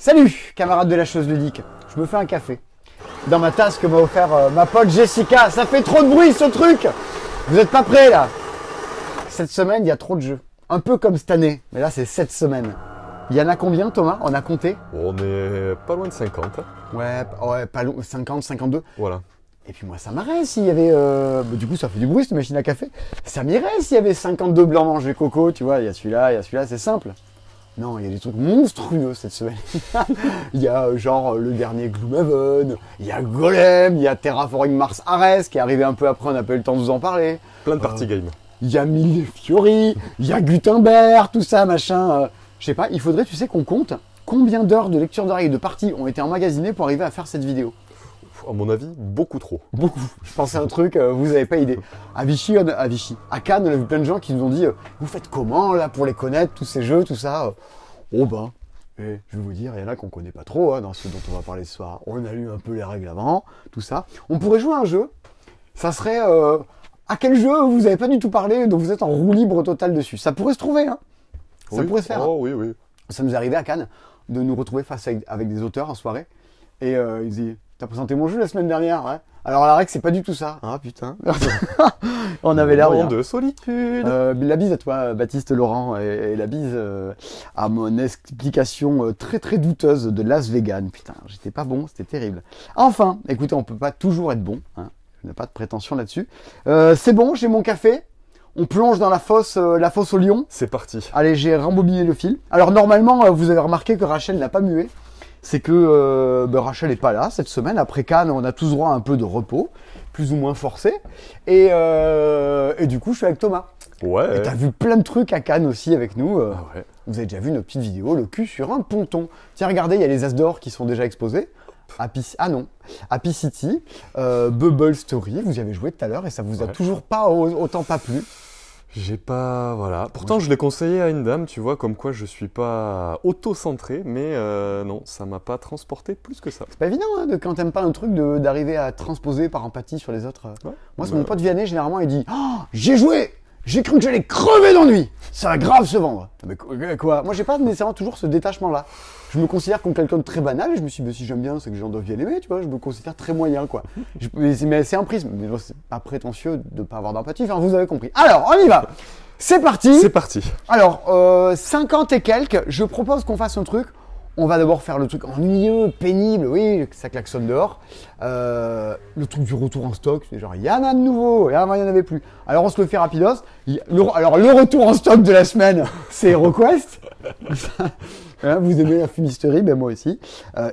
Salut, camarade de la chose ludique. Je me fais un café. Dans ma tasse que m'a offert ma pote Jessica. Ça fait trop de bruit ce truc. Vous êtes pas prêts là? Cette semaine, il y a trop de jeux. Un peu comme cette année. Mais là, c'est cette semaine. Il y en a combien, Thomas? On a compté? On est pas loin de 50. Ouais, pas loin. 50, 52. Voilà. Et puis moi, ça m'irait s'il y avait... du coup, ça fait du bruit, cette machine à café. Ça m'irait s'il y avait 52 blancs mangés coco, tu vois. Il y a celui-là, c'est simple. Non, il y a des trucs monstrueux cette semaine. Il y a genre le dernier Gloomhaven, il y a Golem, il y a Terraforming Mars Ares qui est arrivé un peu après, on n'a pas eu le temps de vous en parler. Plein de party games. Il y a Mille Fiori, il y a Gutenberg, tout ça, machin. Je sais pas, il faudrait, tu sais, qu'on compte combien d'heures de lecture d'oreilles et de parties ont été emmagasinées pour arriver à faire cette vidéo. À mon avis, beaucoup trop. Beaucoup. Je pensais à un truc, vous n'avez pas idée. À Cannes, on a vu plein de gens qui nous ont dit vous faites comment là pour les connaître, tous ces jeux, tout ça. Oh ben, et je vais vous dire, il y en a qu'on connaît pas trop dans ce dont on va parler ce soir. On a lu un peu les règles avant, tout ça. On pourrait jouer à un jeu. Ça serait à quel jeu vous n'avez pas du tout parlé, dont vous êtes en roue libre totale dessus. Ça pourrait se trouver, hein. Ça oui. pourrait se faire. Oh oui, oui. Ça nous est arrivé à Cannes de nous retrouver face avec des auteurs en soirée. Et ils disaient t'as présenté mon jeu la semaine dernière, ouais. Alors la règle, c'est pas du tout ça. Ah putain. On avait l'air bien. De solitude. La bise à toi, Baptiste Laurent, et la bise à mon explication très très douteuse de Las Vegan. Putain, j'étais pas bon, c'était terrible. Enfin, écoutez, on peut pas toujours être bon, hein. Je n'ai pas de prétention là-dessus. C'est bon, j'ai mon café. On plonge dans la fosse au lion. C'est parti. Allez, j'ai rembobiné le fil. Alors normalement, vous avez remarqué que Rachel n'a pas mué. C'est que Rachel n'est pas là cette semaine. Après Cannes, on a tous droit à un peu de repos, plus ou moins forcé. Et du coup, je suis avec Thomas. Ouais. Et t'as vu plein de trucs à Cannes aussi avec nous. Ah ouais. Vous avez déjà vu nos petites vidéos, le cul sur un ponton. Tiens, regardez, il y a les As d'or qui sont déjà exposés. Happy City, Bubble Story, vous y avez joué tout à l'heure et ça vous a toujours pas autant pas plu. J'ai pas... Voilà. Pourtant, je l'ai conseillé à une dame, tu vois, comme quoi je suis pas auto-centré, mais non, ça m'a pas transporté plus que ça. C'est pas évident, hein, quand t'aimes pas un truc, d'arriver à transposer par empathie sur les autres. Ouais. Moi, c'est mon pote Vianney, généralement, il dit oh, j'ai joué. J'ai cru que j'allais crever d'ennui. Ça va grave se vendre. Mais quoi? Moi, j'ai pas nécessairement toujours ce détachement-là. Je me considère comme quelqu'un de très banal et je me suis dit, si j'aime bien, c'est que les gens doivent bien aimer, tu vois. Je me considère très moyen, quoi. Mais c'est un prisme. Mais c'est pas prétentieux de pas avoir d'empathie. Enfin, vous avez compris. Alors, on y va. C'est parti. C'est parti. Alors, 50 et quelques, je propose qu'on fasse un truc. On va d'abord faire le truc ennuyeux, pénible, oui, ça klaxonne dehors. Le truc du retour en stock, c'est genre, il y en a de nouveau, et avant, il n'y en avait plus. Alors, on se le fait rapidos. Alors, le retour en stock de la semaine, c'est HeroQuest. Hein, vous aimez la fumisterie, ben moi aussi.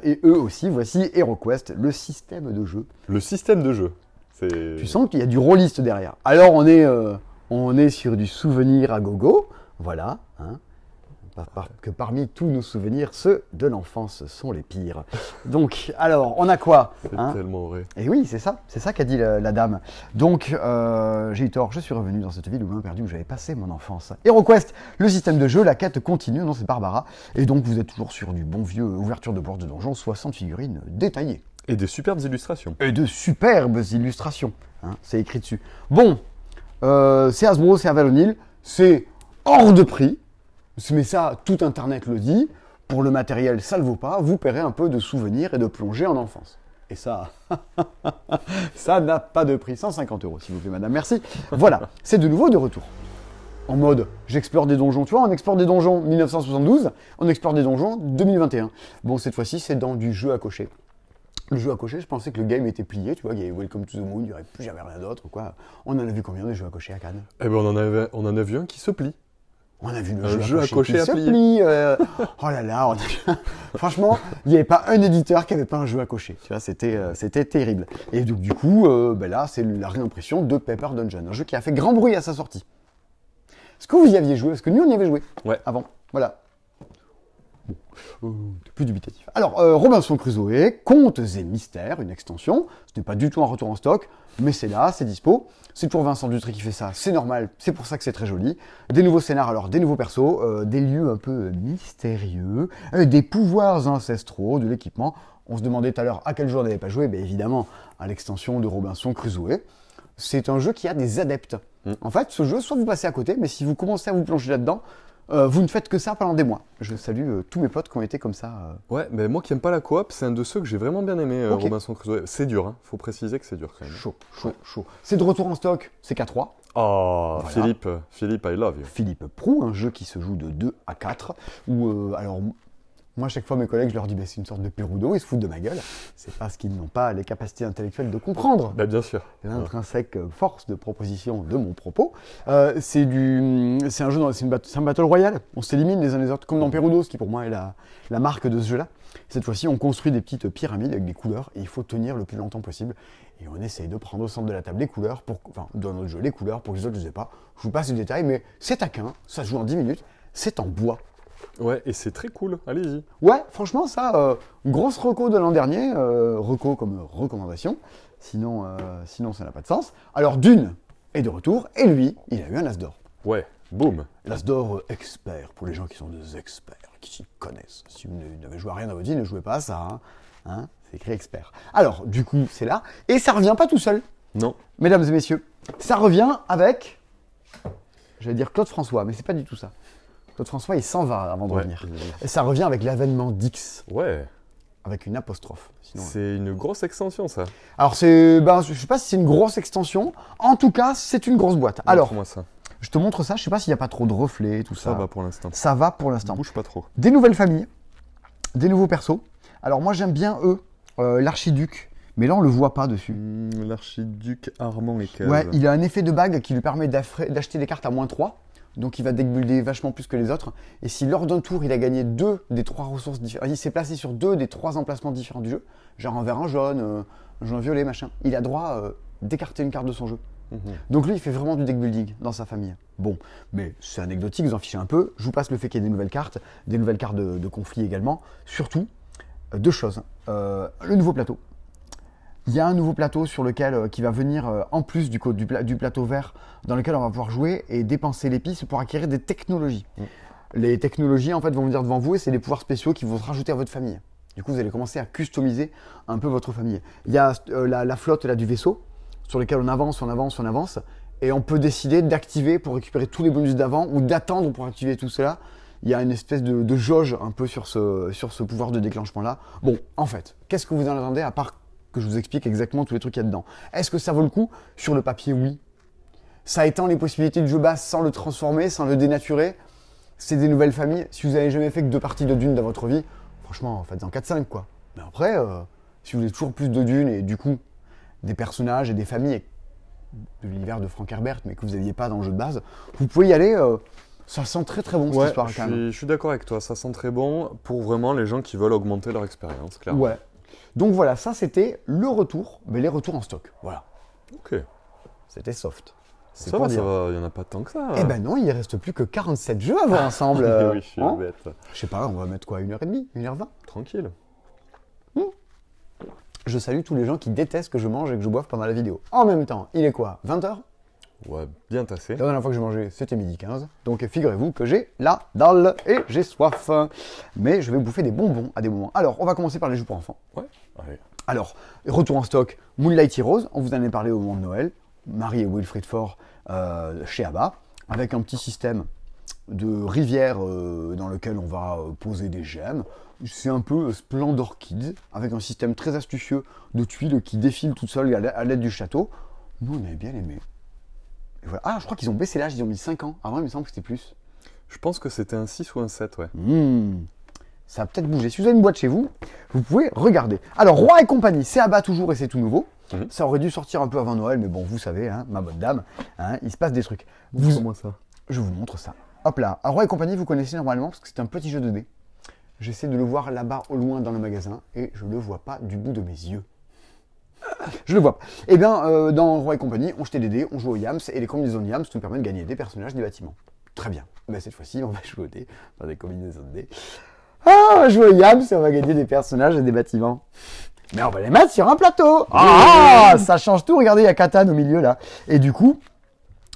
Et eux aussi, voici HeroQuest, le système de jeu. Le système de jeu. Tu sens qu'il y a du rôliste derrière. Alors, on est sur du souvenir à gogo, voilà, hein. Que parmi tous nos souvenirs, ceux de l'enfance sont les pires. Donc, alors, on a quoi? C'est tellement vrai. Et oui, c'est ça qu'a dit la dame. Donc, j'ai eu tort, je suis revenu dans cette ville où loin perdu où j'avais passé mon enfance. HeroQuest, le système de jeu, la quête continue, non c'est Barbara. Et donc, vous êtes toujours sur du bon vieux ouverture de boîte de donjon, 60 figurines détaillées. Et des superbes illustrations. Et de superbes illustrations, hein, c'est écrit dessus. Bon, c'est Hasbro, c'est Avalon, c'est hors de prix. Mais ça, tout Internet le dit. Pour le matériel, ça ne le vaut pas. Vous paierez un peu de souvenirs et de plongée en enfance. Et ça, ça n'a pas de prix. 150 €, s'il vous plaît, madame. Merci. Voilà, c'est de nouveau de retour. En mode, j'explore des donjons. Tu vois, on explore des donjons 1972, on explore des donjons 2021. Bon, cette fois-ci, c'est dans du jeu à cocher. Le jeu à cocher, je pensais que le game était plié. Tu vois, il y avait Welcome to the Moon, il n'y aurait plus jamais rien d'autre. Quoi. On en a vu combien de jeux à cocher à Cannes? Eh ben, on en a vu un qui se plie. On a vu le jeu à cocher qui se plie. Oh là là, franchement, il n'y avait pas un éditeur qui n'avait pas un jeu à cocher. Tu vois, c'était terrible. Et donc du coup, là, c'est la réimpression de Paper Dungeon, un jeu qui a fait grand bruit à sa sortie. Est-ce que vous y aviez joué? Parce que nous, on y avait joué. Ouais. Avant. Voilà. Plus dubitatif. Alors, Robinson Crusoe, Contes et Mystères, une extension. Ce n'est pas du tout un retour en stock, mais c'est là, c'est dispo. C'est toujours Vincent Dutray qui fait ça, c'est normal, c'est pour ça que c'est très joli. Des nouveaux scénars, alors des nouveaux persos, des lieux un peu mystérieux, des pouvoirs ancestraux, de l'équipement. On se demandait tout à l'heure à quel jeu on n'avait pas joué, bien évidemment à l'extension de Robinson Crusoe. C'est un jeu qui a des adeptes. En fait, ce jeu, soit vous passez à côté, mais si vous commencez à vous plonger là-dedans, vous ne faites que ça pendant des mois. Je salue tous mes potes qui ont été comme ça. Ouais, mais moi qui aime pas la coop, c'est un de ceux que j'ai vraiment bien aimé, Ok. Robinson Crusoe. C'est dur, hein. Faut préciser que c'est dur quand même. Chaud. C'est de retour en stock, c'est K3. Oh, Voilà. Philippe, I love you. Philippe Prou, un jeu qui se joue de 2 à 4. Où, alors, moi, à chaque fois, mes collègues, je leur dis, bah, c'est une sorte de Perudo, ils se foutent de ma gueule. C'est parce qu'ils n'ont pas les capacités intellectuelles de comprendre Bah bien sûr. l'intrinsèque force de proposition de mon propos. C'est un jeu, c'est un battle royale. On s'élimine les uns les autres, comme dans Perudo, ce qui pour moi est la marque de ce jeu-là. Cette fois-ci, on construit des petites pyramides avec des couleurs et il faut tenir le plus longtemps possible. Et on essaye de prendre au centre de la table les couleurs, dans notre jeu, les couleurs, pour que les autres ne les aient pas. Je vous passe les détails, mais c'est taquin, ça se joue en 10 minutes, c'est en bois. Ouais, et c'est très cool, allez-y. Ouais, franchement, ça, grosse reco de l'an dernier, reco comme recommandation, sinon ça n'a pas de sens. Alors Dune est de retour, et lui, il a eu un As d'or. Ouais, boum. L'As d'or expert, pour les gens qui sont des experts, qui s'y connaissent. Si vous n'avez joué à rien dans votre vie, ne jouez pas à ça, hein, c'est écrit expert. Alors, du coup, c'est là, et ça revient pas tout seul, Non. mesdames et messieurs. Ça revient avec, j'allais dire Claude François, mais c'est pas du tout ça. Claude François, il s'en va avant de Ouais. revenir. Et ça revient avec l'avènement d'X, Ouais. avec une apostrophe. Sinon, C'est une grosse extension, ça. alors, je sais pas si c'est une grosse extension. En tout cas, c'est une grosse boîte. Alors, Montre-moi ça. je te montre ça. Je sais pas s'il n'y a pas trop de reflets, tout ça. Ça va pour l'instant. Ça va pour l'instant. Bouge pas trop. Des nouvelles familles, des nouveaux persos. Alors, moi, j'aime bien l'archiduc. Mais là, on le voit pas dessus. L'archiduc Armand et Cave. Ouais, il a un effet de bague qui lui permet d'acheter des cartes à -3. Donc, il va deckbuilder vachement plus que les autres. Et si lors d'un tour, il a gagné 2 des 3 ressources différentes, il s'est placé sur 2 des 3 emplacements différents du jeu, genre un vert, un jaune, un jaune violet, machin, il a droit d'écarter une carte de son jeu. Mhm. Donc lui, il fait vraiment du deck building dans sa famille. Bon, mais c'est anecdotique, vous en fichez un peu. Je vous passe le fait qu'il y ait des nouvelles cartes de conflit également. Surtout, 2 choses. Le nouveau plateau. Il y a un nouveau plateau sur lequel, qui va venir en plus du plateau vert, dans lequel on va pouvoir jouer et dépenser l'épice pour acquérir des technologies. Les technologies, en fait, vont venir devant vous et c'est des pouvoirs spéciaux qui vont se rajouter à votre famille. Du coup, vous allez commencer à customiser un peu votre famille. Il y a la flotte là, du vaisseau, sur lequel on avance, et on peut décider d'activer pour récupérer tous les bonus d'avant ou d'attendre pour activer tout cela. Il y a une espèce de jauge un peu sur ce pouvoir de déclenchement-là. Bon, en fait, qu'est-ce que vous en attendez à part que je vous explique exactement tous les trucs qu'il y a dedans? Est-ce que ça vaut le coup? Sur le papier, oui. Ça étend les possibilités du jeu base sans le transformer, sans le dénaturer. C'est des nouvelles familles. Si vous n'avez jamais fait que 2 parties de Dune dans votre vie, franchement, faites-en 4-5 quoi. Mais après, si vous voulez toujours plus de Dune et du coup des personnages et des familles de l'univers de Frank Herbert, mais que vous n'aviez pas dans le jeu de base, vous pouvez y aller. Ça sent très très bon cette Ouais, histoire quand même. je suis d'accord avec toi, ça sent très bon pour vraiment les gens qui veulent augmenter leur expérience, clairement. Ouais. Donc voilà, ça c'était le retour, mais les retours en stock. Voilà. Ok. C'était soft. C'est Ça pour va, dire. il n'y en a pas tant que ça. Eh ben non, il ne reste plus que 47 jeux à voir ensemble. Oui, je suis hein. bête. Je sais pas, on va mettre quoi, 1h30, 1h20? Tranquille. Je salue tous les gens qui détestent que je mange et que je boive pendant la vidéo. En même temps, il est quoi, 20h? Ouais, bien tassé. La dernière fois que j'ai mangé, c'était 12h15. Donc figurez-vous que j'ai la dalle et j'ai soif. Mais je vais bouffer des bonbons à des moments. Alors, on va commencer par les jeux pour enfants. Ouais, allez. Alors, retour en stock, Moonlight Heroes, on vous en a parlé au moment de Noël. Marie et Wilfried Faure chez ABBA, avec un petit système de rivière dans lequel on va poser des gemmes. C'est un peu Splendor Kids, avec un système très astucieux de tuiles qui défilent toutes seules à l'aide du château. Nous, on avait bien aimé. Et voilà. Ah, je crois qu'ils ont baissé l'âge, ils ont mis 5 ans. Avant, il me semble que c'était plus. Je pense que c'était un 6 ou un 7, ouais. Ça a peut-être bougé. Si vous avez une boîte chez vous, vous pouvez regarder. Alors, Roi et compagnie, c'est ABBA toujours et c'est tout nouveau. Ça aurait dû sortir un peu avant Noël, mais bon, vous savez, hein, ma bonne dame, hein, il se passe des trucs. Montre-moi ça. Je vous montre ça. Hop là. Alors, Roi et compagnie, vous connaissez normalement parce que c'est un petit jeu de dés. J'essaie de le voir là-bas au loin dans le magasin et je ne le vois pas du bout de mes yeux. Je le vois. Eh bien, dans Roi et compagnie, on jetait des dés, on joue au Yams et les combinaisons de Yams nous permettent de gagner des personnages, des bâtiments. Très bien. Ben, cette fois-ci, on va jouer au dés, dans des combinaisons de dés. Ah, on va jouer au Yams et on va gagner des personnages et des bâtiments. Mais on va les mettre sur un plateau. Ah, ça change tout. Regardez, il y a Catan au milieu là. Et du coup,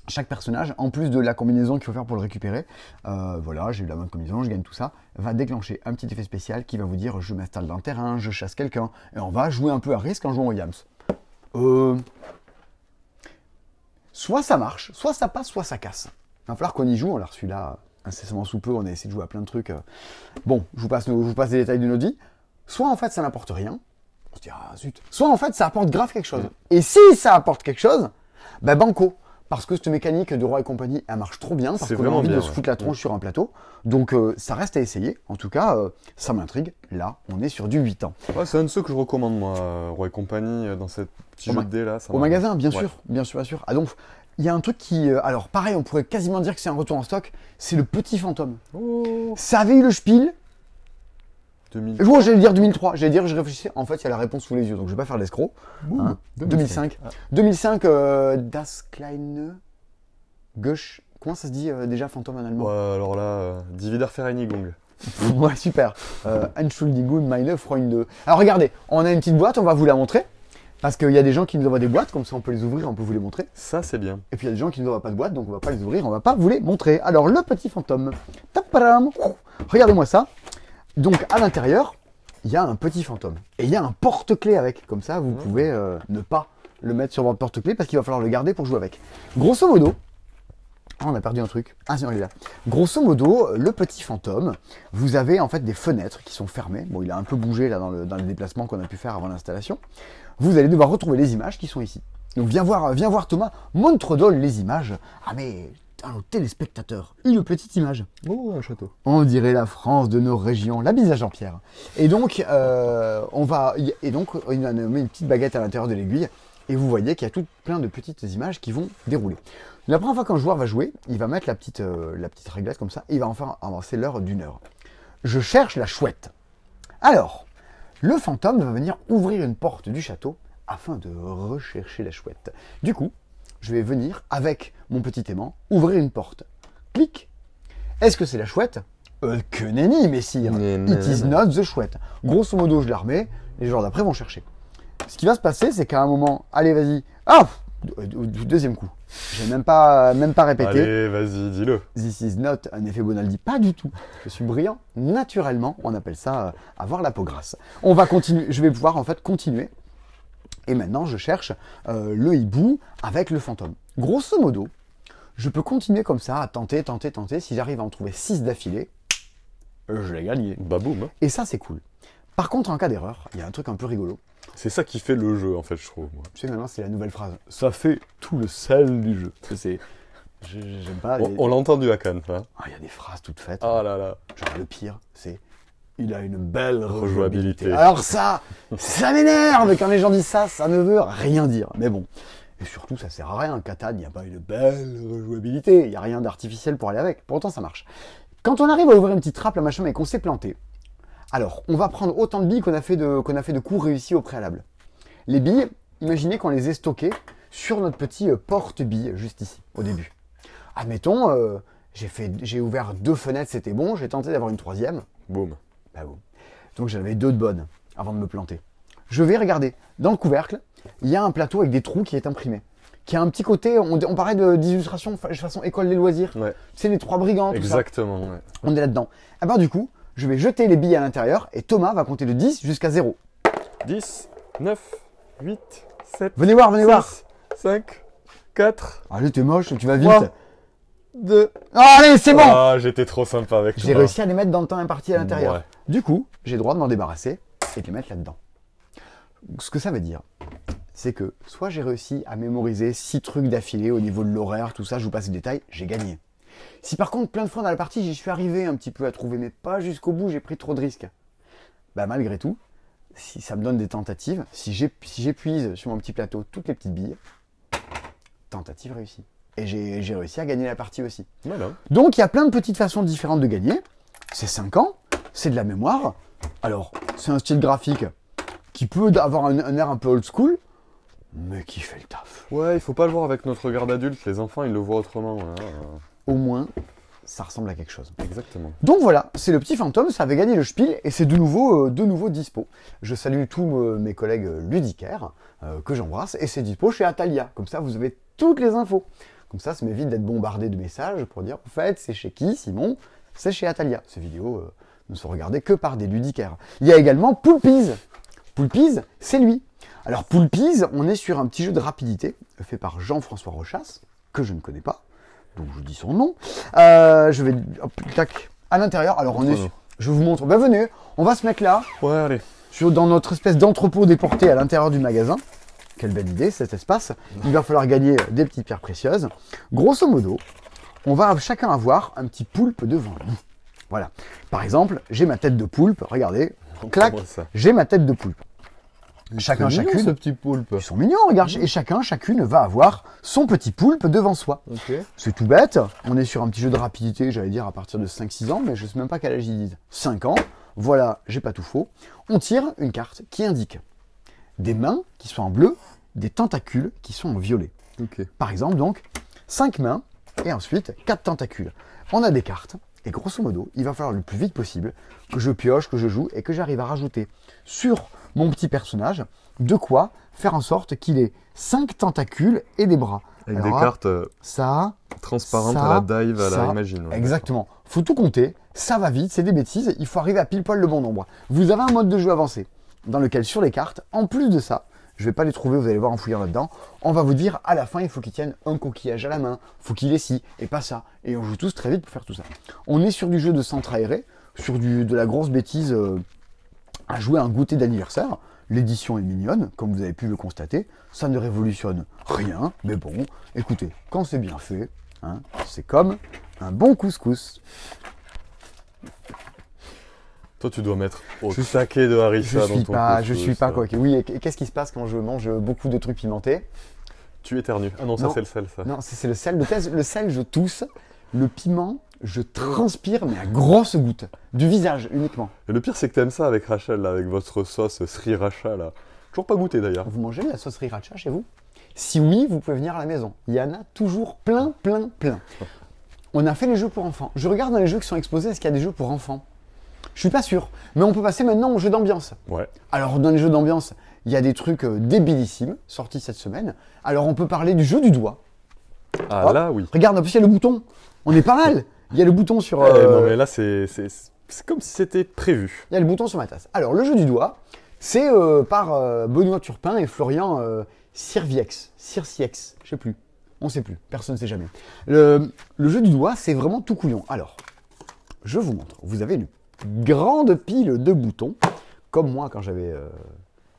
chaque personnage, en plus de la combinaison qu'il faut faire pour le récupérer, voilà, j'ai eu la bonne combinaison, je gagne tout ça, va déclencher un petit effet spécial qui va vous dire je m'installe dans le terrain, je chasse quelqu'un, et on va jouer un peu à risque en jouant au Yams. Soit ça marche, soit ça passe, soit ça casse. Il va falloir qu'on y joue, on l'a reçu là incessamment sous peu, on a essayé de jouer à plein de trucs. Bon, je vous passe les détails de notre vie. Soit en fait ça n'apporte rien, on se dit ah zut. Soit en fait ça apporte grave quelque chose. Et si ça apporte quelque chose, bah banco. Parce que cette mécanique de Roi et compagnie, elle marche trop bien, parce C'est qu'on a vraiment envie de bien, se ouais. foutre la tronche sur un plateau. Donc ça reste à essayer. En tout cas, ça m'intrigue. Là, on est sur du 8 ans. Ouais, c'est un de ceux que je recommande, moi, Roi et compagnie, dans cette petit Au jeu ma- de dés là. Ça Au m'a- magasin, bien Ouais. sûr, bien sûr, bien sûr. Ah donc, il y a un truc qui... alors pareil, on pourrait quasiment dire que c'est un retour en stock, c'est le petit fantôme. Oh, Ça avait eu le spiel, 2000. moi j'allais dire 2003, j'allais dire je réfléchissais, en fait il y a la réponse sous les yeux, donc je vais pas faire l'escroc. Hein. 2005. Ah. 2005, Das kleine Gauche, comment ça se dit déjà fantôme en allemand? Ouais, alors là, Die Wiedervereinigung. Ouais, super. Entschuldigung, meine Freunde. Alors regardez, on a une petite boîte, on va vous la montrer. Parce qu'il y a des gens qui nous envoient des boîtes, comme ça on peut les ouvrir, on peut vous les montrer. Ça, c'est bien. Et puis il y a des gens qui ne nous envoient pas de boîte, donc on va pas les ouvrir, on va pas vous les montrer. Alors le petit fantôme. Taparam. Regardez-moi ça. Donc à l'intérieur, il y a un petit fantôme. Et il y a un porte-clés avec. Comme ça, vous pouvez ne pas le mettre sur votre porte-clés parce qu'il va falloir le garder pour jouer avec. Grosso modo, ah, on a perdu un truc. Ah si, on est là. Grosso modo, le petit fantôme, vous avez en fait des fenêtres qui sont fermées. Bon, il a un peu bougé là dans le déplacement qu'on a pu faire avant l'installation. Vous allez devoir retrouver les images qui sont ici. Donc viens voir Thomas, montre-donc les images. Ah mais à nos téléspectateurs, une petite image. Oh, un château. On dirait la France de nos régions. La bise à Jean-Pierre. Et donc, il a mis une petite baguette à l'intérieur de l'aiguille. Et vous voyez qu'il y a tout plein de petites images qui vont dérouler. La première fois qu'un joueur va jouer, il va mettre la petite réglette comme ça. Et il va enfin avancer l'heure d'une heure. Je cherche la chouette. Alors, le fantôme va venir ouvrir une porte du château afin de rechercher la chouette. Du coup, je vais venir, avec mon petit aimant, ouvrir une porte. Clic. Est-ce que c'est la chouette? Que nenni, messire. It is not the chouette. Grosso modo, je la remets, les joueurs d'après vont chercher. Ce qui va se passer, c'est qu'à un moment, allez, vas-y, ah, deuxième coup. J'ai même pas répété. Allez, vas-y, dis-le. This is not un effet Bonaldi, pas du tout. Je suis brillant naturellement, on appelle ça avoir la peau grasse. On va continuer, je vais pouvoir en fait continuer. Et maintenant, je cherche le hibou avec le fantôme. Grosso modo, je peux continuer comme ça, à tenter. Si j'arrive à en trouver 6 d'affilée, je l'ai gagné. Baboum. Et ça, c'est cool. Par contre, en cas d'erreur, il y a un truc un peu rigolo. C'est ça qui fait le jeu, en fait, je trouve. Moi. Tu sais, maintenant, c'est la nouvelle phrase. Ça fait tout le sel du jeu. J'aime pas. On l'a entendu à Cannes, ça. Ah, il y a des phrases toutes faites. Ah là là. Genre, le pire, c'est il a une belle rejouabilité. Rejouabilité. Alors ça m'énerve quand les gens disent ça, ça ne veut rien dire. Mais bon. Et surtout, ça sert à rien. Catan, il n'y a pas une belle rejouabilité. Il n'y a rien d'artificiel pour aller avec. Pourtant, ça marche. Quand on arrive à ouvrir une petite trappe, la machin, et qu'on s'est planté, alors, on va prendre autant de billes qu'on a fait de coups réussis au préalable. Les billes, imaginez qu'on les ait stockées sur notre petit porte-billes, juste ici, au début. Admettons, j'ai ouvert 2 fenêtres, c'était bon, j'ai tenté d'avoir une 3e. Boum. Bah bon. Donc j'avais 2 de bonnes avant de me planter. Je vais regarder. Dans le couvercle, il y a un plateau avec des trous qui est imprimé. Qui a un petit côté, on parlait d'illustration façon école des loisirs. Ouais. C'est les 3 brigands, tout ça. Exactement, ouais. On est là-dedans. Alors du coup, je vais jeter les billes à l'intérieur et Thomas va compter de 10 jusqu'à 0. 10, 9, 8, 7, Venez voir, venez voir. 5, 4, Allez, t'es moche, tu vas vite. 3, 2. Oh, allez, c'est bon. Ah, j'étais trop sympa avec toi. J'ai réussi à les mettre dans le temps imparti à l'intérieur. Ouais. Du coup, j'ai le droit de m'en débarrasser et de les mettre là-dedans. Ce que ça veut dire, c'est que soit j'ai réussi à mémoriser 6 trucs d'affilée au niveau de l'horaire, tout ça, je vous passe les détails, j'ai gagné. Si par contre, plein de fois dans la partie, j'y suis arrivé un petit peu à trouver, mais pas jusqu'au bout, j'ai pris trop de risques. Bah malgré tout, si ça me donne des tentatives, si j'épuise sur mon petit plateau toutes les petites billes, tentative réussie. Et j'ai réussi à gagner la partie aussi. Voilà. Donc il y a plein de petites façons différentes de gagner. C'est 5 ans, c'est de la mémoire. Alors, c'est un style graphique qui peut avoir un air un peu old school, mais qui fait le taf. Ouais, il faut pas le voir avec notre regard d'adulte. Les enfants, ils le voient autrement. Hein. Au moins, ça ressemble à quelque chose. Exactement. Donc voilà, c'est le petit fantôme, ça avait gagné le spiel et c'est de nouveau dispo. Je salue tous mes collègues ludicaires que j'embrasse et c'est dispo chez Atalia. Comme ça, vous avez toutes les infos. Comme ça m'évite d'être bombardé de messages pour dire, en fait, c'est chez qui, Simon? C'est chez Atalia. Ces vidéos ne sont regardées que par des ludicaires. Il y a également Poulpies. Poulpies, c'est lui. Alors Poulpies, on est sur un petit jeu de rapidité fait par Jean-François Rochas, que je ne connais pas. donc je dis son nom. Je vais, hop, tac, à l'intérieur. Alors on est, Voilà. je vous montre. Ben venez, on va se mettre là, Ouais, allez. dans notre espèce d'entrepôt déporté à l'intérieur du magasin. Quelle belle idée cet espace. Il va falloir gagner des petites pierres précieuses. Grosso modo, on va chacun avoir un petit poulpe devant nous. Voilà. Par exemple, j'ai ma tête de poulpe. Regardez, clac, Montre-moi ça. j'ai ma tête de poulpe. Chacun, C'est mignon, chacune. ce petit poulpe. Ils sont mignons, regarde. Et chacun, chacune va avoir son petit poulpe devant soi. Ok. C'est tout bête. On est sur un petit jeu de rapidité, j'allais dire, à partir de 5-6 ans, mais je sais même pas quel âge ils disent. 5 ans. Voilà, j'ai pas tout faux. On tire une carte qui indique des mains qui sont en bleu, des tentacules qui sont en violet. Ok. Par exemple, donc, 5 mains et ensuite 4 tentacules. On a des cartes et grosso modo, il va falloir le plus vite possible que je pioche, que je joue et que j'arrive à rajouter sur mon petit personnage de quoi faire en sorte qu'il ait 5 tentacules et des bras. Avec Alors des là, cartes ça, transparentes ça, à la dive, à ça, la imagine. Ouais, exactement. Faut tout compter, ça va vite, c'est des bêtises, il faut arriver à pile poil le bon nombre. Vous avez un mode de jeu avancé dans lequel sur les cartes, en plus de ça, je vais pas les trouver, vous allez voir en fouillant là-dedans, on va vous dire à la fin, il faut qu'il tienne un coquillage à la main, faut qu'il ait ci et pas ça. Et on joue tous très vite pour faire tout ça. On est sur du jeu de centre aéré, sur de la grosse bêtise à jouer un goûter d'anniversaire. L'édition est mignonne, comme vous avez pu le constater. Ça ne révolutionne rien, mais bon, écoutez, quand c'est bien fait, hein, c'est comme un bon couscous. Toi, tu dois mettre au Je taquet de Harissa dans ton Je suis couscous. pas quoi. Oui, et qu'est-ce qui se passe quand je mange beaucoup de trucs pimentés? Tu éternues. Ah non, ça Non. c'est le sel, ça. Non, c'est le sel. Le sel, je tousse. Le piment, je transpire, mais à grosses gouttes. Du visage uniquement. Et le pire, c'est que t'aimes ça avec Rachel, là, avec votre sauce sriracha, là. Toujours pas goûté, d'ailleurs. Vous mangez la sauce sriracha chez vous? Si oui, vous pouvez venir à la maison. Il y en a toujours plein, plein, plein. On a fait les jeux pour enfants. Je regarde dans les jeux qui sont exposés, est-ce qu'il y a des jeux pour enfants? Je suis pas sûr. Mais on peut passer maintenant aux jeux d'ambiance. Ouais. Alors, dans les jeux d'ambiance, il y a des trucs débilissimes sortis cette semaine. Alors, on peut parler du jeu du doigt. Ah, Hop. là, oui. Regarde, en plus, il y a le bouton. On est pas mal. Il y a le bouton sur. Non, mais là, c'est comme si c'était prévu. Il y a le bouton sur ma tasse. Alors, le jeu du doigt, c'est par Benoît Turpin et Florian Circiex, je sais plus. On sait plus. Personne ne sait jamais. Le jeu du doigt, c'est vraiment tout couillon. Alors, je vous montre. Vous avez une grande pile de boutons, comme moi quand j'avais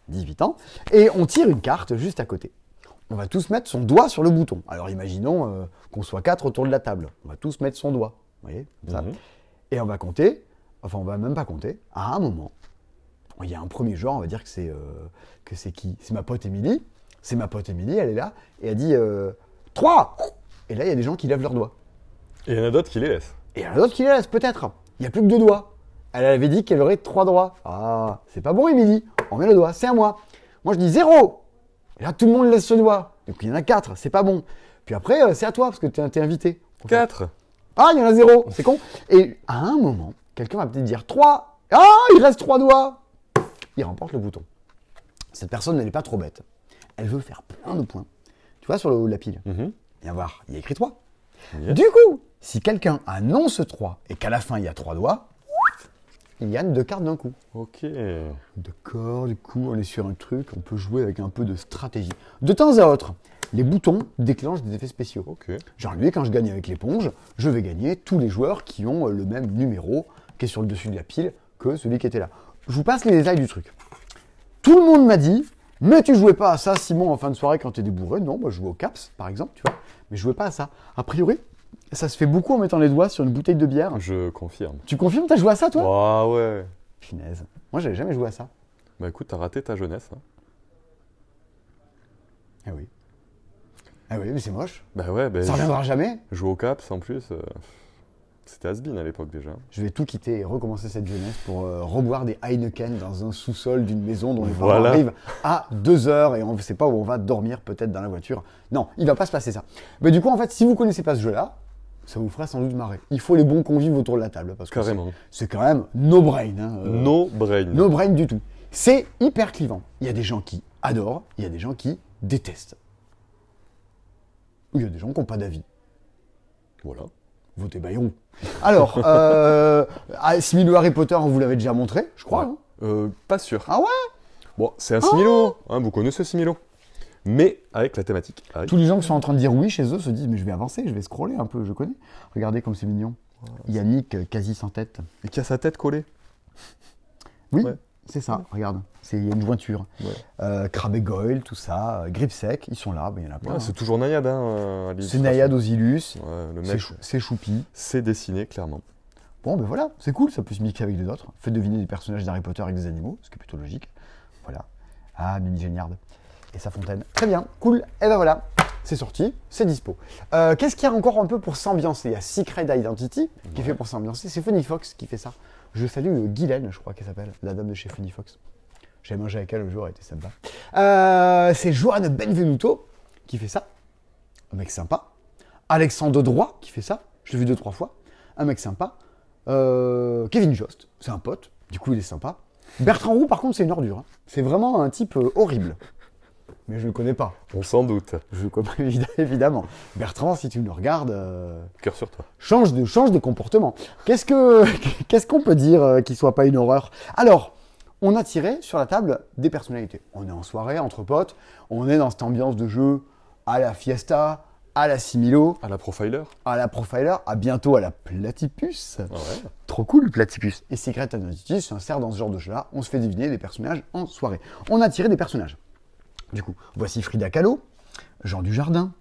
18 ans, et on tire une carte juste à côté. On va tous mettre son doigt sur le bouton. Alors imaginons qu'on soit 4 autour de la table. On va tous mettre son doigt. Vous voyez comme ça. Mhm. Et on va compter, enfin on va même pas compter, à un moment, il y a un premier joueur, on va dire que c'est qui? C'est ma pote Émilie. C'est ma pote Émilie, elle est là, et elle dit 3. Et là, il y a des gens qui lèvent leurs doigts. Et il y en a d'autres qui les laissent. Et il y en a d'autres qui les laissent, peut-être. Il n'y a plus que 2 doigts. Elle avait dit qu'elle aurait 3 doigts. Ah, c'est pas bon, Émilie. On met le doigt, c'est à moi. Moi, je dis 0. Et là, tout le monde laisse ce doigt. Donc, il y en a 4, c'est pas bon. Puis après, c'est à toi, parce que t'es invité. 4. Ah, il y en a 0, c'est con. Et à un moment, quelqu'un va peut-être dire 3. Ah, il reste 3 doigts. Il remporte le bouton. Cette personne, elle n'est pas trop bête. Elle veut faire plein de points. Tu vois, sur le haut de la pile. Et voir, il y a écrit 3. Yes. Du coup, si quelqu'un annonce 3 et qu'à la fin, il y a 3 doigts, il gagne 2 cartes d'un coup. Ok. D'accord, du coup, on est sur un truc, on peut jouer avec un peu de stratégie. De temps à autre, les boutons déclenchent des effets spéciaux. Ok. Genre lui, quand je gagne avec l'éponge, je vais gagner tous les joueurs qui ont le même numéro qui est sur le dessus de la pile que celui qui était là. Je vous passe les détails du truc. Tout le monde m'a dit, mais tu jouais pas à ça, Simon, en fin de soirée quand t'es débourré. Non, moi je jouais au caps, par exemple, tu vois. Mais je jouais pas à ça. A priori, ça se fait beaucoup en mettant les doigts sur une bouteille de bière. Je confirme. Tu confirmes, t'as joué à ça, toi? Ah ouais. Finesse. Moi, j'avais jamais joué à ça. Bah écoute, t'as raté ta jeunesse. Hein. Ah oui. Ah oui, mais c'est moche. Bah ouais, bah, Ça reviendra jamais. jouer au caps en plus, c'était has-been à l'époque déjà. Je vais tout quitter et recommencer cette jeunesse pour reboire des Heineken dans un sous-sol d'une maison dont les parents Voilà. arrivent à 2h et on ne sait pas où on va dormir, peut-être dans la voiture. Non, il va pas se passer ça. Mais du coup, en fait, si vous connaissez pas ce jeu-là, ça vous fera sans doute marrer. Il faut les bons convives autour de la table. Parce que Carrément. c'est quand même no brain. Hein, No brain. no brain du tout. C'est hyper clivant. Il y a des gens qui adorent, il y a des gens qui détestent. Ou il y a des gens qui n'ont pas d'avis. Voilà. Votez Bayrou. Alors, Similo Harry Potter, on vous l'avait déjà montré, je crois. Ouais. Hein. Pas sûr. Ah ouais? Bon, c'est un similo. Hein, vous connaissez Similo. mais avec la thématique Harry. Tous les gens qui sont en train de dire oui chez eux se disent mais je vais avancer, je vais scroller un peu, je connais. Regardez comme c'est mignon. Yannick quasi sans tête. Et qui a sa tête collée. Oui, Ouais. c'est ça, regarde. Il y a une jointure. Ouais. Crabbe et Goyle, tout ça, Grip Sec, ils sont là, il y en a plein. Ouais, hein. c'est toujours Nayad. Hein, à C'est l'illustration. Nayad Osilus, Ouais, le c'est mec, c'est Choupi. c'est dessiné clairement. Bon, ben voilà, c'est cool, ça peut se mixer avec les autres. Faites deviner des personnages d'Harry Potter avec des animaux, ce qui est plutôt logique. Voilà. Ah, Mimi Géniard. Et sa fontaine. Très bien, cool. Et ben voilà, c'est sorti, c'est dispo. Qu'est-ce qu'il y a encore un peu pour s'ambiancer? Il y a Secret Identity qui fait pour s'ambiancer. C'est Funny Fox qui fait ça. Je salue Guylaine, je crois qu'elle s'appelle, la dame de chez Funny Fox. J'ai mangé avec elle le jour, elle était sympa. C'est Joanne Benvenuto qui fait ça. Un mec sympa. Alexandre Droit qui fait ça. Je l'ai vu 2-3 fois. Un mec sympa. Kevin Jost, c'est un pote. Du coup, il est sympa. Bertrand Roux, par contre, c'est une ordure. Hein. C'est vraiment un type horrible. Mais je ne le connais pas. On s'en doute. Je le connais évidemment. Bertrand, si tu me regardes, Cœur sur toi. change de comportement. Qu'est-ce qu'on peut dire qui soit pas une horreur? Alors, on a tiré sur la table des personnalités. On est en soirée, entre potes. On est dans cette ambiance de jeu à la Fiesta, à la Similo, À la profiler. à la Profiler, à bientôt à la Platypus. Ah ouais. Trop cool, Platypus. Et Secret Identity s'insère dans ce genre de jeu-là. On se fait deviner des personnages en soirée. On a tiré des personnages. Du coup, voici Frida Kahlo, Jean Dujardin,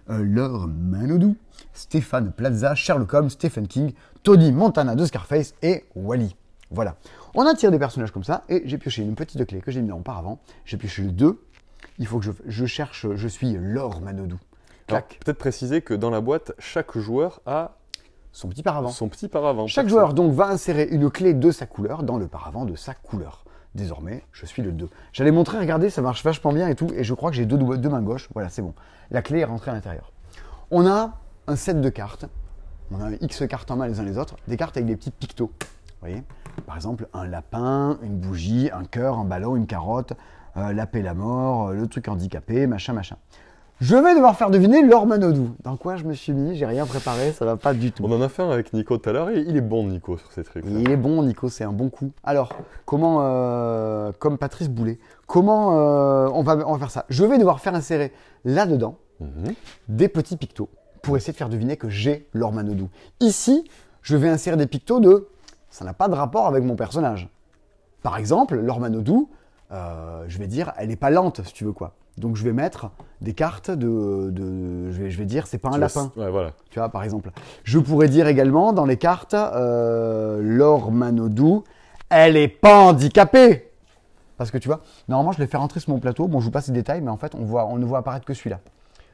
Laure Manodou, Stéphane Plaza, Sherlock Holmes, Stephen King, Tony Montana de Scarface et Wally. Voilà. On a tiré des personnages comme ça et j'ai pioché une petite clé que j'ai mis auparavant. J'ai pioché le 2. Il faut que je cherche, je suis Laure Manodou. Alors, Clac. peut-être préciser que dans la boîte, chaque joueur a Son petit paravent. son petit paravent. Chaque perso. joueur donc va insérer une clé de sa couleur dans le paravent de sa couleur. Désormais, je suis le 2. J'allais montrer, regardez, ça marche vachement bien et tout, et je crois que j'ai deux mains gauches. Voilà, c'est bon. La clé est rentrée à l'intérieur. On a un set de cartes. On a X cartes en main les uns les autres. Des cartes avec des petits pictos. Vous voyez? Par exemple, un lapin, une bougie, un cœur, un ballon, une carotte, la paix, la mort, le truc handicapé, machin, machin. Je vais devoir faire deviner Laure Manodou. Dans quoi je me suis mis? J'ai rien préparé, ça va pas du tout. On en a fait un avec Nico tout à l'heure et il est bon, Nico, sur ces trucs. Il est bon, Nico, c'est un bon coup. Alors, comment, comme Patrice Boulet, comment on va faire ça? Je vais devoir faire insérer là-dedans des petits pictos pour essayer de faire deviner que j'ai Laure Manodou. Ici, je vais insérer des pictos de... Ça n'a pas de rapport avec mon personnage. Par exemple, Laure Manodou, je vais dire, elle n'est pas lente, si tu veux quoi. Donc je vais mettre des cartes je vais dire, c'est pas un lapin. Ouais, voilà. Tu vois, par exemple. Je pourrais dire également dans les cartes, Laure Manodou, elle est pas handicapée. Parce que tu vois, normalement je les fais rentrer sur mon plateau. Bon, je vous passe les détails, mais en fait, on ne voit apparaître que celui-là.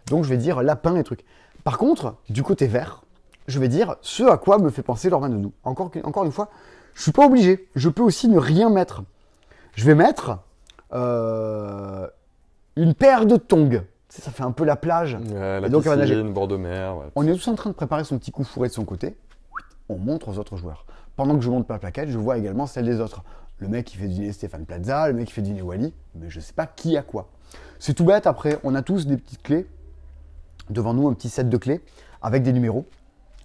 Donc je vais dire lapin et trucs. Par contre, du côté vert, je vais dire ce à quoi me fait penser Laure Manodou. Encore une fois, je suis pas obligé. Je peux aussi ne rien mettre. Je vais mettre une paire de tongs. Tu sais, ça fait un peu la plage. Ouais, la Et donc, elle va nager. piscine, bord de mer. Ouais. On est tous en train de préparer son petit coup fourré de son côté. On montre aux autres joueurs. Pendant que je monte ma plaquette, je vois également celle des autres. Le mec qui fait deviner Stéphane Plaza, le mec qui fait deviner Wally, mais je sais pas qui a quoi. C'est tout bête, après, on a tous des petites clés. Devant nous, un petit set de clés avec des numéros.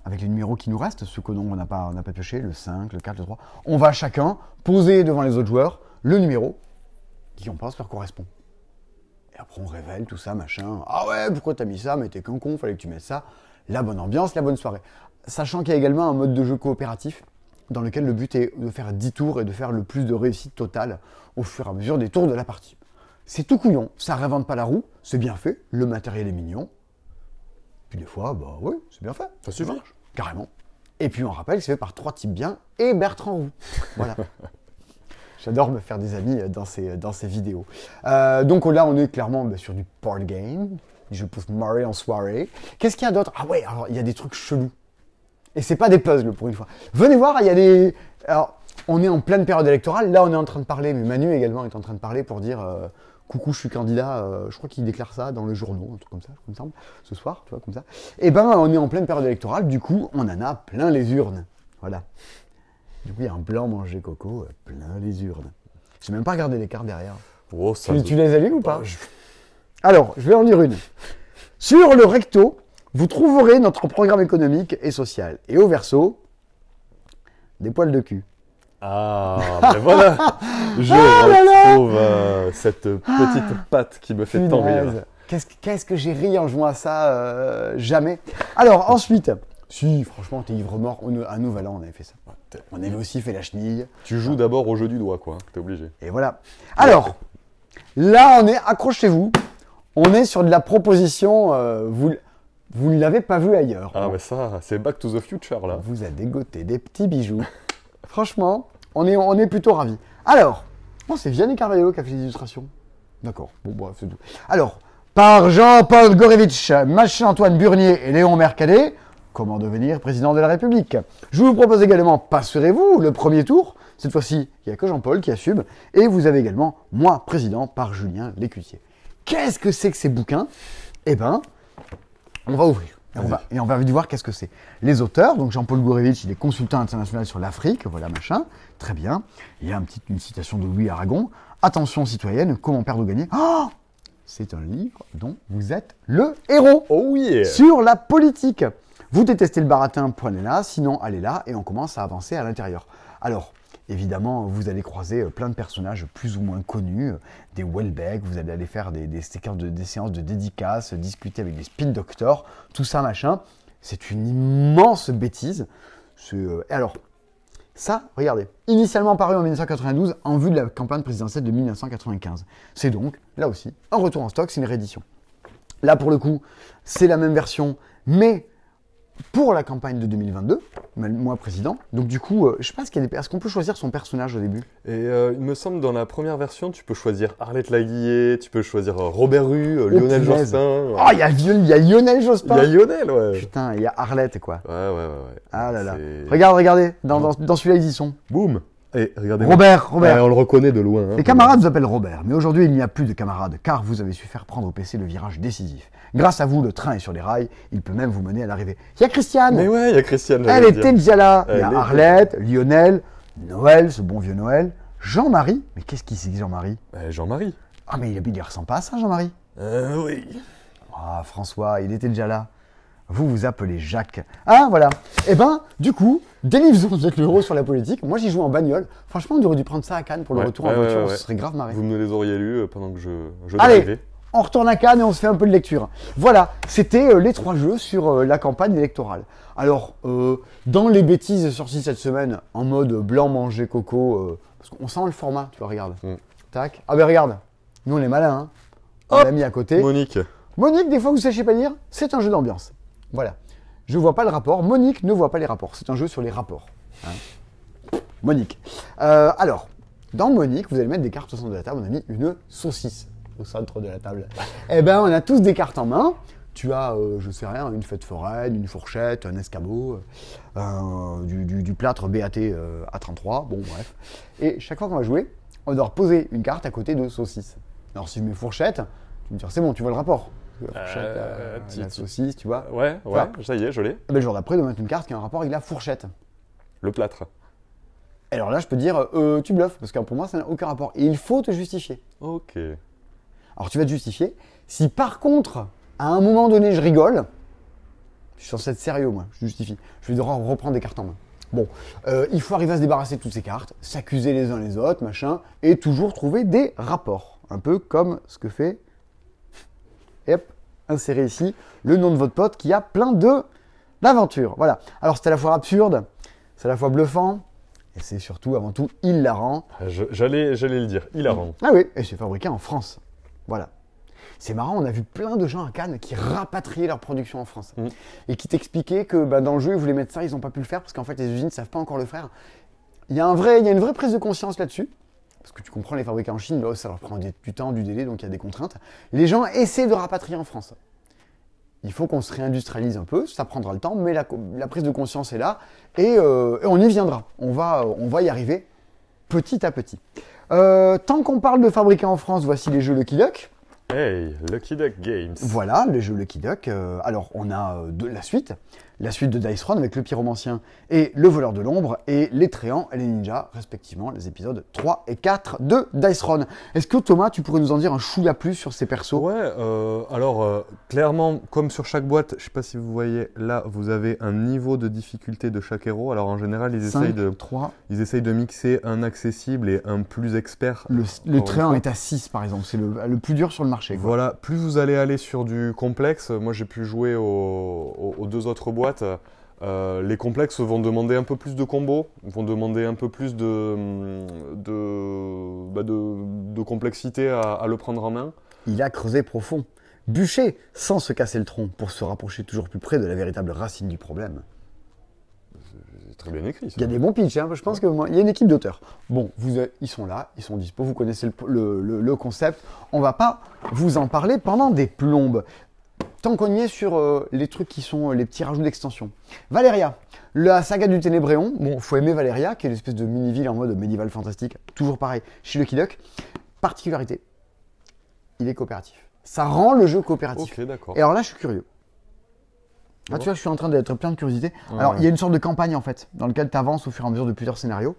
Avec les numéros qui nous restent, ceux que on n'a pas pioché, le 5, le 4, le 3. On va chacun poser devant les autres joueurs le numéro qui on pense leur correspond. Et après on révèle tout ça, machin. Ah ouais, pourquoi t'as mis ça? Mais t'es qu'un con, fallait que tu mettes ça. La bonne ambiance, la bonne soirée. Sachant qu'il y a également un mode de jeu coopératif dans lequel le but est de faire 10 tours et de faire le plus de réussite totale au fur et à mesure des tours de la partie. C'est tout couillon, ça réinvente pas la roue, c'est bien fait, le matériel est mignon. Puis des fois, bah ouais, c'est bien fait. Ça suffit. marche, carrément. Et puis on rappelle que c'est fait par 3 types bien et Bertrand Roux. Voilà. J'adore me faire des amis dans ces vidéos. Donc là, on est clairement sur du board game. Je pousse marrer en soirée. Qu'est-ce qu'il y a d'autre? Ah ouais, alors il y a des trucs chelous. Et c'est pas des puzzles pour une fois. Venez voir, il y a des... Alors, on est en pleine période électorale. Là, on est en train de parler, mais Manu également est en train de parler pour dire coucou, je suis candidat. Je crois qu'il déclare ça dans les journaux, un truc comme ça, il me semble, ce soir, tu vois, comme ça. Et ben, on est en pleine période électorale. Du coup, on en a plein les urnes. Voilà. Du coup, il y a un blanc manger coco, plein les urnes. J'ai même pas regardé les cartes derrière. Oh, ça Tu les as lues ou pas? Bah, Alors, je vais en lire une. Sur le recto, vous trouverez notre programme économique et social. Et au verso, des poils de cul. Ah, ben voilà. Je là là. retrouve cette petite patte qui me fait tant Punaise. rire. Qu'est-ce que j'ai ri en jouant à ça jamais. Alors, ensuite, si, franchement, t'es ivre-mort. À Nouvel An, on avait fait ça. On avait aussi fait la chenille. Tu joues d'abord au jeu du doigt, quoi. T'es obligé. Et voilà. Alors, là, accrochez-vous, on est sur de la proposition, vous ne l'avez pas vu ailleurs. Ah, mais ça, c'est Back to the Future, là. On vous a dégoté des petits bijoux. Franchement, on est plutôt ravis. Alors, c'est Vianney Carvalho qui a fait les illustrations. D'accord, bon, bref, c'est tout. Alors, par Jean-Paul Gorevitch, Machin-Antoine Burnier et Léon Mercadet, comment devenir président de la République. Je vous propose également, passerez-vous le premier tour. Cette fois-ci, il n'y a que Jean-Paul qui assume. Et vous avez également, moi, président, par Julien Lécutier. Qu'est-ce que c'est que ces bouquins? Eh ben, on va ouvrir. Et on va vite voir qu'est-ce que c'est. Les auteurs, donc Jean-Paul Gourevitch, il est consultant international sur l'Afrique, voilà machin, très bien. Il y a une citation de Louis Aragon. Attention citoyenne, comment perdre ou gagner? Oh, c'est un livre dont vous êtes le héros. Oh yeah. Sur la politique. Vous détestez le baratin, prenez là, sinon allez là, et on commence à avancer à l'intérieur. Alors, évidemment, vous allez croiser plein de personnages plus ou moins connus, des Welbeck, vous allez aller faire des séances de dédicaces, discuter avec des spin doctors, tout ça, machin. C'est une immense bêtise. Alors, ça, regardez, initialement paru en 1992, en vue de la campagne présidentielle de 1995. C'est donc, là aussi, un retour en stock, c'est une réédition. Là, pour le coup, c'est la même version, mais pour la campagne de 2022, moi président. Donc du coup, je sais pas est-ce qu'on peut choisir son personnage au début? Et il me semble dans la première version, tu peux choisir Arlette Laguillet, tu peux choisir Robert Rue, Lionel Jospin. Oh, il y a Lionel Jospin. Il y a Lionel, ouais. Putain, il y a Arlette, quoi. Ouais. Ah là là. Regardez, dans celui-là, ils y sont. Boum. Et regardez. Robert. Ouais, on le reconnaît de loin. Hein, Les camarades vous appellent Robert, mais aujourd'hui, il n'y a plus de camarades, car vous avez su faire prendre au PC le virage décisif. Grâce à vous, le train est sur les rails, il peut même vous mener à l'arrivée. Il y a Christiane. Mais ouais, il y a Christiane. Elle était déjà là. Il y a Arlette, Lionel, Noël, ce bon vieux Noël, Jean-Marie. Mais qu'est-ce qu'il c'est Jean-Marie? Jean-Marie. Ah, mais il ressemble pas à ça, Jean-Marie. Oui. Ah, François, il était déjà là. Vous vous appelez Jacques. Ah, voilà. Eh ben, du coup, délivrez-vous, vous êtes le héros sur la politique. Moi, j'y joue en bagnole. Franchement, on aurait dû prendre ça à Cannes pour le retour en voiture. Ce serait grave marré. Vous me les auriez lus pendant que je Allez, drivais. on retourne à Cannes et on se fait un peu de lecture. Voilà, c'était les 3 jeux sur la campagne électorale. Alors, dans les bêtises sorties cette semaine, en mode blanc manger coco, parce qu'on sent le format, tu vois, regarde. Tac. Ah ben regarde, nous on est malins, hein. On l'a mis à côté. Monique, des fois vous ne sachez pas lire, c'est un jeu d'ambiance. Voilà. Je vois pas le rapport, Monique ne voit pas les rapports. C'est un jeu sur les rapports. Hein. Monique. Alors, dans Monique, vous allez mettre des cartes au centre de la table. On a mis une saucisse au centre de la table. Eh ben, on a tous des cartes en main. Tu as, je sais rien, une fête foraine, une fourchette, un escabeau, du plâtre BAT A33, bon bref. Et chaque fois qu'on va jouer, on doit reposer une carte à côté de saucisse. Alors si je mets fourchette, tu me dis c'est bon, tu vois le rapport. La fourchette, la saucisse, tu vois. Ouais, ça y est, je l'ai. Et ben, le jour d'après, de mettre une carte qui a un rapport avec la fourchette. Le plâtre. Et alors là, je peux dire, tu bluffes, parce que pour moi, ça n'a aucun rapport. Et il faut te justifier. Ok. Alors tu vas te justifier. Si par contre, à un moment donné, je rigole, je suis censé être sérieux, moi, je justifie. Je vais devoir reprendre des cartes en main. Bon, il faut arriver à se débarrasser de toutes ces cartes, s'accuser les uns les autres, machin, et toujours trouver des rapports. Un peu comme ce que fait... Et hop, insérer ici le nom de votre pote qui a plein d'aventures. Voilà. Alors c'est à la fois absurde, c'est à la fois bluffant, et c'est surtout, avant tout, hilarant. J'allais le dire, hilarant. Ah oui, et c'est fabriqué en France. Voilà. C'est marrant, on a vu plein de gens à Cannes qui rapatriaient leur production en France. Et qui t'expliquaient que dans le jeu, ils voulaient mettre ça, ils n'ont pas pu le faire parce qu'en fait, les usines ne savent pas encore le faire. Il y a une vraie prise de conscience là-dessus. Parce que tu comprends, les fabriquer en Chine, là, ça leur prend du temps, du délai, donc il y a des contraintes. Les gens essaient de rapatrier en France. Il faut qu'on se réindustrialise un peu, ça prendra le temps, mais la prise de conscience est là, et on y viendra. On va y arriver petit à petit. Tant qu'on parle de fabriquer en France, voici les jeux Lucky Duck. Hey, Lucky Duck Games. Voilà, les jeux Lucky Duck. Alors, on a la suite. la suite de Dice Throne avec le pyromancien et le voleur de l'ombre, et les tréants et les ninjas, respectivement, les épisodes 3 et 4 de Dice Throne. Est-ce que Thomas, tu pourrais nous en dire un chouïa plus sur ces persos? Ouais, alors clairement, comme sur chaque boîte, je sais pas si vous voyez, là, vous avez un niveau de difficulté de chaque héros. Alors en général, ils 5, essayent 3. ils essayent de mixer un accessible et un plus expert. Le tréant est à 6, par exemple. C'est le plus dur sur le marché, quoi. Voilà, plus vous allez aller sur du complexe, moi j'ai pu jouer aux deux autres boîtes, les complexes vont demander un peu plus de combos, vont demander un peu plus de complexité à le prendre en main. Il a creusé profond, bûché sans se casser le tronc pour se rapprocher toujours plus près de la véritable racine du problème. C'est très bien écrit ça. Il y a des bons pitchs, hein. Je pense qu'il y a une équipe d'auteurs. Bon, ils sont là, ils sont dispo, vous connaissez le concept. On va pas vous en parler pendant des plombes. Tant qu'on y est sur les trucs qui sont les petits rajouts d'extension. Valéria, la saga du Ténébréon. Bon, faut aimer Valéria, qui est l'espèce de mini-ville en mode médiéval fantastique. Toujours pareil, chez Lucky Duck. Particularité, il est coopératif. Ça rend le jeu coopératif. Ok, d'accord. Et alors là, je suis curieux. Là, tu vois, je suis en train d'être plein de curiosité. Alors, il y a une sorte de campagne, en fait, dans laquelle tu avances au fur et à mesure de plusieurs scénarios.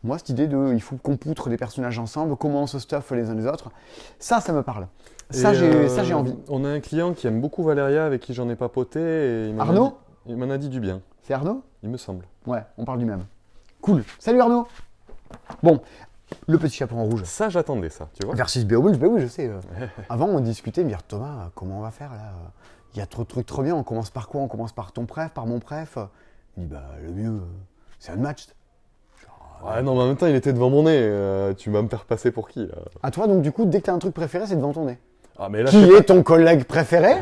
Moi, cette idée de il faut qu'on poutre des personnages ensemble, comment on se stuff les uns les autres, ça me parle. Ça, j'ai envie. On a un client qui aime beaucoup Valéria, avec qui j'en ai papoté. Et Arnaud ? Il m'en a dit du bien, C'est Arnaud ? il me semble. Ouais, on parle du même. Cool. Salut Arnaud. Bon, le petit chaperon rouge. Ça, j'attendais ça, tu vois. Versus Beowulf, ben oui, je sais. Avant, on discutait, me dire Thomas, comment on va faire là? Il y a trop de trucs trop bien, on commence par quoi? On commence par ton préf, par mon préf? Il dit, bah, le mieux, c'est un match. Ouais, non, mais en même temps, il était devant mon nez. Tu vas me faire passer pour qui, là? À toi, donc, du coup, dès que t'as un truc préféré, c'est devant ton nez. Ah, mais là, Qui est ton collègue préféré?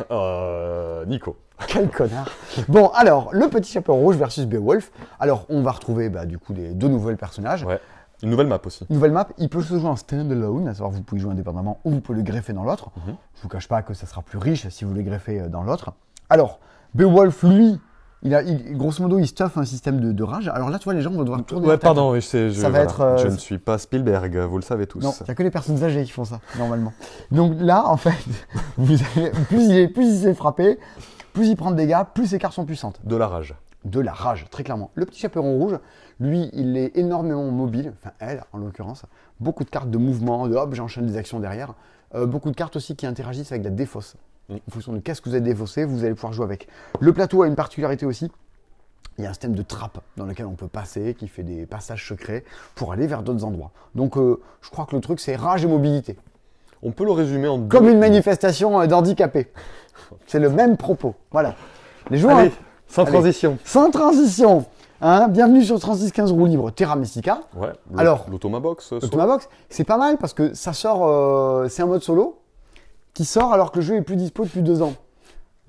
Nico. Quel connard. Bon, alors, le petit chaperon rouge versus Beowulf. Alors, on va retrouver, bah, du coup, deux nouvelles personnages. Ouais. Une nouvelle map aussi. Nouvelle map, il peut se jouer en stand-alone, à savoir vous pouvez jouer indépendamment ou vous pouvez le greffer dans l'autre. Je vous cache pas que ça sera plus riche si vous le greffez dans l'autre. Alors, Beowulf, lui, grosso modo, il stuff un système de rage. Alors là, tu vois, les gens vont devoir tourner la tête. Pardon, je ne ça... suis pas Spielberg, vous le savez tous. Non, il n'y a que les personnes âgées qui font ça, normalement. Donc là, en fait, plus il s'est frappé, plus il prend de dégâts, plus ses cartes sont puissantes. De la rage. De la rage, très clairement. Le petit chaperon rouge, lui, il est énormément mobile, enfin elle en l'occurrence, beaucoup de cartes de mouvement, de hop, j'enchaîne des actions derrière, beaucoup de cartes aussi qui interagissent avec la défausse. En fonction de qu'est-ce que vous avez défaussé, vous allez pouvoir jouer avec. Le plateau a une particularité aussi, il y a un système de trappe dans lequel on peut passer, qui fait des passages secrets pour aller vers d'autres endroits. Donc je crois que le truc c'est rage et mobilité. On peut le résumer en comme une manifestation d'handicapés. C'est le même propos, voilà. Les joueurs... Allez. Sans transition. Sans transition. Hein, bienvenue sur 3615 roue libre Terra Mystica. Ouais. Alors, l'Automabox. L'Automabox, c'est pas mal parce que ça sort, c'est un mode solo qui sort alors que le jeu est plus dispo depuis 2 ans.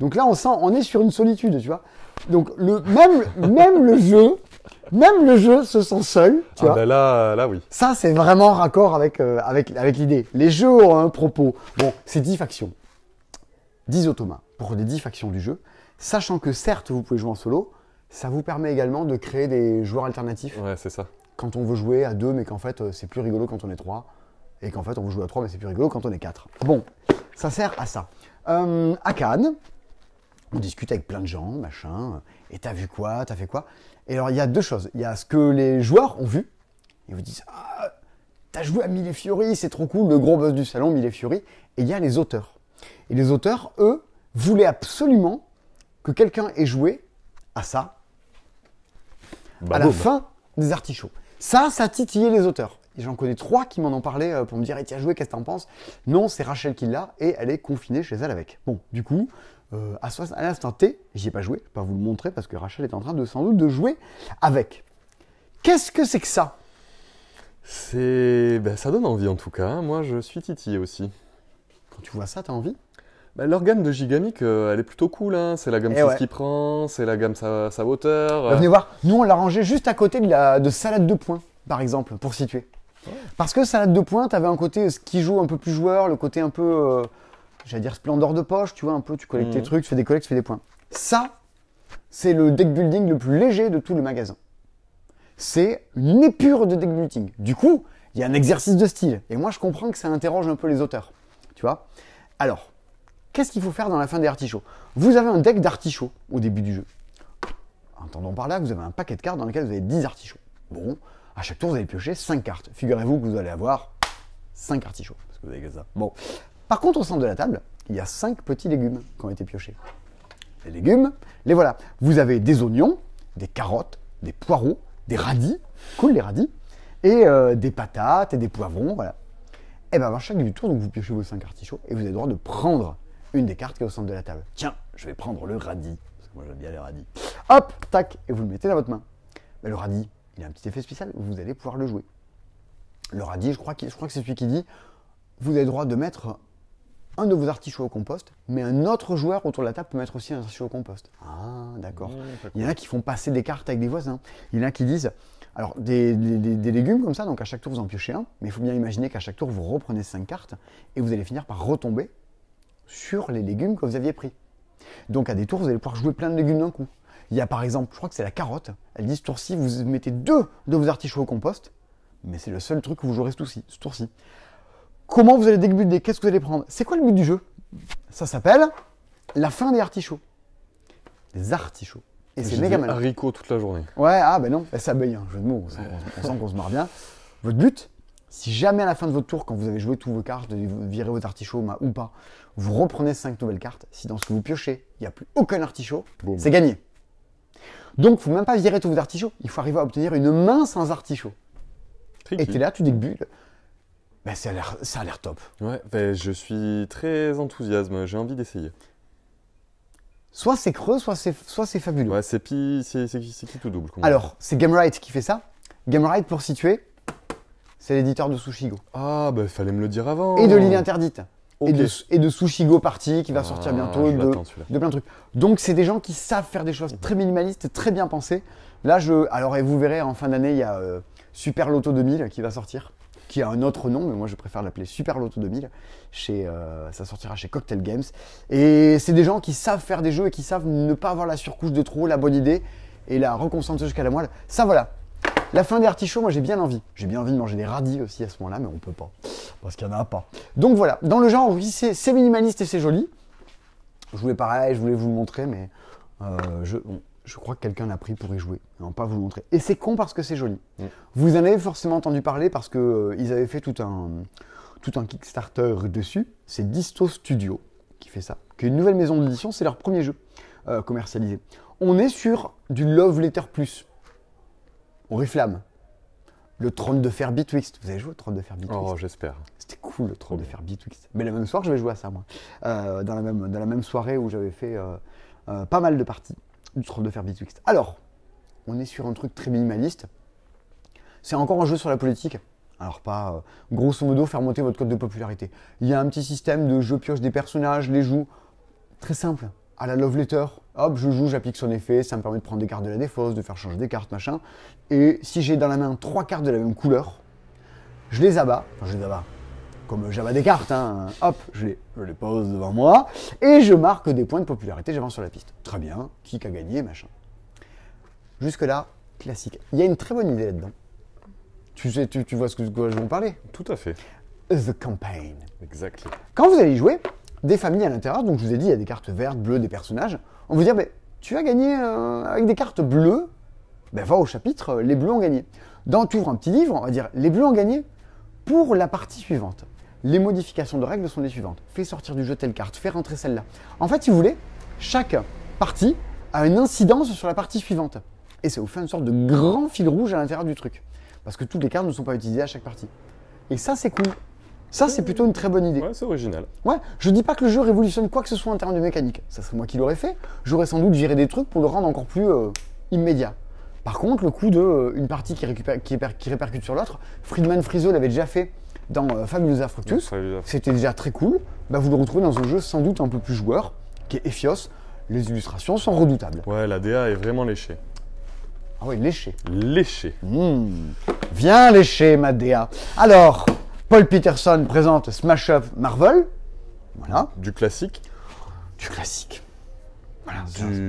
Donc là, on est sur une solitude, tu vois. Donc même le jeu se sent seul, tu vois. Ben là, oui. Ça, c'est vraiment raccord avec l'idée. Les jeux ont un propos. Bon, c'est 10 factions. 10 automas pour les 10 factions du jeu. Sachant que certes, vous pouvez jouer en solo, ça vous permet également de créer des joueurs alternatifs. Ouais, c'est ça. Quand on veut jouer à 2, mais qu'en fait, c'est plus rigolo quand on est 3. Et qu'en fait, on veut jouer à 3, mais c'est plus rigolo quand on est 4. Bon, ça sert à ça. À Cannes, on discute avec plein de gens, machin. Et t'as vu quoi? T'as fait quoi? Et alors, il y a 2 choses. Il y a ce que les joueurs ont vu. Ils vous disent, ah, t'as joué à Mille et Fiori, c'est trop cool, le gros boss du salon, Mille et Fiori. Et il y a les auteurs. Et les auteurs, eux, voulaient absolument que quelqu'un ait joué à ça à la fin des artichauts. Ça titillait les auteurs. Et j'en connais 3 qui m'en ont parlé pour me dire hey, « Tiens, joué, qu'est-ce que t'en penses ?» Non, c'est Rachel qui l'a et elle est confinée chez elle avec. Bon, du coup, à l'instant T, j'y ai pas joué, je vais pas vous le montrer parce que Rachel est en train de sans doute de jouer avec. Qu'est-ce que c'est que ça? Ça donne envie en tout cas. Hein. Moi, je suis titillé aussi. Quand tu vois ça, t'as envie? Leur gamme de Gigamic, elle est plutôt cool. Hein. C'est la gamme 6 qui prend, c'est la gamme sa hauteur. Venez voir, nous on l'a rangé juste à côté de Salade de points, par exemple, pour situer. Parce que Salade de points, t'avais un côté qui joue un peu plus joueur, le côté un peu, j'allais dire splendeur de poche, tu vois, un peu, tu collectes tes trucs, tu fais des collectes, tu fais des points. Ça, c'est le deck building le plus léger de tout le magasin. C'est une épure de deck building. Du coup, il y a un exercice de style. Et moi, je comprends que ça interroge un peu les auteurs. Tu vois? Alors, qu'est-ce qu'il faut faire dans la fin des artichauts? Vous avez un deck d'artichauts au début du jeu. Entendons par là que vous avez un paquet de cartes dans lequel vous avez 10 artichauts. Bon, à chaque tour, vous allez piocher 5 cartes. Figurez-vous que vous allez avoir 5 artichauts, parce que vous avez que ça. Bon. Par contre, au centre de la table, il y a 5 petits légumes qui ont été piochés. Les légumes, les voilà. Vous avez des oignons, des carottes, des poireaux, des radis, cool les radis, et des patates et des poivrons, voilà. Et bien, à chaque début de tour, donc vous piochez vos 5 artichauts et vous avez le droit de prendre une des cartes qui est au centre de la table. Tiens, je vais prendre le radis, parce que moi j'aime bien les radis. Hop, tac, et vous le mettez dans votre main. Mais le radis, il a un petit effet spécial, vous allez pouvoir le jouer. Le radis, je crois que c'est celui qui dit, vous avez le droit de mettre un de vos artichauts au compost, mais un autre joueur autour de la table peut mettre aussi un artichaut au compost. Ah, d'accord. Il y en a qui font passer des cartes avec des voisins. Il y en a qui disent, alors des légumes comme ça, donc à chaque tour vous en piochez un, mais il faut bien imaginer qu'à chaque tour vous reprenez 5 cartes et vous allez finir par retomber sur les légumes que vous aviez pris. Donc à des tours, vous allez pouvoir jouer plein de légumes d'un coup. Il y a par exemple, je crois que c'est la carotte, elle dit ce tour-ci, vous mettez 2 de vos artichauts au compost, mais c'est le seul truc que vous jouerez ce tour-ci. Comment vous allez débuter? Qu'est-ce que vous allez prendre? C'est quoi le but du jeu? Ça s'appelle la fin des artichauts. Des artichauts. Et c'est méga malin. Haricots toute la journée. Ouais, ah ben non, ça baigne, un jeu de mots, on sent qu'on se marre bien. Votre but, si jamais à la fin de votre tour, quand vous avez joué tous vos cartes, vous virez vos artichauts ou pas, vous reprenez 5 nouvelles cartes, si dans ce que vous piochez, il n'y a plus aucun artichaut, c'est gagné. Donc, il ne faut même pas virer tous vos artichauts, il faut arriver à obtenir une main sans artichaut. Et tu es là, tu débutes. Ben, ça a l'air top. Ouais, ben, je suis très enthousiaste, j'ai envie d'essayer. Soit c'est creux, soit c'est fabuleux. Ouais, c'est qui tout double. Alors, c'est Gamewright qui fait ça. Gamewright, pour situer, c'est l'éditeur de Sushigo. Ah, bah fallait me le dire avant. Et de l'île interdite. Okay. Et de Sushigo Party qui va sortir bientôt, de plein de trucs. Donc c'est des gens qui savent faire des choses très minimalistes, très bien pensées. Là, alors et vous verrez, en fin d'année, il y a Super Loto 2000 qui va sortir, qui a un autre nom, mais moi je préfère l'appeler Super Loto 2000. Ça sortira chez Cocktail Games. Et c'est des gens qui savent faire des jeux et qui savent ne pas avoir la surcouche de trop, la bonne idée et la reconcentrer jusqu'à la moelle. Ça voilà. La fin des artichauts, moi j'ai bien envie. J'ai bien envie de manger des radis aussi à ce moment-là, mais on peut pas. Parce qu'il n'y en a pas. Donc voilà, dans le genre, oui, c'est minimaliste et c'est joli. Je voulais vous le montrer, mais je crois que quelqu'un l'a pris pour y jouer. Non, pas vous le montrer. Et c'est con parce que c'est joli. Vous en avez forcément entendu parler parce qu'ils avaient fait tout un Kickstarter dessus. C'est Disto Studio qui fait ça. Qui est une nouvelle maison d'édition, c'est leur premier jeu commercialisé. On est sur du Love Letter Plus. On réflamme. Le trône de fer Betwixt. Vous avez joué au trône de fer Betwixt? Oh, j'espère. C'était cool le trône de fer Betwixt. Mais le même soir, je vais jouer à ça, moi. Dans la même soirée où j'avais fait pas mal de parties du trône de fer Betwixt. Alors, on est sur un truc très minimaliste. C'est encore un jeu sur la politique. Alors pas, grosso modo, faire monter votre cote de popularité. Il y a un petit système de je pioche des personnages, les joue. Très simple. À la Love Letter, hop, je joue, j'applique son effet, ça me permet de prendre des cartes de la défausse, de faire changer des cartes, machin. Et si j'ai dans la main 3 cartes de la même couleur, je les abats, comme j'abats des cartes, hein. Hop, je les pose devant moi, et je marque des points de popularité, j'avance sur la piste. Très bien, qui a gagné, machin. Jusque-là, classique. Il y a une très bonne idée là-dedans. Tu vois de quoi je vais vous parler? Tout à fait. The Campaign. Exactement. Quand vous allez y jouer, des familles à l'intérieur, donc je vous ai dit, il y a des cartes vertes, bleues, des personnages. On vous dit, tu as gagné avec des cartes bleues, va au chapitre, les bleus ont gagné. Tu ouvres un petit livre, on va dire, les bleus ont gagné pour la partie suivante. Les modifications de règles sont les suivantes. Fais sortir du jeu telle carte, fais rentrer celle-là. En fait, si vous voulez, chaque partie a une incidence sur la partie suivante. Et ça vous fait une sorte de grand fil rouge à l'intérieur du truc. Parce que toutes les cartes ne sont pas utilisées à chaque partie. Et ça, c'est cool. Ça, c'est plutôt une très bonne idée. Ouais, c'est original. Ouais, je dis pas que le jeu révolutionne quoi que ce soit en termes de mécanique. Ça serait moi qui l'aurais fait. J'aurais sans doute viré des trucs pour le rendre encore plus immédiat. Par contre, le coup de une partie qui répercute sur l'autre, Friedman Friso l'avait déjà fait dans Fabulosa Fructus. C'était déjà très cool. Vous le retrouvez dans un jeu sans doute un peu plus joueur, qui est Ephios. Les illustrations sont redoutables. Ouais, la DA est vraiment léchée. Ah oui, léchée. Léchée. Viens lécher, ma DA. Alors, Paul Peterson présente Smash Up Marvel. Voilà. Du classique. Du classique.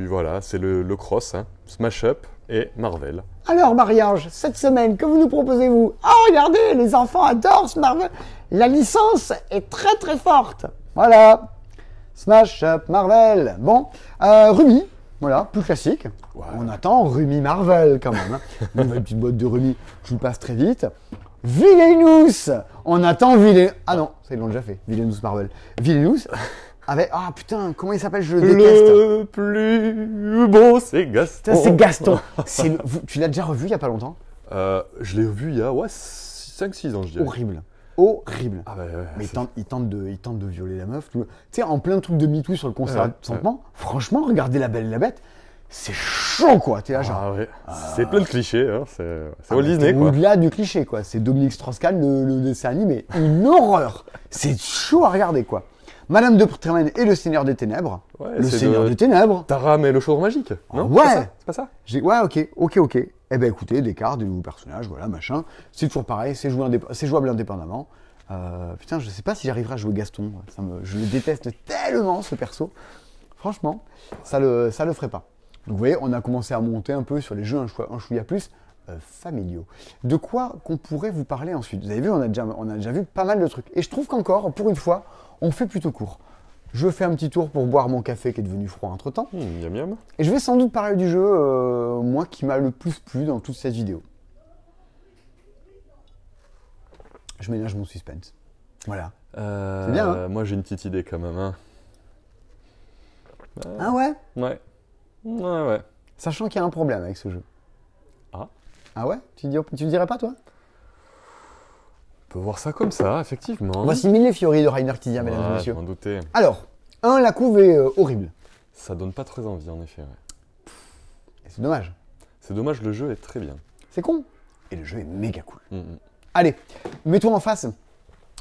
Voilà, c'est le cross, hein. Smash Up et Marvel. Alors, Marie-Ange, cette semaine, que nous proposez-vous? Oh, regardez, les enfants adorent ce Marvel. La licence est très très forte. Voilà. Smash Up Marvel. Bon, Ruby, Voilà, plus classique. Ouais. On attend Rumi Marvel quand même. Hein. Nouvelle petite boîte de Rumi, je vous passe très vite. Villainous. On attend Villainous. Ah non, ça ils l'ont déjà fait. Villainous Marvel. Villainous avec... Ah putain, comment il s'appelle? Je le déteste. Le plus beau, c'est Gaston. Putain, c'est Gaston. Tu l'as déjà revu il y a pas longtemps? Je l'ai revu il y a 5-6 ans, je dirais. Horrible. Horrible. Ah ouais, Mais il tente de violer la meuf. Tu sais, en plein truc de MeToo sur le consentement, franchement, regardez La Belle et la Bête, c'est chaud, quoi. T'es là, genre. Ah ouais. C'est plein de clichés, hein. C'est Walt mais Disney, quoi. Au-delà du cliché, quoi. C'est Dominique Strauss-Kahn, le dessin animé. Une horreur. C'est chaud à regarder, quoi. Madame de Tremaine et le Seigneur des Ténèbres. Ouais, le c'est Seigneur des Ténèbres. Taram et le chaudron magique. Non, ouais. C'est pas ça. Ouais, ok. Eh ben écoutez, des cartes, des nouveaux personnages, voilà, machin. C'est toujours pareil, c'est jouable indépendamment. Putain, je sais pas si j'arriverai à jouer Gaston. Je le déteste tellement, ce perso. Franchement, ça le ferait pas. Donc vous voyez, on a commencé à monter un peu sur les jeux un chouïa plus familiaux. De quoi qu'on pourrait vous parler ensuite? Vous avez vu, on a déjà vu pas mal de trucs. Et je trouve qu'encore, pour une fois, on fait plutôt court. Je fais un petit tour pour boire mon café qui est devenu froid entre-temps. Miam miam. Et je vais sans doute parler du jeu, moi, qui m'a le plus plu dans toute cette vidéo. Je ménage mon suspense. Voilà. C'est bien, hein? Moi, j'ai une petite idée quand même. Hein. Ah ouais? Ouais. Ouais. Sachant qu'il y a un problème avec ce jeu. Ah. Ah ouais? Tu dirais pas, toi? On peut voir ça comme ça, effectivement. Voici Mille Fiori de Rainer Knizia, mesdames et Je messieurs. m'en doutais. Alors, la couve est horrible. Ça donne pas très envie, en effet. Ouais. Et c'est dommage. C'est dommage, le jeu est très bien. C'est con. Et le jeu est méga cool. Mm-hmm. Allez, mets-toi en face.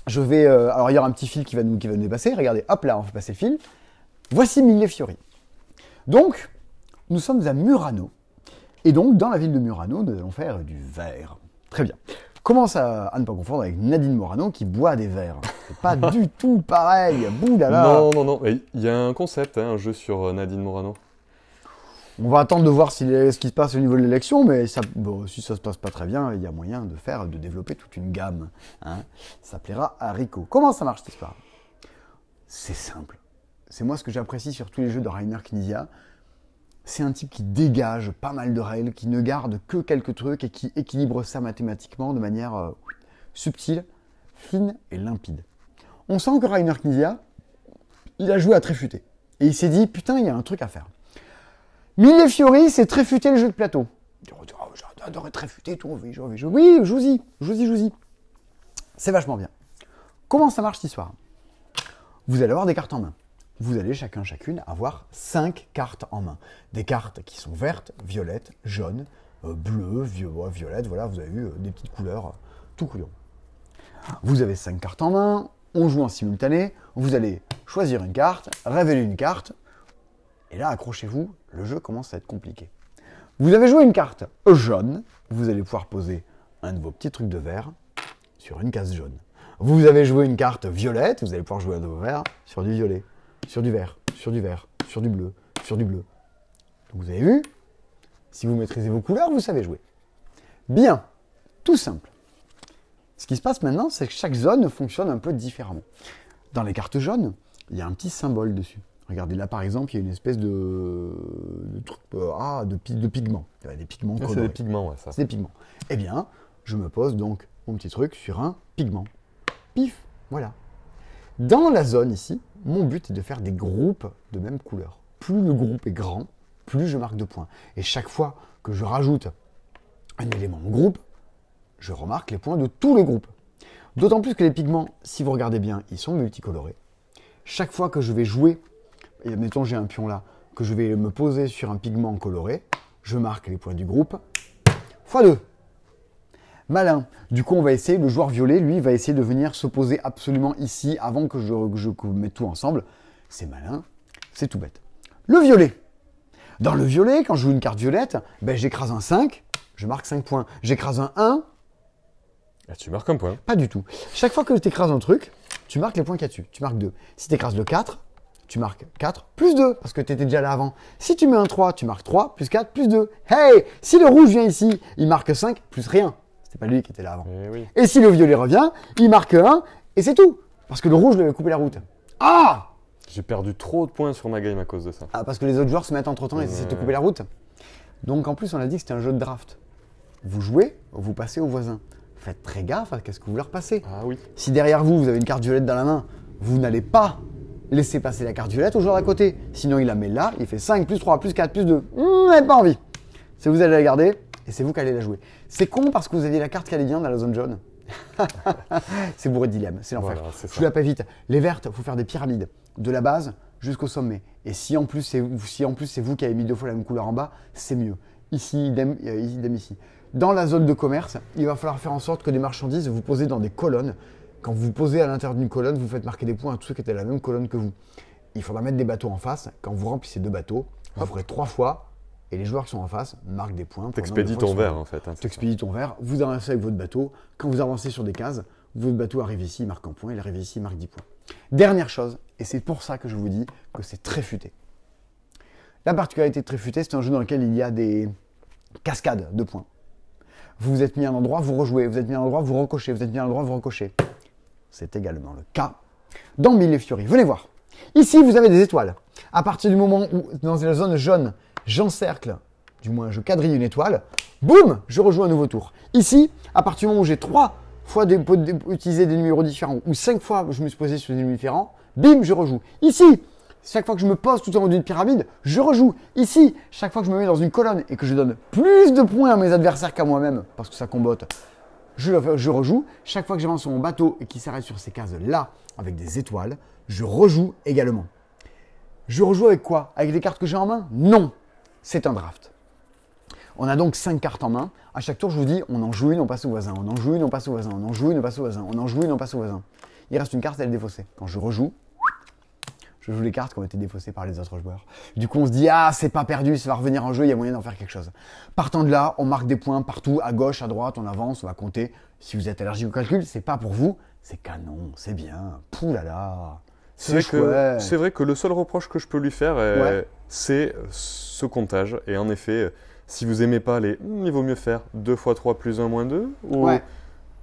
Je vais... alors, il y aura un petit fil qui va nous dépasser. Regardez, hop là, on fait passer le fil. Voici Mille Fiori. Donc, nous sommes à Murano. Et donc, dans la ville de Murano, nous allons faire du verre. Très bien. Commence à ne pas confondre avec Nadine Morano qui boit des verres. C'est pas du tout pareil. Boulala. Non. Il y a un concept, hein, un jeu sur Nadine Morano. On va attendre de voir ce qui se passe au niveau de l'élection, mais si ça se passe pas très bien, il y a moyen de développer toute une gamme. Hein. Ça plaira à Rico. Comment ça marche cette histoire? C'est simple. C'est moi ce que j'apprécie sur tous les jeux de Rainer Knizia. C'est un type qui dégage pas mal de règles, qui ne garde que quelques trucs et qui équilibre ça mathématiquement de manière subtile, fine et limpide. On sent que Rainer Knizia, il a joué à Tréfuté. Et il s'est dit, putain, il y a un truc à faire. Mille Fiori, c'est Tréfuté le jeu de plateau. J'adorais Tréfuté, tout. Oui, jouez-y. C'est vachement bien. Comment ça marche cette histoire? Vous allez avoir des cartes en main. Vous allez chacune avoir 5 cartes en main. Des cartes qui sont vertes, violettes, jaunes, bleues, violettes, voilà, vous avez vu des petites couleurs, tout couillon. Vous avez 5 cartes en main, on joue en simultané, vous allez choisir une carte, révéler une carte, et là, accrochez-vous, le jeu commence à être compliqué. Vous avez joué une carte jaune, vous allez pouvoir poser un de vos petits trucs de vert sur une case jaune. Vous avez joué une carte violette, vous allez pouvoir jouer un de vos verts sur du violet. Sur du vert, sur du vert, sur du bleu, sur du bleu. Donc vous avez vu, si vous maîtrisez vos couleurs, vous savez jouer. Bien, tout simple. Ce qui se passe maintenant, c'est que chaque zone fonctionne un peu différemment. Dans les cartes jaunes, il y a un petit symbole dessus. Regardez là par exemple, il y a une espèce de pigments. Il y a des pigments colorés. C'est des pigments, ouais, ça. C'est des pigments. Eh bien, je me pose donc mon petit truc sur un pigment. Pif, voilà. Dans la zone ici, mon but est de faire des groupes de même couleur. Plus le groupe est grand, plus je marque de points. Et chaque fois que je rajoute un élément au groupe, je remarque les points de tout le groupe. D'autant plus que les pigments, si vous regardez bien, ils sont multicolorés. Chaque fois que je vais jouer, et admettons j'ai un pion là, que je vais me poser sur un pigment coloré, je marque les points du groupe, x2. Malin. Du coup, on va essayer, le joueur violet, lui, va essayer de venir se poser absolument ici avant que je mette tout ensemble. C'est malin, c'est tout bête. Le violet. Dans le violet, quand je joue une carte violette, j'écrase un 5, je marque 5 points. J'écrase un 1. Et tu marques un point. Pas du tout. Chaque fois que tu écrases un truc, tu marques les points qu'il y a dessus. Tu marques 2. Si tu écrases le 4, tu marques 4 plus 2, parce que tu étais déjà là avant. Si tu mets un 3, tu marques 3 plus 4 plus 2. Hey! Si le rouge vient ici, il marque 5 plus rien. C'est pas lui qui était là avant. Oui. Et si le violet revient, il marque 1 et c'est tout. Parce que le rouge lui avait coupé la route. Ah! J'ai perdu trop de points sur ma game à cause de ça. Ah, parce que les autres joueurs se mettent entre temps et essaient de te couper la route. Donc en plus, on a dit que c'était un jeu de draft. Vous jouez, vous passez au voisin. Faites très gaffe à ce que vous leur passez. Ah oui. Si derrière vous, vous avez une carte violette dans la main, vous n'allez pas laisser passer la carte violette au joueur d'à côté. Sinon, il la met là, il fait 5, plus 3, plus 4, plus 2. Vous n'avez pas envie. C'est vous allez la garder et c'est vous qui allez la jouer. C'est con parce que vous aviez la carte qui allait bien dans la zone jaune. C'est bourré de dilemmes, c'est l'enfer. Voilà, c'est Je ça. vous la paie vite. Les vertes, il faut faire des pyramides de la base jusqu'au sommet. Et si en plus c'est vous qui avez mis 2 fois la même couleur en bas, c'est mieux. Ici, idem ici. Dans la zone de commerce, il va falloir faire en sorte que des marchandises vous posez dans des colonnes. Quand vous posez à l'intérieur d'une colonne, vous faites marquer des points à tous ceux qui étaient à la même colonne que vous. Il faudra mettre des bateaux en face. Quand vous remplissez 2 bateaux, vous ferez 3 fois. Et les joueurs qui sont en face marquent des points. T'expédies ton verre en fait. Hein, T'expédies ton verre, vous avancez avec votre bateau. Quand vous avancez sur des cases, votre bateau arrive ici, il marque un point, il arrive ici, il marque 10 points. Dernière chose, et c'est pour ça que je vous dis que c'est très futé. La particularité de très futé, c'est un jeu dans lequel il y a des cascades de points. Vous vous êtes mis à un endroit, vous rejouez, vous êtes mis à un endroit, vous recochez, vous êtes mis à un endroit, vous recochez. C'est également le cas dans Mille et Fury. Venez voir. Ici, vous avez des étoiles. À partir du moment où, dans la zone jaune, j'encercle, du moins je quadrille une étoile, boum, je rejoue un nouveau tour. Ici, à partir du moment où j'ai 3 fois utilisé des numéros différents, ou 5 fois je me suis posé sur des numéros différents, bim, je rejoue. Ici, chaque fois que je me pose tout en haut d'une pyramide, je rejoue. Ici, chaque fois que je me mets dans une colonne et que je donne plus de points à mes adversaires qu'à moi-même, parce que ça combotte, je rejoue. Chaque fois que j'avance sur mon bateau et qu'il s'arrête sur ces cases-là, avec des étoiles, je rejoue également. Je rejoue avec quoi? Avec les cartes que j'ai en main? Non, c'est un draft. On a donc 5 cartes en main. À chaque tour, je vous dis, on en joue une, on passe au voisin. On en joue une, on passe au voisin. On en joue une, on passe au voisin. On en joue une, on passe au voisin. Il reste une carte, elle est défaussée. Quand je rejoue, je joue les cartes qui ont été défaussées par les autres joueurs. Du coup, on se dit, ah, c'est pas perdu, ça va revenir en jeu, il y a moyen d'en faire quelque chose. Partant de là, on marque des points partout, à gauche, à droite, on avance, on va compter. Si vous êtes allergique au calcul, c'est pas pour vous, c'est canon, c'est bien. Poulala, c'est chouette. C'est vrai que le seul reproche que je peux lui faire, c'est ce comptage. Et en effet, si vous aimez pas les il vaut mieux faire 2 x 3 plus 1 moins 2 ou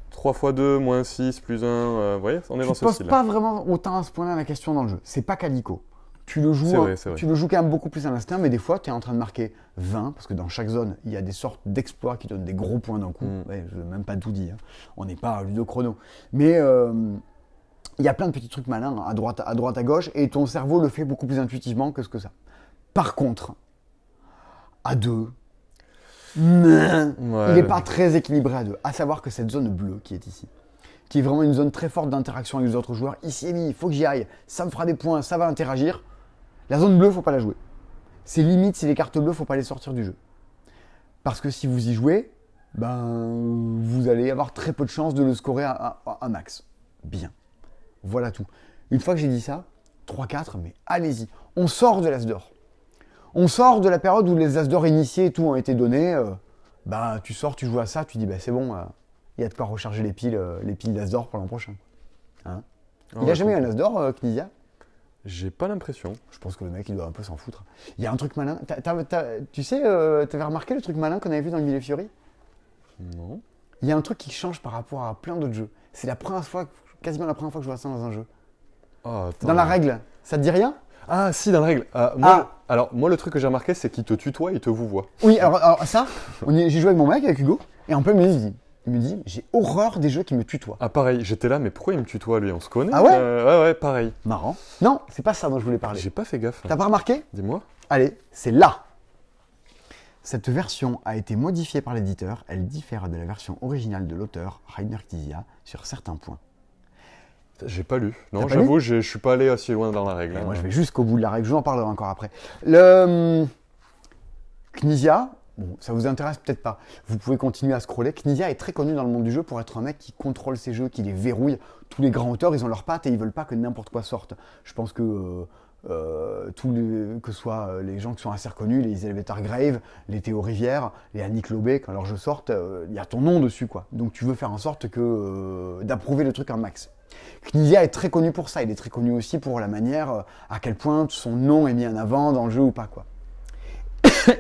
3 x 2 moins 6 plus 1. Vous voyez, on est dans ce style-là. Tu ne poses pas vraiment autant à ce point-là la question dans le jeu. C'est pas Calico. Tu le joues, tu le joues quand même beaucoup plus à l'instinct, mais des fois, tu es en train de marquer 20, parce que dans chaque zone, il y a des sortes d'exploits qui donnent des gros points d'un coup. Ouais, je ne veux même pas tout dire. On n'est pas à ludo-chrono. Mais il y a plein de petits trucs malins à droite, à gauche, et ton cerveau le fait beaucoup plus intuitivement que ce que ça. Par contre, à 2, il n'est pas très équilibré à 2. À savoir que cette zone bleue qui est ici, qui est vraiment une zone très forte d'interaction avec les autres joueurs, ici et il faut que j'y aille, ça me fera des points, ça va interagir. La zone bleue, il ne faut pas la jouer. C'est limite, si les cartes bleues, il ne faut pas les sortir du jeu. Parce que si vous y jouez, vous allez avoir très peu de chances de le scorer à max. Bien. Voilà tout. Une fois que j'ai dit ça, 3-4, mais allez-y. On sort de l'As d'or. On sort de la période où les As d'or initiés et tout ont été donnés. Tu sors, tu joues à ça, tu dis c'est bon, il y a de quoi recharger les piles d'As d'or pour l'an prochain. Hein, il n'a jamais eu un As d'or, Knizia? J'ai pas l'impression. Je pense que le mec, il doit un peu s'en foutre. Il y a un truc malin. Tu sais, t'avais remarqué le truc malin qu'on avait vu dans le Mille et Fury? Non. Il y a un truc qui change par rapport à plein d'autres jeux. C'est la première fois, quasiment la première fois que je vois ça dans un jeu. Oh, dans la règle, ça te dit rien? Ah si, dans la règle. Moi, le truc que j'ai remarqué, c'est qu'il te tutoie, il te vous voit. Oui, alors ça, j'ai joué avec mon mec, avec Hugo, et en plein milieu, il me dit, j'ai horreur des jeux qui me tutoient. Ah pareil, j'étais là, mais pourquoi il me tutoie lui? On se connaît? Ah ouais? Ouais, pareil. Marrant. Non, c'est pas ça dont je voulais parler. J'ai pas fait gaffe. T'as pas remarqué? Dis-moi. Allez, c'est là. Cette version a été modifiée par l'éditeur. Elle diffère de la version originale de l'auteur, Rainer Knizia, sur certains points. J'ai pas lu. Non, j'avoue, je suis pas allé assez loin dans la règle. Moi, je vais jusqu'au bout de la règle. Je vous en parlerai encore après. Le Knizia, bon, ça vous intéresse peut-être pas. Vous pouvez continuer à scroller. Knizia est très connu dans le monde du jeu pour être un mec qui contrôle ses jeux, qui les verrouille. Tous les grands auteurs, ils ont leurs pattes et ils veulent pas que n'importe quoi sorte. Je pense que que ce soit les gens qui sont assez reconnus, les Elevator Grave, les Théo Rivière, les Annick Lobé, quand leurs jeux sortent, il y a ton nom dessus, quoi. Donc tu veux faire en sorte d'approuver le truc un max. Knizia est très connu pour ça, il est très connu aussi pour la manière à quel point son nom est mis en avant dans le jeu ou pas, quoi.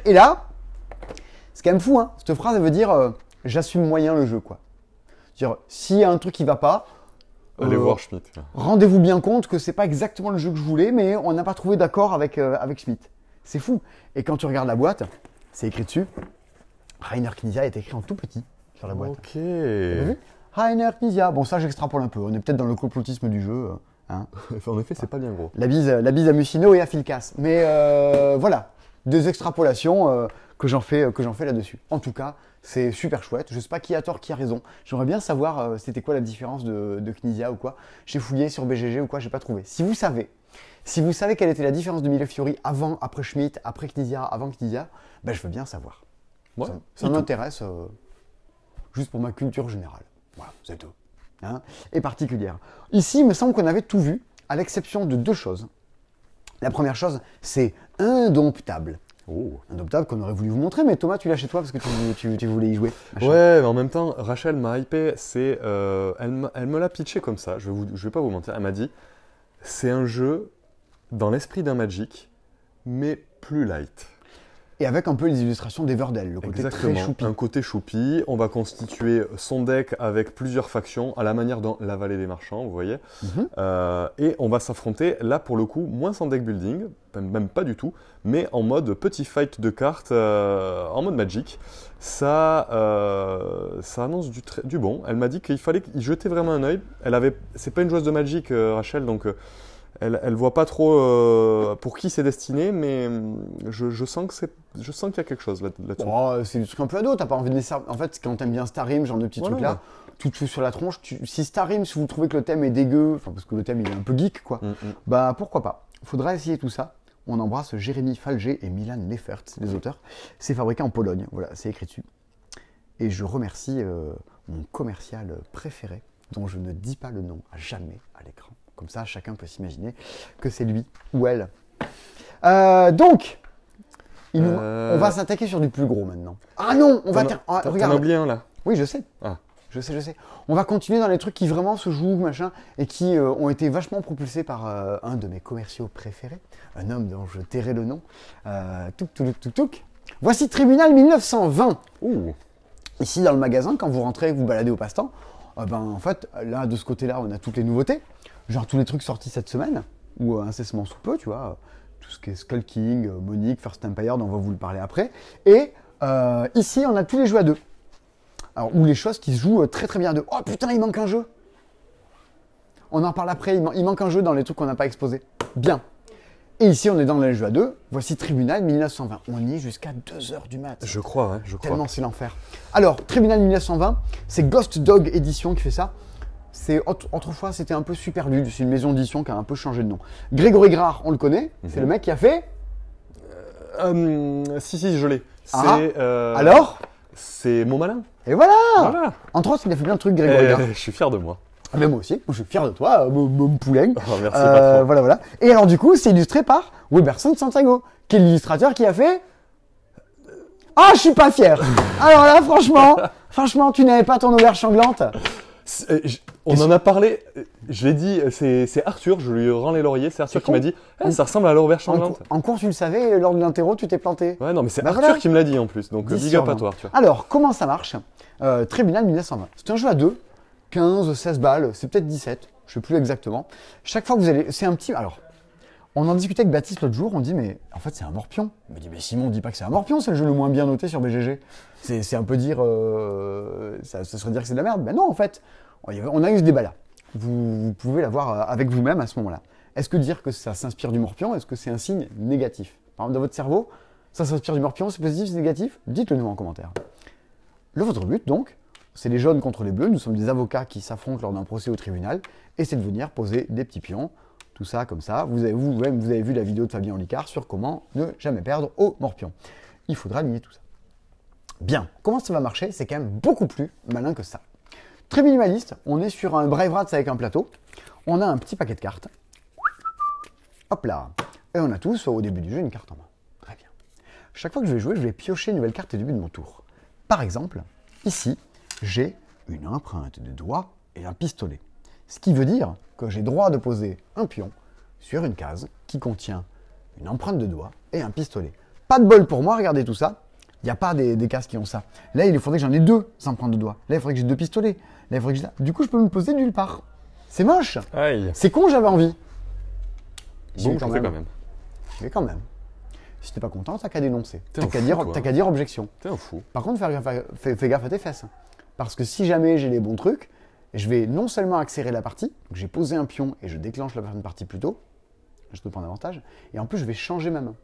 Et là, c'est quand même fou, hein. Cette phrase, elle veut dire j'assume moyen le jeu, quoi. C'est-à-dire, s'il y a un truc qui va pas, Allez voir Schmitt. Rendez-vous bien compte que c'est pas exactement le jeu que je voulais, mais on n'a pas trouvé d'accord avec Schmitt. C'est fou. Et quand tu regardes la boîte, c'est écrit dessus. Rainer Knizia est écrit en tout petit sur la boîte. Ok. Vous avez vu Rainer Knizia. Bon, ça, j'extrapole un peu. On est peut-être dans le complotisme du jeu. Hein. En effet, c'est pas bien gros. La bise à Mussino et à Philcas. Mais voilà, des extrapolations que j'en fais là-dessus. En tout cas, c'est super chouette. Je sais pas qui a tort, qui a raison. J'aimerais bien savoir c'était quoi la différence de Knizia ou quoi. J'ai fouillé sur BGG ou quoi, j'ai pas trouvé. Si vous savez quelle était la différence de Millefiori avant, après Schmitt, après Knizia, avant Knizia, ben, je veux bien savoir. Ouais, ça m'intéresse juste pour ma culture générale. Voilà, c'est tout. Hein, et particulière. Ici, il me semble qu'on avait tout vu, à l'exception de 2 choses. La première chose, c'est Indomptable. Oh. Indomptable qu'on aurait voulu vous montrer, mais Thomas, tu l'as chez toi parce que tu voulais y jouer. Machin. Ouais, mais en même temps, Rachel m'a hypé. Elle me l'a pitché comme ça, je vais pas vous mentir. Elle m'a dit, c'est un jeu dans l'esprit d'un Magic, mais plus light. Et avec un peu les illustrations d'Everdell, le côté très choupi. Un côté choupi. On va constituer son deck avec plusieurs factions, à la manière dans la Vallée des Marchands, vous voyez. Et on va s'affronter, là pour le coup, moins en deck building, même pas du tout, mais en mode petit fight de cartes, en mode Magic. Ça annonce du bon. Elle m'a dit qu'il fallait y jeter vraiment un œil. C'est pas une joueuse de Magic, Rachel, donc... Elle voit pas trop pour qui c'est destiné, mais je sens qu'il y a quelque chose là-dessus. Oh, c'est du truc un peu ado, t'as pas envie de laisser... En fait, quand t'aimes bien Starim, genre de petits trucs là, tout sur la tronche, si Starim, si vous trouvez que le thème est dégueu, enfin parce que le thème il est un peu geek quoi, bah pourquoi pas. Faudra essayer tout ça. On embrasse Jérémy Falger et Milan Leffert, les auteurs. C'est fabriqué en Pologne, voilà, c'est écrit dessus. Et je remercie mon commercial préféré, dont je ne dis pas le nom jamais à l'écran. Comme ça, chacun peut s'imaginer que c'est lui ou elle. Donc, on va s'attaquer sur du plus gros maintenant. Ah non, on va... T'en as oublié un là. Oui, je sais. Ah. Je sais. On va continuer dans les trucs qui vraiment se jouent, machin, et qui ont été vachement propulsés par un de mes commerciaux préférés, un homme dont je tairai le nom. Touk. Voici Tribunal 1920. Ouh. Ici, dans le magasin, quand vous rentrez et que vous baladez au passe-temps, en fait, là, de ce côté-là, on a toutes les nouveautés. Genre tous les trucs sortis cette semaine, ou incessamment sous peu, tu vois, tout ce qui est Skull King, Monique, First Empire, dont on va vous le parler après. Et ici, on a tous les jeux à 2. Alors, ou les choses qui se jouent très très bien à 2. Oh putain, il manque un jeu. On en parle après, il manque un jeu dans les trucs qu'on n'a pas exposés. Bien. Et ici, on est dans les jeux à 2. Voici Tribunal 1920. On y est jusqu'à 2h du mat. Je crois, je crois. Tellement c'est l'enfer. Alors, Tribunal 1920, c'est Ghost Dog Edition qui fait ça. Autrefois, c'était un peu Super Lude. C'est une maison d'édition qui a un peu changé de nom. Grégory Grard, on le connaît. C'est le mec qui a fait... Si, je l'ai. Alors C'est Mon Malin. Et voilà. Entre autres, il a fait plein de trucs, Grégory Grard. Je suis fier de moi. Mais moi aussi, je suis fier de toi, mon poulet. Oh, merci, patron. Voilà. Et alors, du coup, c'est illustré par Weberson Santiago, qui est l'illustrateur qui a fait... Ah, je suis pas fier. Alors là, franchement, tu n'avais pas ton auberge sanglante. On en a parlé, je l'ai dit, c'est Arthur, je lui rends les lauriers, c'est Arthur qui m'a dit ça ressemble à l'auberge sanglante. En cours, tu le savais, lors de l'interro, tu t'es planté. Ouais, non, mais c'est Arthur qui me l'a dit en plus, donc big up à toi, Arthur. Alors, comment ça marche Tribunal 1920. C'est un jeu à 2, 15, 16 balles, c'est peut-être 17, je sais plus exactement. Chaque fois que vous allez. C'est un petit. Alors, on en discutait avec Baptiste l'autre jour, on dit, mais en fait, c'est un morpion. Il me dit, mais Simon, dis pas que c'est un morpion, c'est le jeu le moins bien noté sur BGG. C'est un peu dire. Ça serait dire que c'est de la merde. Mais non, en fait. On a eu ce débat-là. Vous pouvez l'avoir avec vous-même à ce moment-là. Est-ce que dire que ça s'inspire du morpion, est-ce que c'est un signe négatif? Par exemple, dans votre cerveau, ça s'inspire du morpion, c'est positif, c'est négatif? Dites-le nous en commentaire. Votre but, donc, c'est les jaunes contre les bleus. Nous sommes des avocats qui s'affrontent lors d'un procès au tribunal. Et c'est de venir poser des petits pions. Tout ça, comme ça. Vous avez vu la vidéo de Fabien Olicard sur comment ne jamais perdre au morpion. Il faudra aligner tout ça. Bien. Comment ça va marcher? C'est quand même beaucoup plus malin que ça. Très minimaliste, on est sur un Brave Rats avec un plateau. On a un petit paquet de cartes. Hop là. Et on a tous, au début du jeu, une carte en main. Très bien. Chaque fois que je vais jouer, je vais piocher une nouvelle carte au début de mon tour. Par exemple, ici, j'ai une empreinte de doigt et un pistolet. Ce qui veut dire que j'ai droit de poser un pion sur une case qui contient une empreinte de doigt et un pistolet. Pas de bol pour moi, regardez tout ça. Il n'y a pas des cases qui ont ça. Là, il faudrait que j'en ai 2 empreintes de doigts. Là, il faudrait que j'ai 2 pistolets. Là, il faudrait que j'ai... Du coup, je peux me poser nulle part. C'est moche. Aïe. C'est con, j'avais envie. Bon, je le fais quand même. Mais quand même. Si t'es pas content, t'as qu'à dénoncer. T'es T'as un qu'à fou, dire, quoi. t'as qu'à dire objection. T'es un fou. Par contre, fais gaffe à tes fesses. Parce que si jamais j'ai les bons trucs, je vais non seulement accélérer la partie, donc j'ai posé un pion et je déclenche la partie plus tôt, je te prends davantage, et en plus je vais changer ma main.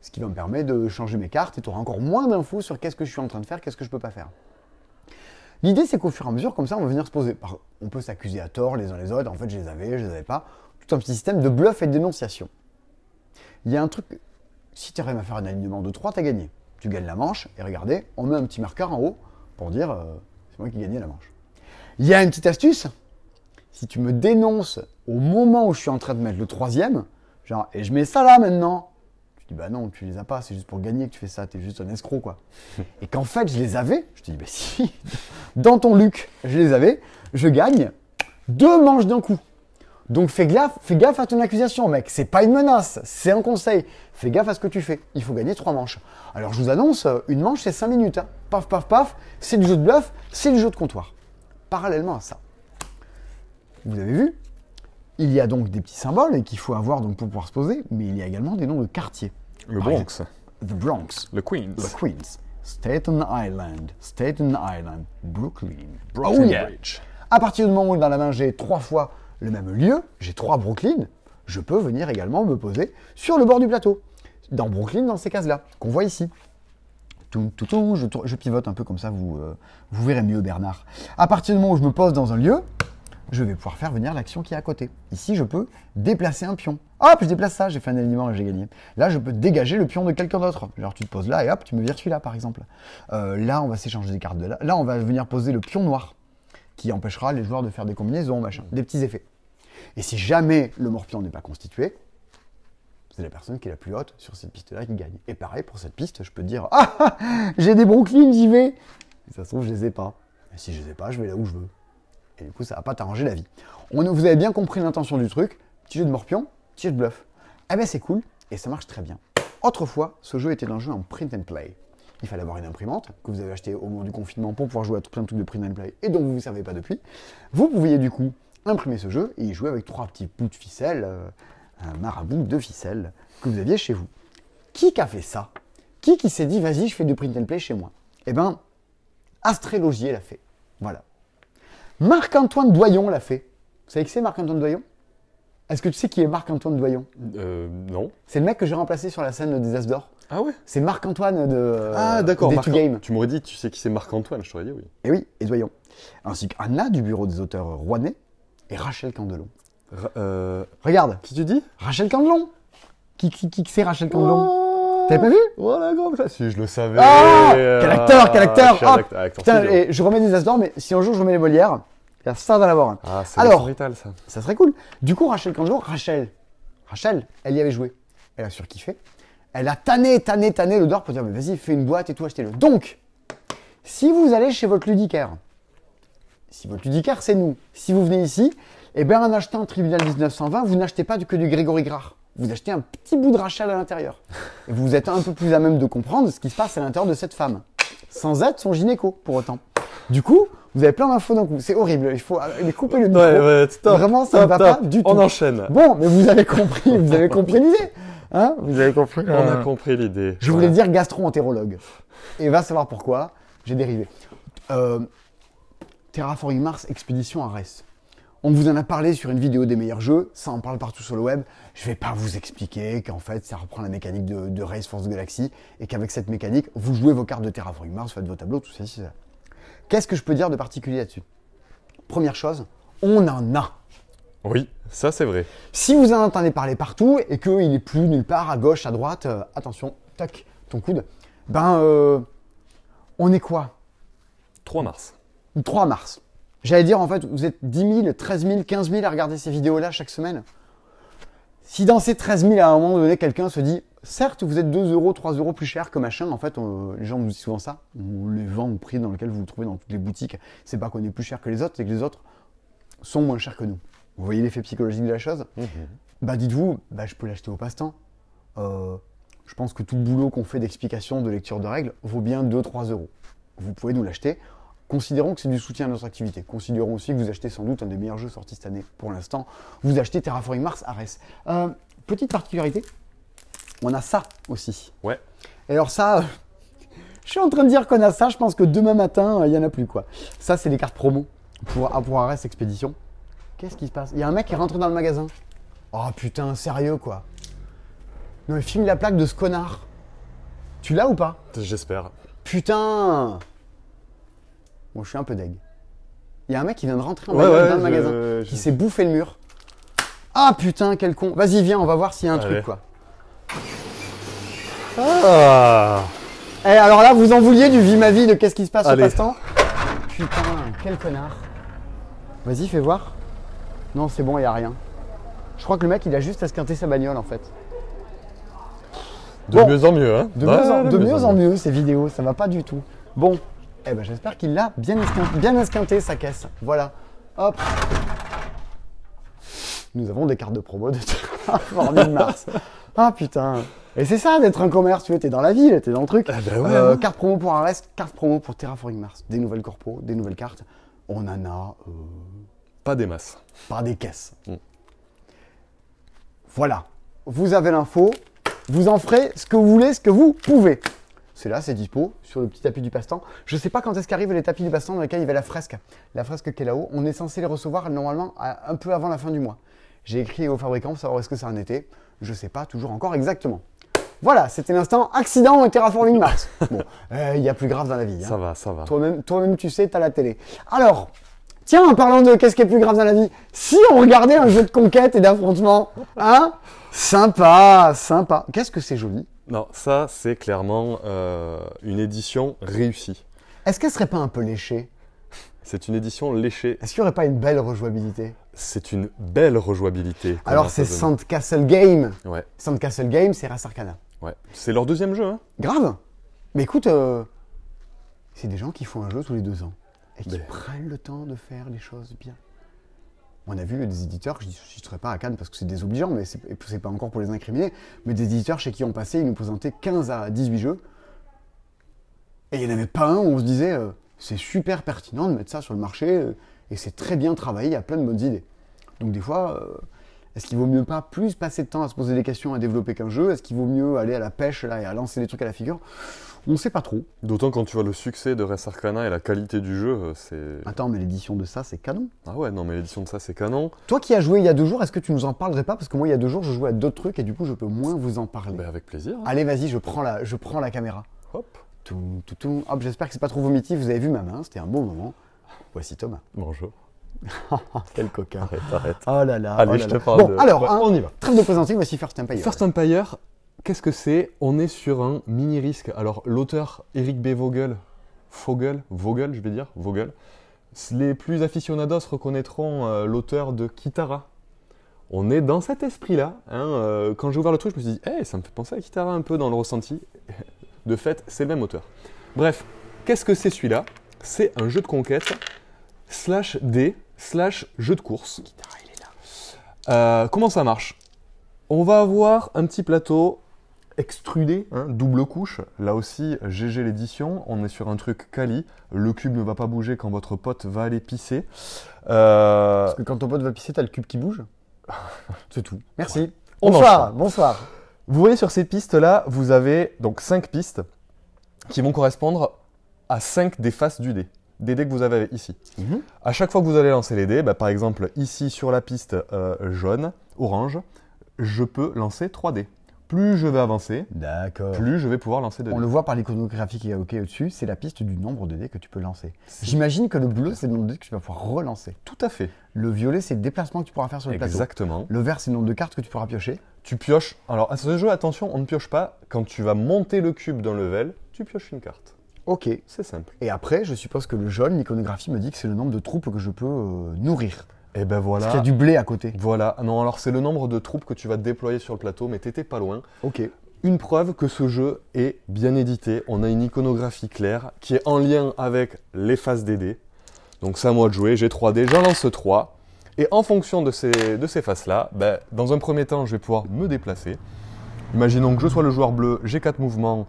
Ce qui va me permettre de changer mes cartes et tu auras encore moins d'infos sur qu'est-ce que je suis en train de faire, qu'est-ce que je peux pas faire. L'idée c'est qu'au fur et à mesure, comme ça, on va venir se poser. On peut s'accuser à tort les uns les autres, en fait je les avais pas. Tout un petit système de bluff et de dénonciation. Il y a un truc, si tu arrives à faire un alignement de 3, tu as gagné. Tu gagnes la manche, et regardez, on met un petit marqueur en haut pour dire c'est moi qui ai gagné la manche. Il y a une petite astuce, si tu me dénonces au moment où je suis en train de mettre le 3e, genre, et je mets ça là maintenant, tu dis bah non, tu les as pas, c'est juste pour gagner que tu fais ça, t'es juste un escroc quoi. Et qu'en fait je les avais, je te dis bah si, dans ton Luc, je les avais, je gagne 2 manches d'un coup. Donc fais gaffe à ton accusation, mec. C'est pas une menace, c'est un conseil. Fais gaffe à ce que tu fais. Il faut gagner 3 manches. Alors je vous annonce, une manche c'est 5 minutes. Hein. Paf, paf, paf. C'est du jeu de bluff, c'est du jeu de comptoir. Parallèlement à ça, vous avez vu, il y a donc des petits symboles qu'il faut avoir donc pour pouvoir se poser, mais il y a également des noms de quartiers. Le Bronx. The Bronx. Le Queens. The Queens. Staten Island. Staten Island. Brooklyn. Brooklyn Oh yeah. Bridge. À partir du moment où dans la main j'ai 3 fois le même lieu, j'ai 3 Brooklyn, je peux venir également me poser sur le bord du plateau. Dans Brooklyn, dans ces cases-là, qu'on voit ici. Je pivote un peu comme ça, vous verrez mieux Bernard. À partir du moment où je me pose dans un lieu, je vais pouvoir faire venir l'action qui est à côté. Ici, je peux déplacer un pion. Hop, je déplace ça, j'ai fait un alignement et j'ai gagné. Là, je peux dégager le pion de quelqu'un d'autre. Genre, tu te poses là et hop, tu me vires celui-là, par exemple. Là, on va s'échanger des cartes de là. Là, on va venir poser le pion noir, qui empêchera les joueurs de faire des combinaisons, machin, des petits effets. Et si jamais le morpion n'est pas constitué, c'est la personne qui est la plus haute sur cette piste-là qui gagne. Et pareil, pour cette piste, je peux dire « Ah, j'ai des Brooklyn, j'y vais !» Et ça se trouve, je les ai pas. Et si je les ai pas, je vais là où je veux. Et du coup, ça va pas t'arranger la vie. Vous avez bien compris l'intention du truc. Petit jeu de morpion, petit jeu de bluff. Eh ben, c'est cool, et ça marche très bien. Autrefois, ce jeu était un jeu en print and play. Il fallait avoir une imprimante que vous avez achetée au moment du confinement pour pouvoir jouer à plein de trucs de print and play et dont vous ne vous servez pas depuis. Vous pouviez du coup imprimer ce jeu et y jouer avec 3 petits bouts de ficelle, un marabout de ficelle que vous aviez chez vous. Qui a fait ça? Qui s'est dit vas-y, je fais du print and play chez moi? Eh ben, Astré Logier l'a fait. Voilà. Marc-Antoine Doyon l'a fait. Vous savez qui c'est Marc-Antoine Doyon? Est-ce que tu sais qui est Marc-Antoine Doyon? Non. C'est le mec que j'ai remplacé sur la scène des As d'Or. Ah ouais? C'est Marc-Antoine de Ah d'accord, des Two Game. Tu m'aurais dit, tu sais qui c'est Marc-Antoine, je t'aurais dit oui. Et oui, et Doyon. Ainsi qu'Anna du bureau des auteurs rouennais et Rachel Candelon. Regarde, Qui tu dis? Rachel Candelon. Qui c'est Rachel Candelon? T'avais pas vu? Voilà, comme ça. Si, je le savais. Ah, quel acteur, quel acteur! Putain, studio. et je remets des As d'Or, mais si un jour je remets les Molières, il y a ça dans la barre. Ah, c'est Alors, vital ça. ça serait cool. Du coup, Rachel Candelon, Rachel, elle y avait joué. Elle a surkiffé. Elle a tanné le d'or pour dire, mais vas-y, fais une boîte et tout, achetez-le. Donc, si vous allez chez votre ludicaire, si votre ludicaire, c'est nous, si vous venez ici, eh bien, en achetant Tribunal 1920, vous n'achetez pas que du Grégory Grard. Vous achetez un petit bout de Rachel à l'intérieur. Et vous êtes un peu plus à même de comprendre ce qui se passe à l'intérieur de cette femme. Sans être son gynéco, pour autant. Du coup, vous avez plein d'infos d'un coup. C'est horrible. Il faut les couper le micro. Ouais, stop. Vraiment, ça ne va pas du tout. On enchaîne. Bon, mais vous avez compris l'idée. Hein, vous avez compris. On a compris l'idée. Je voulais dire gastro-entérologue. Et va savoir pourquoi, j'ai dérivé. Terraforming Mars, expédition Arès. On vous en a parlé sur une vidéo des meilleurs jeux, ça en parle partout sur le web. Je vais pas vous expliquer qu'en fait, ça reprend la mécanique de Race Force Galaxy et qu'avec cette mécanique, vous jouez vos cartes de Terraforming Mars, faites vos tableaux, tout ça, tout ça. Qu'est-ce que je peux dire de particulier là-dessus? Première chose, on en a. Oui, ça c'est vrai. Si vous en entendez parler partout et qu'il n'est plus nulle part, à gauche, à droite, attention, tac, ton coude, on est quoi? 3 mars. 3 mars. J'allais dire, en fait, vous êtes 10 000, 13 000, 15 000 à regarder ces vidéos-là chaque semaine. Si dans ces 13 000, à un moment donné, quelqu'un se dit, certes, vous êtes 2 euros, 3 euros plus cher que machin, en fait, les gens nous disent souvent ça, on les vend au prix dans lequel vous le trouvez dans toutes les boutiques. C'est pas qu'on est plus cher que les autres, c'est que les autres sont moins chers que nous. Vous voyez l'effet psychologique de la chose? Dites-vous, je peux l'acheter au passe-temps. Je pense que tout le boulot qu'on fait d'explication, de lecture de règles, vaut bien 2-3 euros. Vous pouvez nous l'acheter considérons que c'est du soutien à notre activité. Considérons aussi que vous achetez sans doute un des meilleurs jeux sortis cette année pour l'instant. Vous achetez Terraforming Mars Ares. Petite particularité, on a ça aussi. Ouais. Et alors ça, je suis en train de dire qu'on a ça, je pense que demain matin, il n'y en a plus quoi. Ça, c'est les cartes promo pour Ares Expédition. Qu'est-ce qui se passe? Il y a un mec qui rentre dans le magasin. Oh putain, sérieux quoi. Non mais filme la plaque de ce connard. Tu l'as ou pas? J'espère. Putain. Bon, je suis un peu deg. Il y a un mec qui vient de rentrer dans le magasin, qui s'est bouffé le mur. Ah putain, quel con. Vas-y, viens, on va voir s'il y a un truc quoi. Ah. Eh, alors là, vous en vouliez du vie ma vie de qu'est-ce qui se passe au passe-temps? Putain, quel connard. Vas-y, fais voir. Non, c'est bon, il n'y a rien. Je crois que le mec, il a juste esquinté sa bagnole en fait. De mieux en mieux, hein. De mieux en mieux, ces vidéos, ça va pas du tout. Bon, eh ben, j'espère qu'il l'a bien esquinté sa caisse. Voilà. Hop. Nous avons des cartes de promo de Terraforming Mars. Ah putain. Et c'est ça d'être un commerce, tu vois, t'es dans la ville, t'es dans le truc. Ah bah ouais, carte promo pour Ares, carte promo pour Terraforming Mars. Des nouvelles corpos, des nouvelles cartes. On en a... pas des masses. Pas des caisses. Voilà. Vous avez l'info. Vous en ferez ce que vous voulez, ce que vous pouvez. C'est là, c'est dispo sur le petit tapis du passe-temps. Je ne sais pas quand est-ce qu'arrivent les tapis du passe-temps dans lesquels il y avait la fresque. La fresque qui est là-haut, on est censé les recevoir normalement un peu avant la fin du mois. J'ai écrit aux fabricants pour savoir est-ce que ça en était. Je ne sais pas toujours encore exactement. Voilà, c'était l'instant accident et Terraforming Mars. Bon, il y a plus grave dans la vie. Hein. Ça va, ça va. Toi-même, tu sais, tu as la télé. Alors, tiens, en parlant de qu'est-ce qui est plus grave dans la vie, si on regardait un jeu de conquête et d'affrontement, hein? Sympa, sympa. Qu'est-ce que c'est joli? Non, ça, c'est clairement une édition réussie. Est-ce qu'elle serait pas un peu léchée? C'est une édition léchée. Est-ce qu'il n'y aurait pas une belle rejouabilité? C'est une belle rejouabilité. Alors, c'est Sandcastle Game. Ouais. Sandcastle Game, c'est Res Arcana. Ouais. C'est leur deuxième jeu, hein. Grave. Mais écoute, c'est des gens qui font un jeu tous les 2 ans et qui prennent le temps de faire les choses bien. On a vu des éditeurs, je ne serais pas à Cannes parce que c'est désobligeant, mais c'est pas encore pour les incriminer, mais des éditeurs chez qui on passait, ils nous présentaient 15 à 18 jeux. Et il n'y en avait pas un où on se disait, c'est super pertinent de mettre ça sur le marché, et c'est très bien travaillé, il y a plein de bonnes idées. Donc des fois, est-ce qu'il vaut mieux pas plus passer de temps à se poser des questions, à développer qu'un jeu? Est-ce qu'il vaut mieux aller à la pêche là, et à lancer des trucs à la figure? On ne sait pas trop. D'autant quand tu vois le succès de Res Arcana et la qualité du jeu, c'est... Attends, mais l'édition de ça, c'est canon. Ah ouais, non, mais l'édition de ça, c'est canon. Toi qui as joué il y a 2 jours, est-ce que tu nous en parlerais pas? Parce que moi, il y a 2 jours, je jouais à d'autres trucs et du coup, je peux moins vous en parler. Ben avec plaisir. Hein. Allez, vas-y, je prends la caméra. Hop. Hop, j'espère que c'est pas trop vomitif. Vous avez vu ma main, c'était un bon moment. Voici Thomas. Bonjour. Quel coquin. Arrête. Oh là là. Allez, oh là je te là. parle Bon, alors, on y va. Trêve de plaisanterie, voici First Empire. First Empire, qu'est-ce que c'est? On est sur un mini-risque. Alors, l'auteur Eric B. Vogel, je vais dire, Vogel. Les plus aficionados reconnaîtront l'auteur de Kitara. On est dans cet esprit-là. Hein, quand j'ai ouvert le truc, je me suis dit, hey, ça me fait penser à Kitara un peu dans le ressenti. De fait, c'est le même auteur. Bref, qu'est-ce que c'est celui-là? C'est un jeu de conquête /D/jeu de course. Kitara, il est là. Comment ça marche? On va avoir un petit plateau extrudé, hein, double couche. Là aussi, GG l'édition. On est sur un truc quali. Le cube ne va pas bouger quand votre pote va aller pisser. Parce que quand ton pote va pisser, t'as le cube qui bouge. C'est tout. Merci. Ouais. Bonsoir. Vous voyez sur ces pistes-là, vous avez donc 5 pistes qui vont correspondre à 5 des faces du dé. Des dés que vous avez ici. À chaque fois que vous allez lancer les dés, par exemple ici sur la piste jaune, orange, je peux lancer 3 dés. Plus je vais avancer, plus je vais pouvoir lancer de dés. On le voit par l'iconographie qui est OK au-dessus, c'est la piste du nombre de dés que tu peux lancer. J'imagine que le bleu, c'est le nombre de dés que tu vas pouvoir relancer. Tout à fait. Le violet, c'est le déplacement que tu pourras faire sur le plateau. Exactement. Le vert, c'est le nombre de cartes que tu pourras piocher. Tu pioches. Alors, à ce jeu, attention, on ne pioche pas. Quand tu vas monter le cube d'un level, tu pioches une carte. OK. C'est simple. Et après, je suppose que le jaune, l'iconographie me dit que c'est le nombre de troupes que je peux nourrir. Et ben voilà. Parce qu'il y a du blé à côté. Voilà. Non, alors c'est le nombre de troupes que tu vas déployer sur le plateau, mais t'étais pas loin. OK. Une preuve que ce jeu est bien édité. On a une iconographie claire qui est en lien avec les faces des dés. Donc c'est à moi de jouer. J'ai 3 dés, j'en lance 3. Et en fonction de ces faces-là, dans un premier temps, je vais pouvoir me déplacer. Imaginons que je sois le joueur bleu, j'ai 4 mouvements.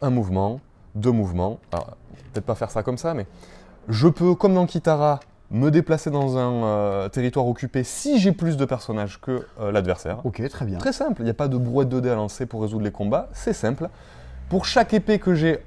Un mouvement, 2 mouvements. Alors, peut-être pas faire ça comme ça, mais Je peux, comme dans Kitara, me déplacer dans un territoire occupé si j'ai plus de personnages que l'adversaire. Ok, très bien. Très simple, il n'y a pas de brouette de dés à lancer pour résoudre les combats, c'est simple. Pour chaque épée que j'ai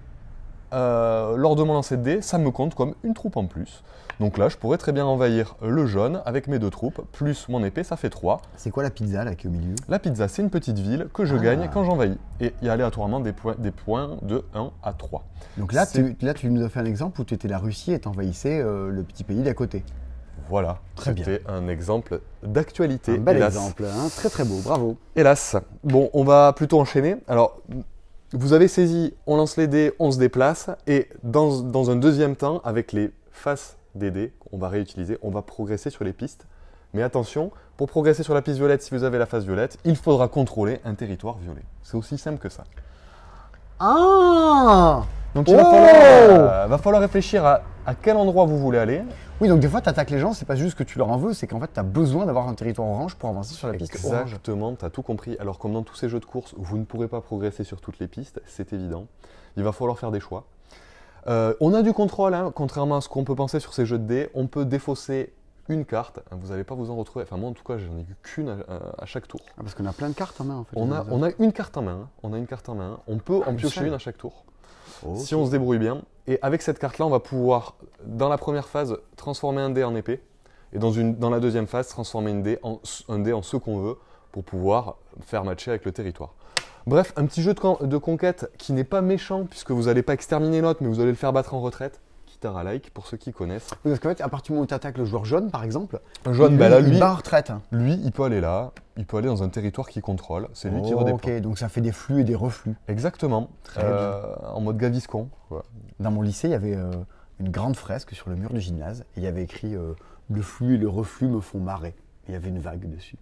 lors de mon lancer de dés, ça me compte comme une troupe en plus. Donc là, je pourrais très bien envahir le jaune avec mes 2 troupes, plus mon épée, ça fait 3. C'est quoi la pizza là qui est au milieu? La pizza, c'est une petite ville que je gagne quand j'envahis. Et il y a aléatoirement des points de 1 à 3. Donc là, tu nous as fait un exemple où tu étais la Russie et tu envahissais le petit pays d'à côté. Voilà, c'était un exemple d'actualité. Un bel exemple, hein, très très beau, bravo. Hélas. Bon, on va plutôt enchaîner. Alors, vous avez saisi, on lance les dés, on se déplace, et dans un deuxième temps, avec les faces des dés qu'on va réutiliser, on va progresser sur les pistes. Mais attention, pour progresser sur la piste violette, si vous avez la face violette, il faudra contrôler un territoire violet. C'est aussi simple que ça. Ah! Donc il va falloir réfléchir à quel endroit vous voulez aller. Oui, donc des fois, tu attaques les gens, c'est pas juste que tu leur en veux, c'est qu'en fait, tu as besoin d'avoir un territoire orange pour avancer sur la piste orange. Exactement, tu as tout compris. Alors comme dans tous ces jeux de course, vous ne pourrez pas progresser sur toutes les pistes, c'est évident. Il va falloir faire des choix. On a du contrôle, hein, contrairement à ce qu'on peut penser sur ces jeux de dés. On peut défausser une carte, vous n'allez pas vous en retrouver. Enfin moi en tout cas, j'en ai eu qu'une à chaque tour. Ah, parce qu'on a plein de cartes en main en fait. On a une carte en main, hein. On a une carte en main. On peut en piocher une à chaque tour. Okay. Si on se débrouille bien. Et avec cette carte-là, on va pouvoir, dans la première phase, transformer un dé en épée. Et dans la deuxième phase, transformer un dé en ce qu'on veut pour pouvoir faire matcher avec le territoire. Bref, un petit jeu de conquête qui n'est pas méchant, puisque vous n'allez pas exterminer l'autre, mais vous allez le faire battre en retraite. Kitara-like, pour ceux qui connaissent. Oui, parce qu'en fait, à partir du moment où tu attaques le joueur jaune, par exemple, jaune, lui, il bat en retraite. Lui, il peut aller là, il peut aller dans un territoire qu'il contrôle. C'est lui qui redéploie. Ok, donc ça fait des flux et des reflux. Exactement. Très bien. En mode Gaviscon. Ouais. Dans mon lycée, il y avait une grande fresque sur le mur du gymnase, et il y avait écrit le flux et le reflux me font marrer. Il y avait une vague dessus.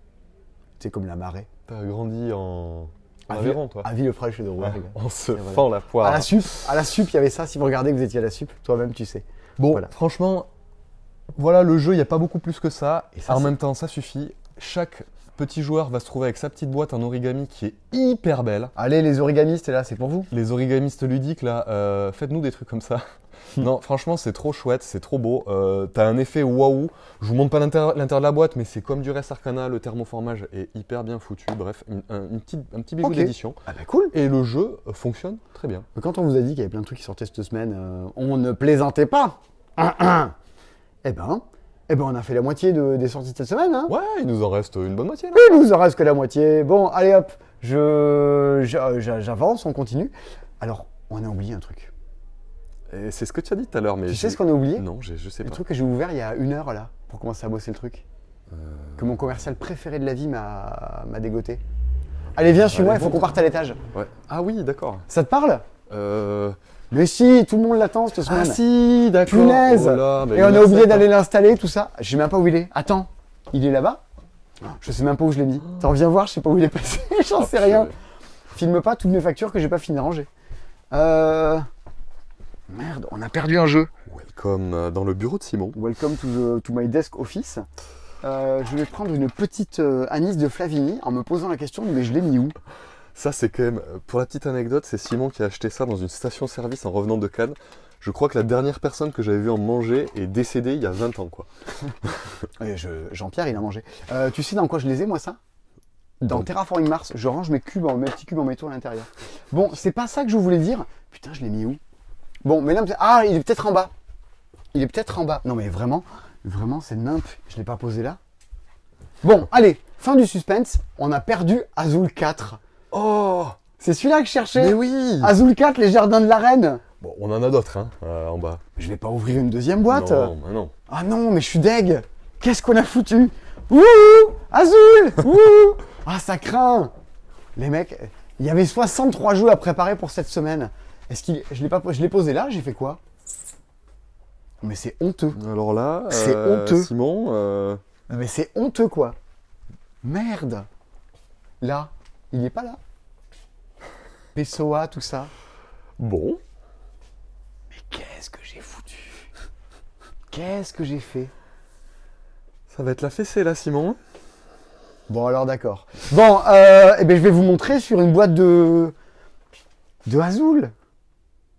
C'est comme la marée. T'as grandi en Aveyron, toi. À Villefranche de Rouergue. On se fend la poire. À la sup, il y avait ça. Si vous regardez que vous étiez à la sup, toi-même, tu sais. Bon, voilà. Franchement, voilà le jeu, il n'y a pas beaucoup plus que ça. Et ça en même temps, ça suffit. Chaque petit joueur va se trouver avec sa petite boîte en origami qui est hyper belle. Allez, les origamistes, là, c'est pour vous. Les origamistes ludiques, là, faites-nous des trucs comme ça. Non, franchement, c'est trop chouette, c'est trop beau. T'as un effet waouh. Je vous montre pas l'intérieur de la boîte, mais c'est comme du Res Arcana. Le thermoformage est hyper bien foutu. Bref, un petit bijou d'édition. Ah bah cool. Et le jeu fonctionne très bien. Mais quand on vous a dit qu'il y avait plein de trucs qui sortaient cette semaine, on ne plaisantait pas. Eh ben, on a fait la moitié des sorties de cette semaine. Hein. Ouais, il nous en reste une bonne moitié. Là. Oui, il nous en reste que la moitié. Bon, allez hop, j'avance, on continue. Alors, on a oublié un truc. C'est ce que tu as dit tout à l'heure, mais tu sais ce qu'on a oublié? Non, je sais pas. Le truc que j'ai ouvert il y a 1 heure là, pour commencer à bosser le truc. Que mon commercial préféré de la vie m'a dégoté. Allez, viens, suis-moi, il faut qu'on parte à l'étage. Ouais. Ah oui, d'accord. Ça te parle? Mais si, tout le monde l'attend cette semaine. Ah si, d'accord. Punaise. Oh là, et on a oublié d'aller l'installer, tout ça. Je sais même pas où il est. Attends, il est là-bas? Je sais même pas où je l'ai mis. T'en reviens voir, je sais pas où il est passé. J'en sais rien. Filme pas toutes mes factures que j'ai pas fini de ranger. Merde, on a perdu un jeu. Welcome dans le bureau de Simon. Welcome to my desk office. Je vais prendre une petite anis de Flavigny en me posant la question, mais je l'ai mis où? Ça, c'est quand même, pour la petite anecdote, c'est Simon qui a acheté ça dans une station-service en revenant de Cannes. Je crois que la dernière personne que j'avais vu en manger est décédée il y a 20 ans, quoi. Jean-Pierre, il a mangé. Tu sais dans quoi je les ai, moi, ça? Dans Terraforming Mars. Je range mes petits cubes en métaux à l'intérieur. Bon, c'est pas ça que je voulais dire. Putain, je l'ai mis où? Bon, mais là, ah, il est peut-être en bas. Il est peut-être en bas. Non, mais vraiment, c'est nimp. Je l'ai pas posé là. Bon, allez, fin du suspense. On a perdu Azul 4. Oh, c'est celui-là que je cherchais. Mais oui. Azul 4, les jardins de la reine. Bon, on en a d'autres, hein, en bas. Je vais pas ouvrir une deuxième boîte. Non, mais non. Ah non, mais je suis deg. Qu'est-ce qu'on a foutu? Ouh, Azul. Ouh. Ah, ça craint. Les mecs, il y avait 63 jeux à préparer pour cette semaine. Je l'ai posé là, j'ai fait quoi? Mais c'est honteux. Alors là, c'est honteux. Simon. Mais c'est honteux, quoi. Merde. Là, il n'est pas là. Pessoa, tout ça. Bon. Mais qu'est-ce que j'ai foutu? Qu'est-ce que j'ai fait? Ça va être la fessée, là, Simon. Bon, alors d'accord. Bon, eh ben, je vais vous montrer sur une boîte de Azul.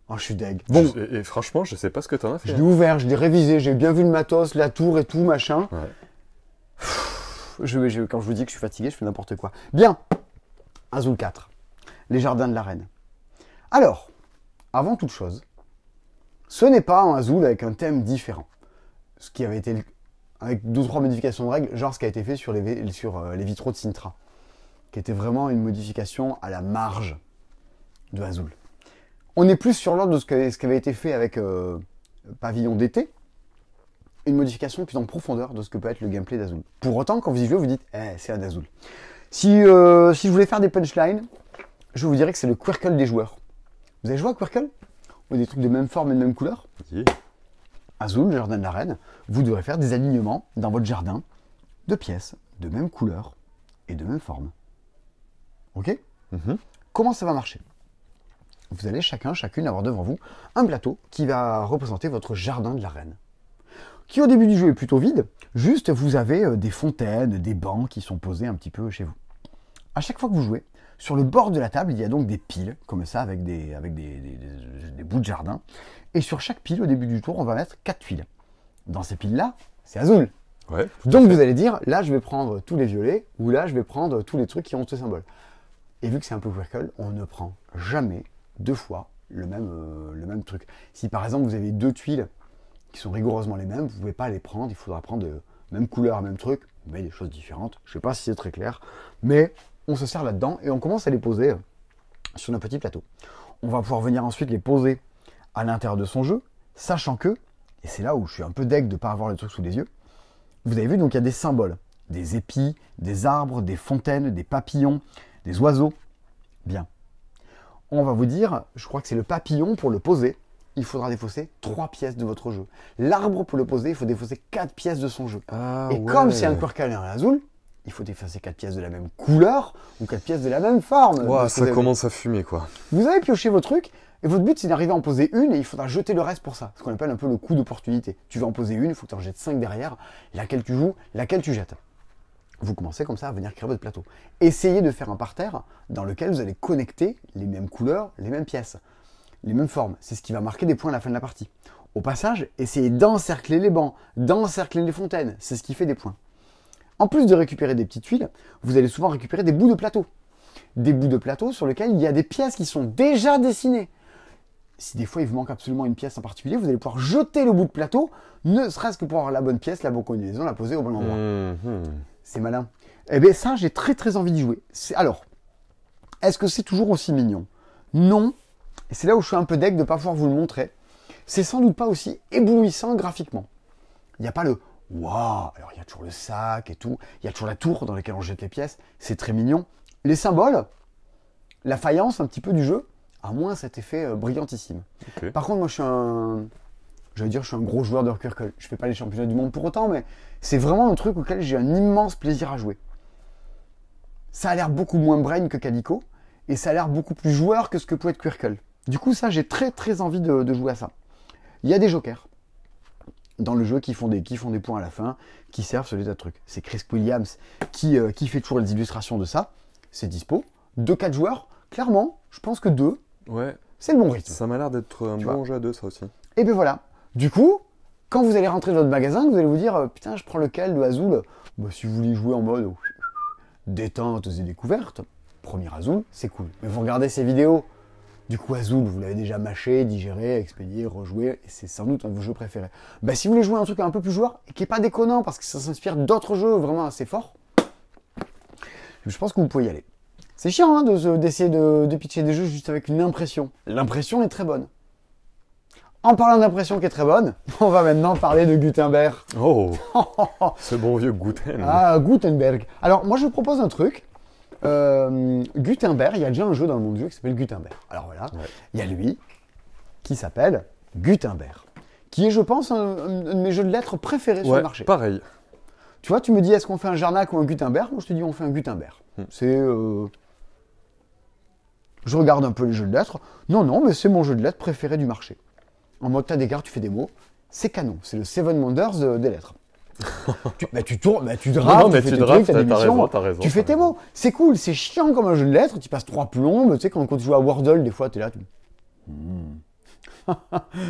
Oh, je suis deg. Bon, Et franchement, je sais pas ce que t'en as fait. je l'ai ouvert, je l'ai révisé, j'ai bien vu le matos, la tour et tout, machin. Ouais. Quand je vous dis que je suis fatigué, je fais n'importe quoi. Bien, Azul 4, les jardins de la reine. Alors, avant toute chose, ce n'est pas un Azul avec un thème différent. Ce qui avait été, avec 2-3 modifications de règles, genre ce qui a été fait sur les vitraux de Sintra, qui était vraiment une modification à la marge de Azul. On est plus sur l'ordre de ce qui avait été fait avec Pavillon d'été, une modification plus en profondeur de ce que peut être le gameplay d'Azul. Pour autant, quand vous y jouez, vous dites « c'est un Azul ». Si je voulais faire des punchlines, je vous dirais que c'est le Quirkle des joueurs. Vous avez joué à Quirkle? Ou des trucs de même forme et de même couleur? Yeah. Azul, le jardin de la reine, vous devrez faire des alignements dans votre jardin de pièces de même couleur et de même forme. Ok? Comment ça va marcher? Vous allez chacune avoir devant vous un plateau qui va représenter votre jardin de la reine. Qui au début du jeu est plutôt vide, juste vous avez des fontaines, des bancs qui sont posés un petit peu chez vous. À chaque fois que vous jouez, sur le bord de la table, il y a donc des piles, comme ça, avec des bouts de jardin. Et sur chaque pile, au début du tour, on va mettre 4 tuiles. Dans ces piles-là, c'est Azul. Ouais, donc vous allez dire, là je vais prendre tous les violets, ou là je vais prendre tous les trucs qui ont ce symbole. Et vu que c'est un peu Quirkle, on ne prend jamais 2 fois le même truc. Si par exemple vous avez 2 tuiles qui sont rigoureusement les mêmes, vous ne pouvez pas les prendre, il faudra prendre même couleur, même truc, mais des choses différentes. Je ne sais pas si c'est très clair, mais on se sert là-dedans et on commence à les poser sur nos petits plateaux. On va pouvoir venir ensuite les poser à l'intérieur de son jeu, sachant que, et c'est là où je suis un peu deg de ne pas avoir le truc sous les yeux, vous avez vu, donc il y a des symboles, des épis, des arbres, des fontaines, des papillons, des oiseaux. Bien. On va vous dire, je crois que c'est le papillon pour le poser, il faudra défausser 3 pièces de votre jeu. L'arbre pour le poser, il faut défausser 4 pièces de son jeu. Ah, et ouais. comme c'est un Quirkle et un Azul, il faut défausser 4 pièces de la même couleur ou 4 pièces de la même forme. Wow, ça commence à fumer, quoi. Vous avez pioché vos trucs et votre but c'est d'arriver à en poser une et il faudra jeter le reste pour ça. Ce qu'on appelle un peu le coup d'opportunité. Tu vas en poser une, il faut que tu en jettes 5 derrière. Laquelle tu joues, laquelle tu jettes. Vous commencez comme ça à venir créer votre plateau. Essayez de faire un parterre dans lequel vous allez connecter les mêmes couleurs, les mêmes pièces, les mêmes formes. C'est ce qui va marquer des points à la fin de la partie. Au passage, essayez d'encercler les bancs, d'encercler les fontaines. C'est ce qui fait des points. En plus de récupérer des petites tuiles, vous allez souvent récupérer des bouts de plateau. Des bouts de plateau sur lesquels il y a des pièces qui sont déjà dessinées. Si des fois il vous manque absolument une pièce en particulier, vous allez pouvoir jeter le bout de plateau, ne serait-ce que pour avoir la bonne pièce, la bonne combinaison, la poser au bon endroit. C'est malin. Eh bien ça, j'ai très envie d'y jouer. Alors, est-ce que c'est toujours aussi mignon? Non. Et c'est là où je suis un peu deg de ne pas pouvoir vous le montrer. C'est sans doute pas aussi éblouissant graphiquement. Il n'y a pas le waouh. Alors il y a toujours le sac et tout. Il y a toujours la tour dans laquelle on jette les pièces. C'est très mignon. Les symboles, la faïence un petit peu du jeu, a moins cet effet brillantissime. Okay. Par contre, moi je suis un gros joueur de Quirkle. Je fais pas les championnats du monde pour autant, mais c'est vraiment un truc auquel j'ai un immense plaisir à jouer. Ça a l'air beaucoup moins brain que Calico, et ça a l'air beaucoup plus joueur que ce que peut être Quirkle. Du coup, ça, j'ai très envie de jouer à ça. Il y a des jokers dans le jeu qui font des points à la fin, qui servent sur des tas de trucs. C'est Chris Williams qui fait toujours les illustrations de ça. C'est dispo. 2-4 joueurs, clairement, je pense que 2, ouais, c'est le bon rythme. Ça m'a l'air d'être un bon jeu à 2, ça aussi. Et bien voilà. Du coup, quand vous allez rentrer dans votre magasin, vous allez vous dire putain, je prends lequel de Azul? Bah, si vous voulez jouer en mode détente et découverte, premier Azul, c'est cool. Mais vous regardez ces vidéos, du coup Azul, vous l'avez déjà mâché, digéré, expédié, rejoué, et c'est sans doute un de vos jeux préférés. Bah, si vous voulez jouer un truc un peu plus joueur, et qui n'est pas déconnant, parce que ça s'inspire d'autres jeux vraiment assez forts, je pense que vous pouvez y aller. C'est chiant hein, d'essayer de pitcher des jeux juste avec une impression. L'impression est très bonne. En parlant d'impression qui est très bonne, on va maintenant parler de Gutenberg. Oh, ce bon vieux Guten. Ah, Gutenberg. Alors, moi, je vous propose un truc. Gutenberg, il y a déjà un jeu dans le monde du jeu qui s'appelle Gutenberg. Alors voilà, il y a lui qui s'appelle Gutenberg, qui est, je pense, un de mes jeux de lettres préférés sur le marché. Pareil. Tu vois, tu me dis, est-ce qu'on fait un Jarnac ou un Gutenberg? Moi, je te dis, on fait un Gutenberg. C'est... Je regarde un peu les jeux de lettres. Non, mais c'est mon jeu de lettres préféré du marché. En mode, t'as des cartes, tu fais des mots. C'est canon. C'est le Seven Wonders des lettres. tu tournes, tu drafts, tu fais tes trucs, t'as des missions, tu fais tes mots. C'est cool, c'est chiant comme un jeu de lettres. Tu passes 3 plombes. Tu sais, quand tu joues à Wordle, des fois, t'es là.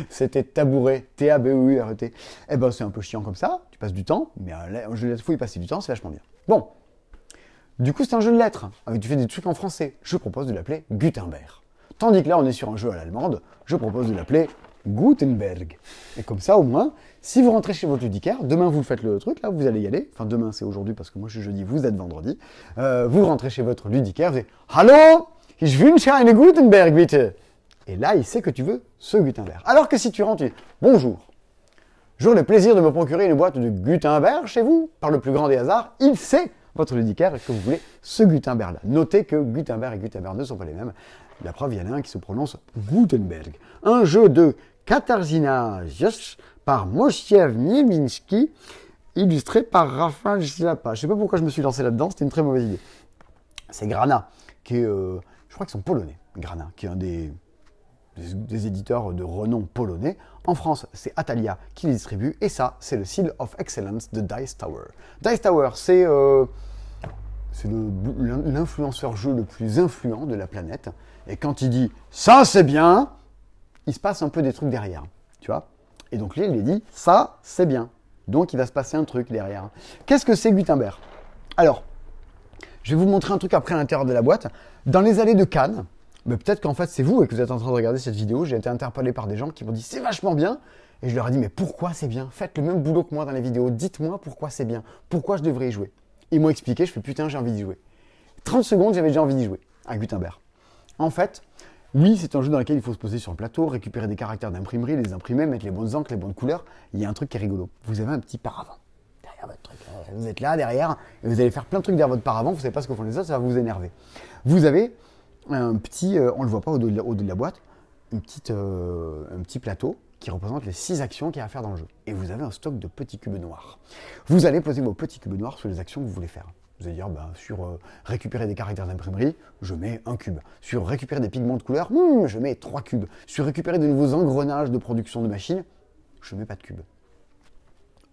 C'était tabouret, T-A-B-O-U-R-E-T. Eh ben, c'est un peu chiant comme ça, tu passes du temps, mais un jeu de lettres, il faut y passer du temps, c'est vachement bien. Bon, du coup, c'est un jeu de lettres, tu fais des trucs en français. Je propose de l'appeler Gutenberg. Tandis que là, on est sur un jeu à l'allemande, je propose de l'appeler Gutenberg. Et comme ça, au moins, si vous rentrez chez votre ludicaire, demain vous faites le truc, là, vous allez y aller. Enfin, demain, c'est aujourd'hui parce que moi, je suis jeudi, vous êtes vendredi. Vous rentrez chez votre ludicaire, vous dites « Hallo, ich wünsche eine Gutenberg, bitte !» Et là, il sait que tu veux ce Gutenberg. Alors que si tu rentres, tu dis « Bonjour, j'aurai le plaisir de me procurer une boîte de Gutenberg chez vous, par le plus grand des hasards. » Il sait, votre ludicaire, et que vous voulez ce Gutenberg-là. Notez que Gutenberg et Gutenberg ne sont pas les mêmes. La preuve, il y en a un qui se prononce Gutenberg. Un jeu de Katarzyna Josz par Mojsiew Niewinski, illustré par Raphaël Schlapa. Je ne sais pas pourquoi je me suis lancé là-dedans, c'était une très mauvaise idée. C'est Grana, qui est, je crois qu'ils sont polonais, Grana, qui est un des éditeurs de renom polonais. En France, c'est Atalia qui les distribue, et ça, c'est le Seal of Excellence de Dice Tower. Dice Tower, c'est l'influenceur jeu le plus influent de la planète, et quand il dit « ça c'est bien », il se passe un peu des trucs derrière, tu vois. Et donc lui, il dit « ça c'est bien ». Donc il va se passer un truc derrière. Qu'est-ce que c'est Gutenberg? Alors, je vais vous montrer un truc après à l'intérieur de la boîte. Dans les allées de Cannes, mais peut-être qu'en fait c'est vous et que vous êtes en train de regarder cette vidéo, j'ai été interpellé par des gens qui m'ont dit c'est vachement bien. Et je leur ai dit mais pourquoi c'est bien? Faites le même boulot que moi dans les vidéos, dites-moi pourquoi c'est bien, pourquoi je devrais y jouer. Ils m'ont expliqué, je fais putain j'ai envie d'y jouer. 30 secondes j'avais déjà envie d'y jouer à Gutenberg. En fait, oui c'est un jeu dans lequel il faut se poser sur le plateau, récupérer des caractères d'imprimerie, les imprimer, mettre les bonnes encres, les bonnes couleurs. Il y a un truc qui est rigolo, vous avez un petit paravent derrière votre truc. Vous êtes là derrière et vous allez faire plein de trucs derrière votre paravent, vous savez pas ce que font les autres, ça va vous énerver. Vous avez un petit, on le voit pas au dos de la boîte, un petit plateau qui représente les 6 actions qu'il y a à faire dans le jeu. Et vous avez un stock de petits cubes noirs. Vous allez poser vos petits cubes noirs sur les actions que vous voulez faire. Vous allez dire, sur récupérer des caractères d'imprimerie, je mets 1 cube. Sur récupérer des pigments de couleur, je mets 3 cubes. Sur récupérer de nouveaux engrenages de production de machines, je mets pas de cubes.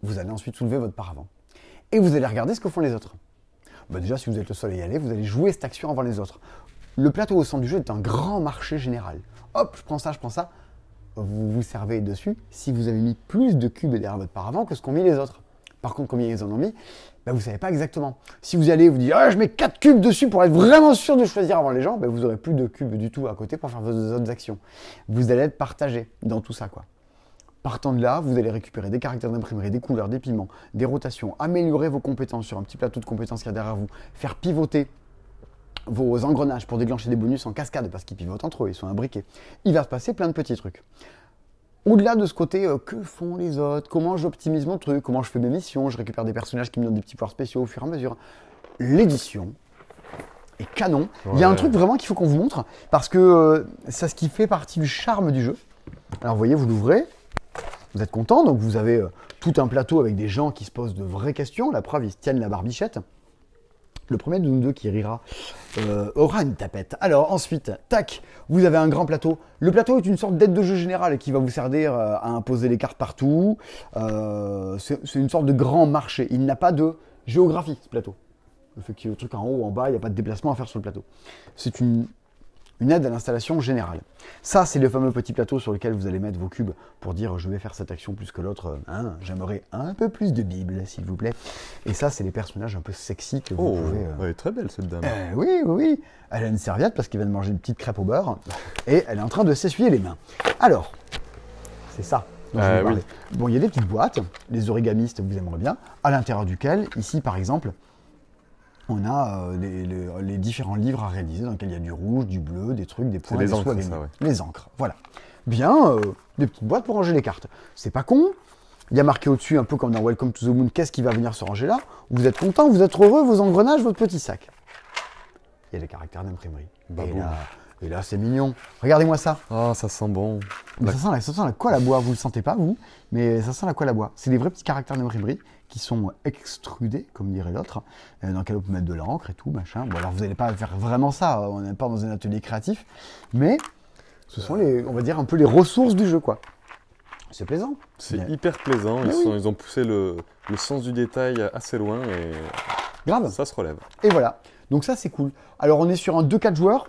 Vous allez ensuite soulever votre paravent. Et vous allez regarder ce que font les autres. Déjà, si vous êtes le seul à y aller, vous allez jouer cette action avant les autres. Le plateau au centre du jeu est un grand marché général. Hop, je prends ça. Vous vous servez dessus si vous avez mis plus de cubes derrière votre paravent que ce qu'ont mis les autres. Par contre, combien ils en ont mis, vous ne savez pas exactement. Si vous allez vous dire « je mets 4 cubes dessus pour être vraiment sûr de choisir avant les gens », vous n'aurez plus de cubes du tout à côté pour faire vos autres actions. Vous allez être partagé dans tout ça, quoi. Partant de là, vous allez récupérer des caractères d'imprimerie, des couleurs, des pigments, des rotations, améliorer vos compétences sur un petit plateau de compétences qu'il y a derrière vous, faire pivoter vos engrenages pour déclencher des bonus en cascade parce qu'ils pivotent entre eux, ils sont imbriqués. Il va se passer plein de petits trucs. Au-delà de ce côté, que font les autres, comment j'optimise mon truc, comment je fais mes missions, je récupère des personnages qui me donnent des petits pouvoirs spéciaux au fur et à mesure. L'édition est canon. Ouais. Il y a un truc vraiment qu'il faut qu'on vous montre parce que c'est ce qui fait partie du charme du jeu. Alors vous voyez, vous l'ouvrez, vous êtes content, donc vous avez tout un plateau avec des gens qui se posent de vraies questions. La preuve, ils se tiennent la barbichette. Le premier de nous deux qui rira aura une tapette. Alors ensuite, tac, vous avez un grand plateau. Le plateau est une sorte d'aide de jeu générale qui va vous servir à imposer les cartes partout. C'est une sorte de grand marché. Il n'a pas de géographie, ce plateau. Le fait qu'il y ait le truc en haut ou en bas, il n'y a pas de déplacement à faire sur le plateau. C'est une aide à l'installation générale. Ça, c'est le fameux petit plateau sur lequel vous allez mettre vos cubes pour dire je vais faire cette action plus que l'autre. Hein, j'aimerais un peu plus de Bible, s'il vous plaît. Et ça, c'est les personnages un peu sexy que vous pouvez... Elle est très belle, cette dame. Oui. Elle a une serviette parce qu'elle vient de manger une petite crêpe au beurre. Et elle est en train de s'essuyer les mains. Alors, c'est ça. Oui. Bon, il y a des petites boîtes. Les origamistes, vous aimeriez bien. À l'intérieur duquel, ici, par exemple... on a les différents livres à réaliser dans lesquels il y a du rouge, du bleu, des trucs, des points, des encres, Les encres, voilà. Bien, des petites boîtes pour ranger les cartes. C'est pas con. Il y a marqué au-dessus, un peu comme dans Welcome to the Moon, qu'est-ce qui va venir se ranger là. Vous êtes content, vous êtes heureux, vos engrenages, votre petit sac. Il y a les caractères d'imprimerie. Et là, c'est mignon. Regardez-moi ça. Ah, ça sent bon. Ça sent la colle à bois. Vous le sentez pas, vous, mais ça sent la colle à bois. C'est des vrais petits caractères d'imprimerie qui sont extrudés, comme dirait l'autre, dans lesquels on peut mettre de l'encre et tout, machin. Bon, alors vous n'allez pas faire vraiment ça, on n'est pas dans un atelier créatif, mais ce sont on va dire un peu les ressources du jeu, quoi. C'est plaisant. C'est hyper plaisant. Ils ont poussé le sens du détail assez loin et grave. Ça se relève. Et voilà. Donc ça, c'est cool. Alors, on est sur un 2-4 joueurs.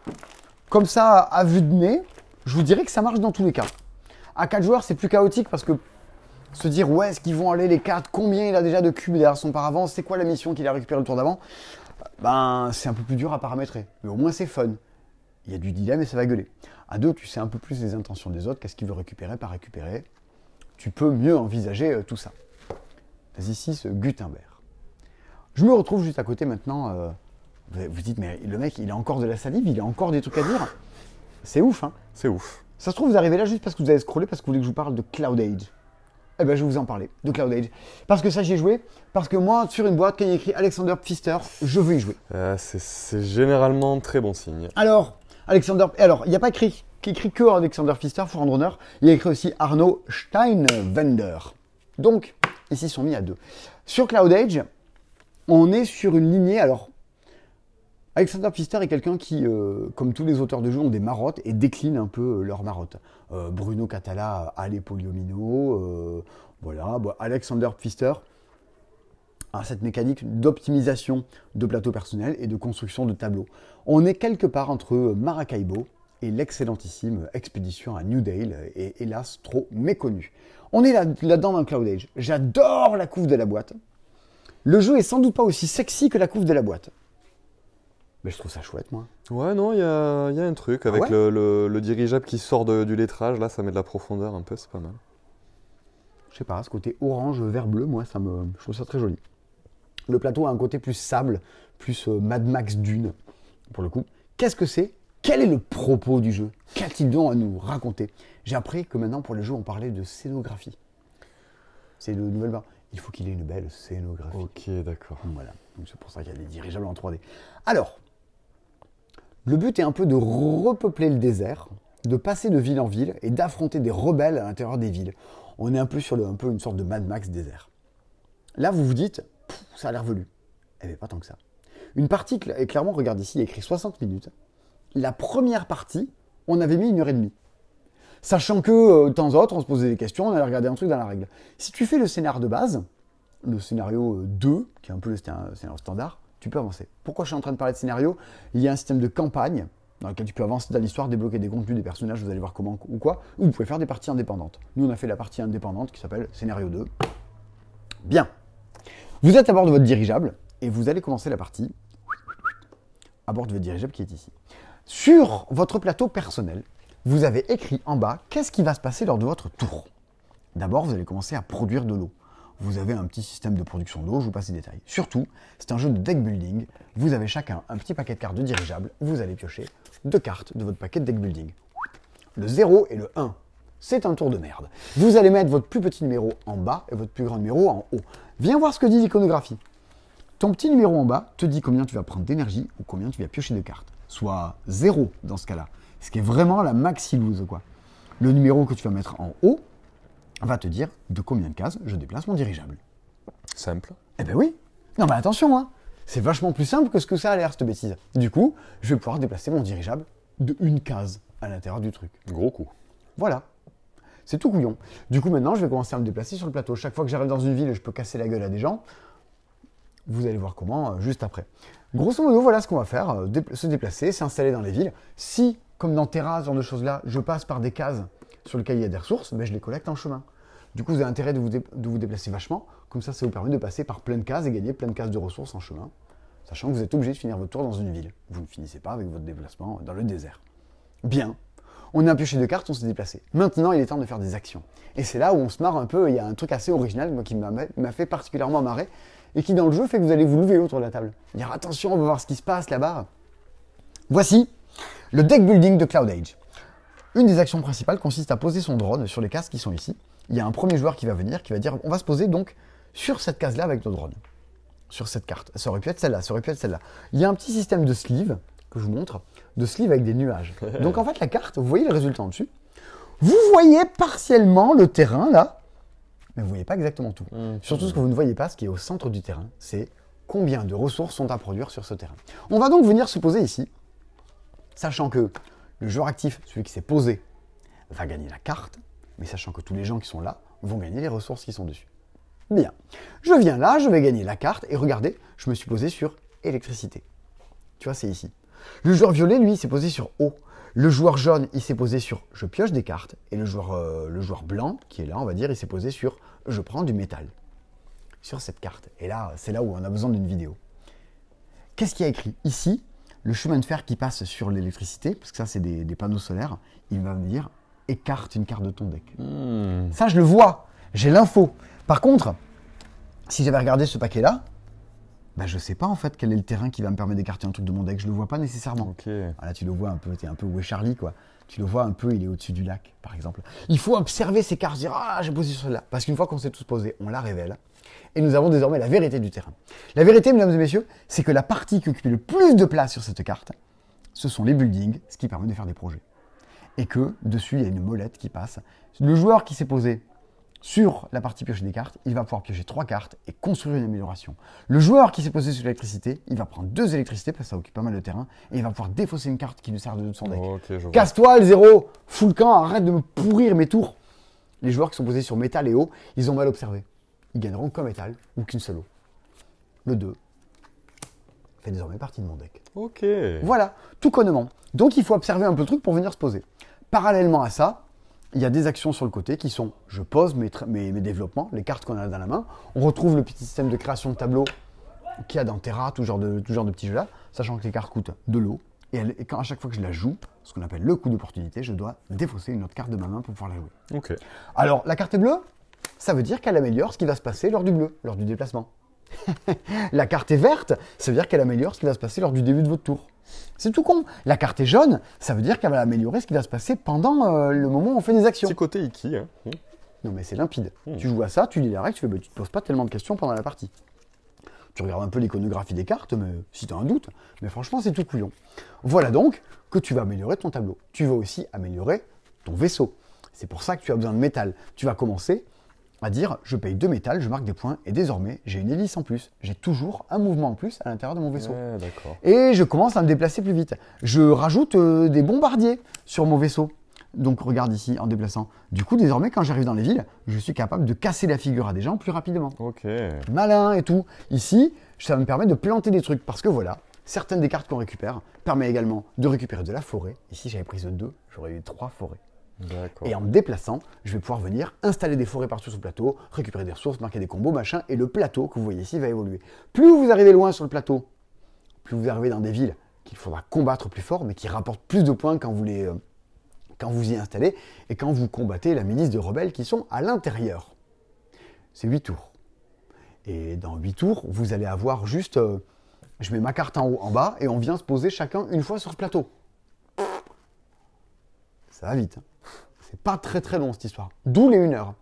Comme ça, à vue de nez, je vous dirais que ça marche dans tous les cas. À 4 joueurs, c'est plus chaotique parce que se dire où est-ce qu'ils vont aller les cartes, combien il a déjà de cubes derrière son paravent, c'est quoi la mission qu'il a récupéré le tour d'avant, ben c'est un peu plus dur à paramétrer. Mais au moins c'est fun. Il y a du dilemme et ça va gueuler. À 2, tu sais un peu plus les intentions des autres, qu'est-ce qu'il veut récupérer, pas récupérer. Tu peux mieux envisager tout ça. Vas-y, 6, Gutenberg. Je me retrouve juste à côté maintenant. Vous dites, mais le mec, il a encore de la salive, il a encore des trucs à dire. C'est ouf, hein. C'est ouf. Ça se trouve, vous arrivez là juste parce que vous avez scrollé, parce que vous voulez que je vous parle de Cloud Age. Eh ben, je vais vous en parler, de Cloud Age. Parce que ça, j'y ai joué. Parce que moi, sur une boîte, quand il y a écrit Alexander Pfister, je veux y jouer. C'est généralement très bon signe. Alors, il n'y a pas écrit que Alexander Pfister, faut rendre honneur. Il y a écrit aussi Arno Steinwender. Donc, ici, ils sont mis à 2. Sur Cloud Age, on est sur une lignée. Alors, Alexander Pfister est quelqu'un qui, comme tous les auteurs de jeux, ont des marottes et déclinent un peu leurs marottes. Bruno Catala a les polyomino. Voilà, Alexander Pfister a cette mécanique d'optimisation de plateaux personnels et de construction de tableaux. On est quelque part entre Maracaibo et l'excellentissime expédition à New Dale, et hélas trop méconnue. On est là-dedans dans Cloud Age. J'adore la couve de la boîte. Le jeu est sans doute pas aussi sexy que la couve de la boîte. Mais je trouve ça chouette, moi. Ouais, non, il y a un truc avec le dirigeable qui sort du lettrage. Là, ça met de la profondeur un peu, c'est pas mal. Je sais pas, ce côté orange, vert, bleu, moi, je trouve ça très joli. Le plateau a un côté plus sable, plus Mad Max Dune, pour le coup. Qu'est-ce que c'est? Quel est le propos du jeu? Qu'a-t-il donc à nous raconter? J'ai appris que maintenant, pour les jeux, on parlait de scénographie. C'est le nouvel bar. Il faut qu'il ait une belle scénographie. Ok, d'accord. Voilà, donc c'est pour ça qu'il y a des dirigeables en 3D. Alors, le but est un peu de repeupler le désert, de passer de ville en ville et d'affronter des rebelles à l'intérieur des villes. On est un peu sur une sorte de Mad Max désert. Là, vous vous dites, ça a l'air velu. Eh bien, pas tant que ça. Une partie, et clairement, regarde ici, il y a écrit 60 minutes. La première partie, on avait mis 1h30. Sachant que, de temps en temps, on se posait des questions, on allait regarder un truc dans la règle. Si tu fais le scénario de base, le scénario 2, qui est un peu le scénario standard, tu peux avancer. Pourquoi je suis en train de parler de scénario? Il y a un système de campagne dans lequel tu peux avancer dans l'histoire, débloquer des contenus, des personnages, vous allez voir comment ou quoi, ou vous pouvez faire des parties indépendantes. Nous, on a fait la partie indépendante qui s'appelle scénario 2. Bien. Vous êtes à bord de votre dirigeable et vous allez commencer la partie à bord de votre dirigeable qui est ici. Sur votre plateau personnel, vous avez écrit en bas qu'est-ce qui va se passer lors de votre tour. D'abord, vous allez commencer à produire de l'eau. Vous avez un petit système de production d'eau, je vous passe les détails. Surtout, c'est un jeu de deck building. Vous avez chacun un petit paquet de cartes de dirigeable. Vous allez piocher 2 cartes de votre paquet de deck building. Le 0 et le 1. C'est un tour de merde. Vous allez mettre votre plus petit numéro en bas et votre plus grand numéro en haut. Viens voir ce que dit l'iconographie. Ton petit numéro en bas te dit combien tu vas prendre d'énergie ou combien tu vas piocher de cartes. Soit 0 dans ce cas-là. Ce qui est vraiment la maxi lose, quoi. Le numéro que tu vas mettre en haut va te dire de combien de cases je déplace mon dirigeable. Simple. Eh ben oui. Non mais attention, hein. C'est vachement plus simple que ce que ça a l'air, cette bêtise. Du coup, je vais pouvoir déplacer mon dirigeable de 1 case à l'intérieur du truc. Gros coup. Voilà. C'est tout couillon. Du coup, maintenant, je vais commencer à me déplacer sur le plateau. Chaque fois que j'arrive dans une ville et je peux casser la gueule à des gens, vous allez voir comment juste après. Grosso modo, voilà ce qu'on va faire. Se déplacer, s'installer dans les villes. Si, comme dans Terra, ce genre de choses-là, je passe par des cases sur lesquelles il y a des ressources, ben, je les collecte en chemin. Du coup, vous avez intérêt de vous déplacer vachement. Comme ça vous permet de passer par plein de cases et gagner plein de cases de ressources en chemin. Sachant que vous êtes obligé de finir votre tour dans une ville. Vous ne finissez pas avec votre déplacement dans le désert. Bien. On a un pioché de cartes, on s'est déplacé. Maintenant, il est temps de faire des actions. Et c'est là où on se marre un peu. Il y a un truc assez original, moi, qui m'a fait particulièrement marrer. Et qui, dans le jeu, fait que vous allez vous lever autour de la table. Dire attention, on va voir ce qui se passe là-bas. Voici le deck building de Cloud Age. Une des actions principales consiste à poser son drone sur les cases qui sont ici. Il y a un premier joueur qui va venir, qui va dire on va se poser donc sur cette case-là avec notre drone. Sur cette carte. Ça aurait pu être celle-là, ça aurait pu être celle-là. Il y a un petit système de sleeve, que je vous montre, de sleeve avec des nuages. Donc en fait, la carte, vous voyez le résultat en dessus. Vous voyez partiellement le terrain là, mais vous ne voyez pas exactement tout. Surtout ce que vous ne voyez pas, ce qui est au centre du terrain, c'est combien de ressources sont à produire sur ce terrain. On va donc venir se poser ici, sachant que le joueur actif, celui qui s'est posé, va gagner la carte, mais sachant que tous les gens qui sont là vont gagner les ressources qui sont dessus. Bien. Je viens là, je vais gagner la carte, et regardez, je me suis posé sur électricité. Tu vois, c'est ici. Le joueur violet, lui, s'est posé sur eau. Le joueur jaune, il s'est posé sur je pioche des cartes. Et le joueur blanc, qui est là, on va dire, il s'est posé sur je prends du métal. Sur cette carte. Et là, c'est là où on a besoin d'une vidéo. Qu'est-ce qu'il y a écrit? Ici, le chemin de fer qui passe sur l'électricité, parce que ça, c'est des panneaux solaires, il va me dire écarte une carte de ton deck. Ça, je le vois. J'ai l'info. Par contre, si j'avais regardé ce paquet-là, bah, je sais pas en fait quel est le terrain qui va me permettre d'écarter un truc de mon deck. Je le vois pas nécessairement. Okay. Là, tu le vois un peu, tu es un peu où est Charlie, quoi. Tu le vois un peu, il est au-dessus du lac, par exemple. Il faut observer ces cartes, dire ah, j'ai posé sur celle-là. Parce qu'une fois qu'on s'est tous posés, on la révèle. Et nous avons désormais la vérité du terrain. La vérité, mesdames et messieurs, c'est que la partie qui occupe le plus de place sur cette carte, ce sont les buildings, ce qui permet de faire des projets. Et que dessus, il y a une molette qui passe. Le joueur qui s'est posé sur la partie piocher des cartes, il va pouvoir piocher 3 cartes et construire une amélioration. Le joueur qui s'est posé sur l'électricité, il va prendre 2 électricités, parce que ça occupe pas mal de terrain, et il va pouvoir défausser une carte qui lui sert de son deck. Okay, Casse-toi, le zéro, fous le camp, arrête de me pourrir mes tours. Les joueurs qui sont posés sur métal et eau, ils ont mal observé. Ils gagneront qu'un métal ou qu'une seule eau. Le 2 fait désormais partie de mon deck. Ok. Voilà, tout connement. Donc il faut observer un peu le truc pour venir se poser. Parallèlement à ça, il y a des actions sur le côté qui sont, je pose mes développements, les cartes qu'on a dans la main. On retrouve le petit système de création de tableau qu'il y a dans Terra, tout genre de petits jeux là, sachant que les cartes coûtent de l'eau. Et quand à chaque fois que je la joue, ce qu'on appelle le coup d'opportunité, je dois défausser une autre carte de ma main pour pouvoir la jouer. Ok. Alors, la carte est bleue, ça veut dire qu'elle améliore ce qui va se passer lors du bleu, lors du déplacement. La carte est verte, ça veut dire qu'elle améliore ce qui va se passer lors du début de votre tour. C'est tout con. La carte est jaune, ça veut dire qu'elle va améliorer ce qui va se passer pendant le moment où on fait des actions. Petit côté Iki. Hein. Non mais c'est limpide. Tu joues à ça, tu lis la règle, tu ne te poses pas tellement de questions pendant la partie. Tu regardes un peu l'iconographie des cartes, mais si tu as un doute. Mais franchement, c'est tout couillon. Voilà donc que tu vas améliorer ton tableau. Tu vas aussi améliorer ton vaisseau. C'est pour ça que tu as besoin de métal. Tu vas commencer à dire, je paye 2 métal, je marque des points, et désormais, j'ai une hélice en plus. J'ai toujours un mouvement en plus à l'intérieur de mon vaisseau. Ouais, d'accord. Et je commence à me déplacer plus vite. Je rajoute des bombardiers sur mon vaisseau. Donc regarde ici, en déplaçant. Du coup, désormais, quand j'arrive dans les villes, je suis capable de casser la figure à des gens plus rapidement. Ok. Malin et tout. Ici, ça me permet de planter des trucs, parce que voilà, certaines des cartes qu'on récupère permettent également de récupérer de la forêt. Ici, j'avais pris 2, j'aurais eu 3 forêts. Et en me déplaçant, je vais pouvoir venir installer des forêts partout sur le plateau, récupérer des ressources, marquer des combos, machin, et le plateau que vous voyez ici va évoluer. Plus vous arrivez loin sur le plateau, plus vous arrivez dans des villes qu'il faudra combattre plus fort, mais qui rapportent plus de points quand vous y installez, et quand vous combattez la milice de rebelles qui sont à l'intérieur. C'est 8 tours. Et dans 8 tours, vous allez avoir juste... je mets ma carte en haut, en bas, et on vient se poser chacun une fois sur ce plateau. Ça va vite. C'est pas très très long cette histoire. D'où les 1 heure.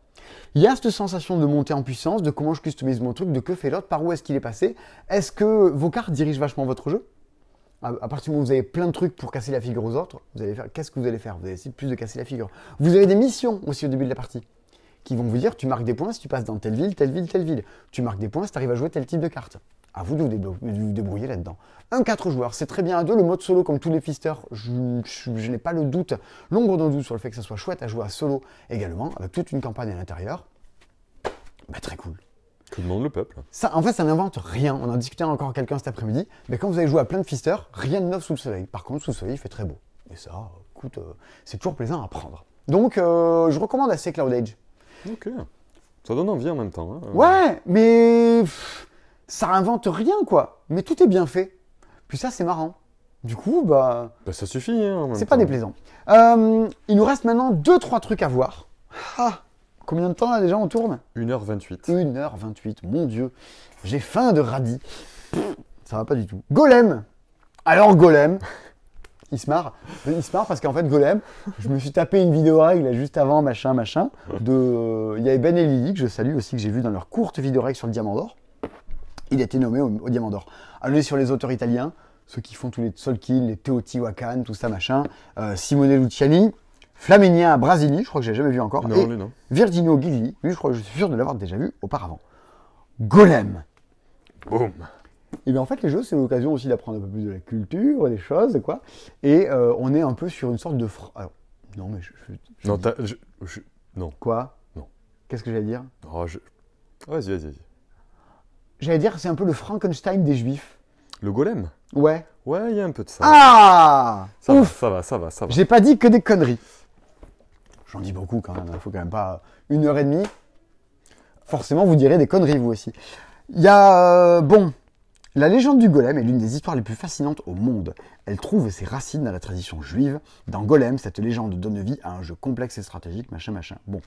Il y a cette sensation de monter en puissance, de comment je customise mon truc, de que fait l'autre, par où est-ce qu'il est passé. Est-ce que vos cartes dirigent vachement votre jeu? À partir du moment où vous avez plein de trucs pour casser la figure aux autres, vous allez faire. Qu'est-ce que vous allez faire? Vous allez essayer plus de casser la figure. Vous avez des missions aussi au début de la partie qui vont vous dire tu marques des points si tu passes dans telle ville, telle ville, telle ville. Tu marques des points si tu arrives à jouer tel type de carte. À vous de vous débrouiller là-dedans. 4 joueurs, c'est très bien à 2. Le mode solo, comme tous les fisters, je n'ai pas le doute, l'ombre d'un doute sur le fait que ça soit chouette à jouer à solo également, avec toute une campagne à l'intérieur. Bah, très cool. Tout le monde le peuple. Ça, en fait, ça n'invente rien. On en discutait encore quelqu'un cet après-midi. Mais quand vous allez jouer à plein de fisters, rien de neuf sous le soleil. Par contre, sous le soleil, il fait très beau. Et ça, écoute, c'est toujours plaisant à prendre. Donc, je recommande assez Cloud Age. Ok. Ça donne envie en même temps. Hein. Ouais, mais ça invente rien, quoi. Mais tout est bien fait. Puis ça, c'est marrant. Du coup, bah ça suffit. Hein, c'est pas déplaisant. Il nous reste maintenant 2-3 trucs à voir. Ah, combien de temps là déjà on tourne? 1h28. 1h28, mon Dieu. J'ai faim de radis. Ça va pas du tout. Golem. Alors Golem, il se marre parce qu'en fait Golem, je me suis tapé une vidéo règle là, juste avant, machin. Il y avait Ben et Lily, que je salue aussi, que j'ai vu dans leur courte vidéo règle sur le Diamant d'Or. Il a été nommé au Diamant d'Or. Allez sur les auteurs italiens, ceux qui font tous les Soul Kill, les Teotihuacan, tout ça machin. Simone Luciani, Flaminia Brasili, je crois que j'ai jamais vu encore. Non, et lui, non. Virginio Ghigli, lui je crois que je suis sûr de l'avoir déjà vu auparavant. Golem. Boum. Et bien en fait les jeux c'est l'occasion aussi d'apprendre un peu plus de la culture, des choses quoi. Et on est un peu sur une sorte de... Alors, non mais Non, non. Quoi? Non. Qu'est-ce que j'allais dire? Oh, vas-y. J'allais dire c'est un peu le Frankenstein des Juifs. Le golem? Ouais. Ouais, il y a un peu de ça. Ah Ouf. Ça va. J'ai pas dit que des conneries. J'en dis beaucoup quand même, il faut quand même pas 1h30. Forcément, vous direz des conneries, vous aussi. Il y a... la légende du golem est l'une des histoires les plus fascinantes au monde. Elle trouve ses racines dans la tradition juive. Dans Golem, cette légende donne vie à un jeu complexe et stratégique, machin. Bon,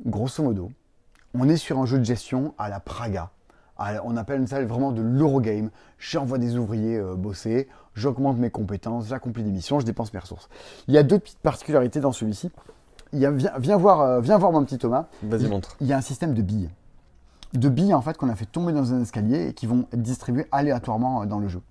grosso modo, on est sur un jeu de gestion à la Praga. On appelle ça vraiment de l'Eurogame. J'envoie des ouvriers bosser, j'augmente mes compétences, j'accomplis des missions, je dépense mes ressources. Il y a deux petites particularités dans celui-ci. Viens voir mon petit Thomas. Vas-y, montre. Il y a un système de billes. De billes en fait qu'on a fait tomber dans un escalier et qui vont être distribuées aléatoirement dans le jeu.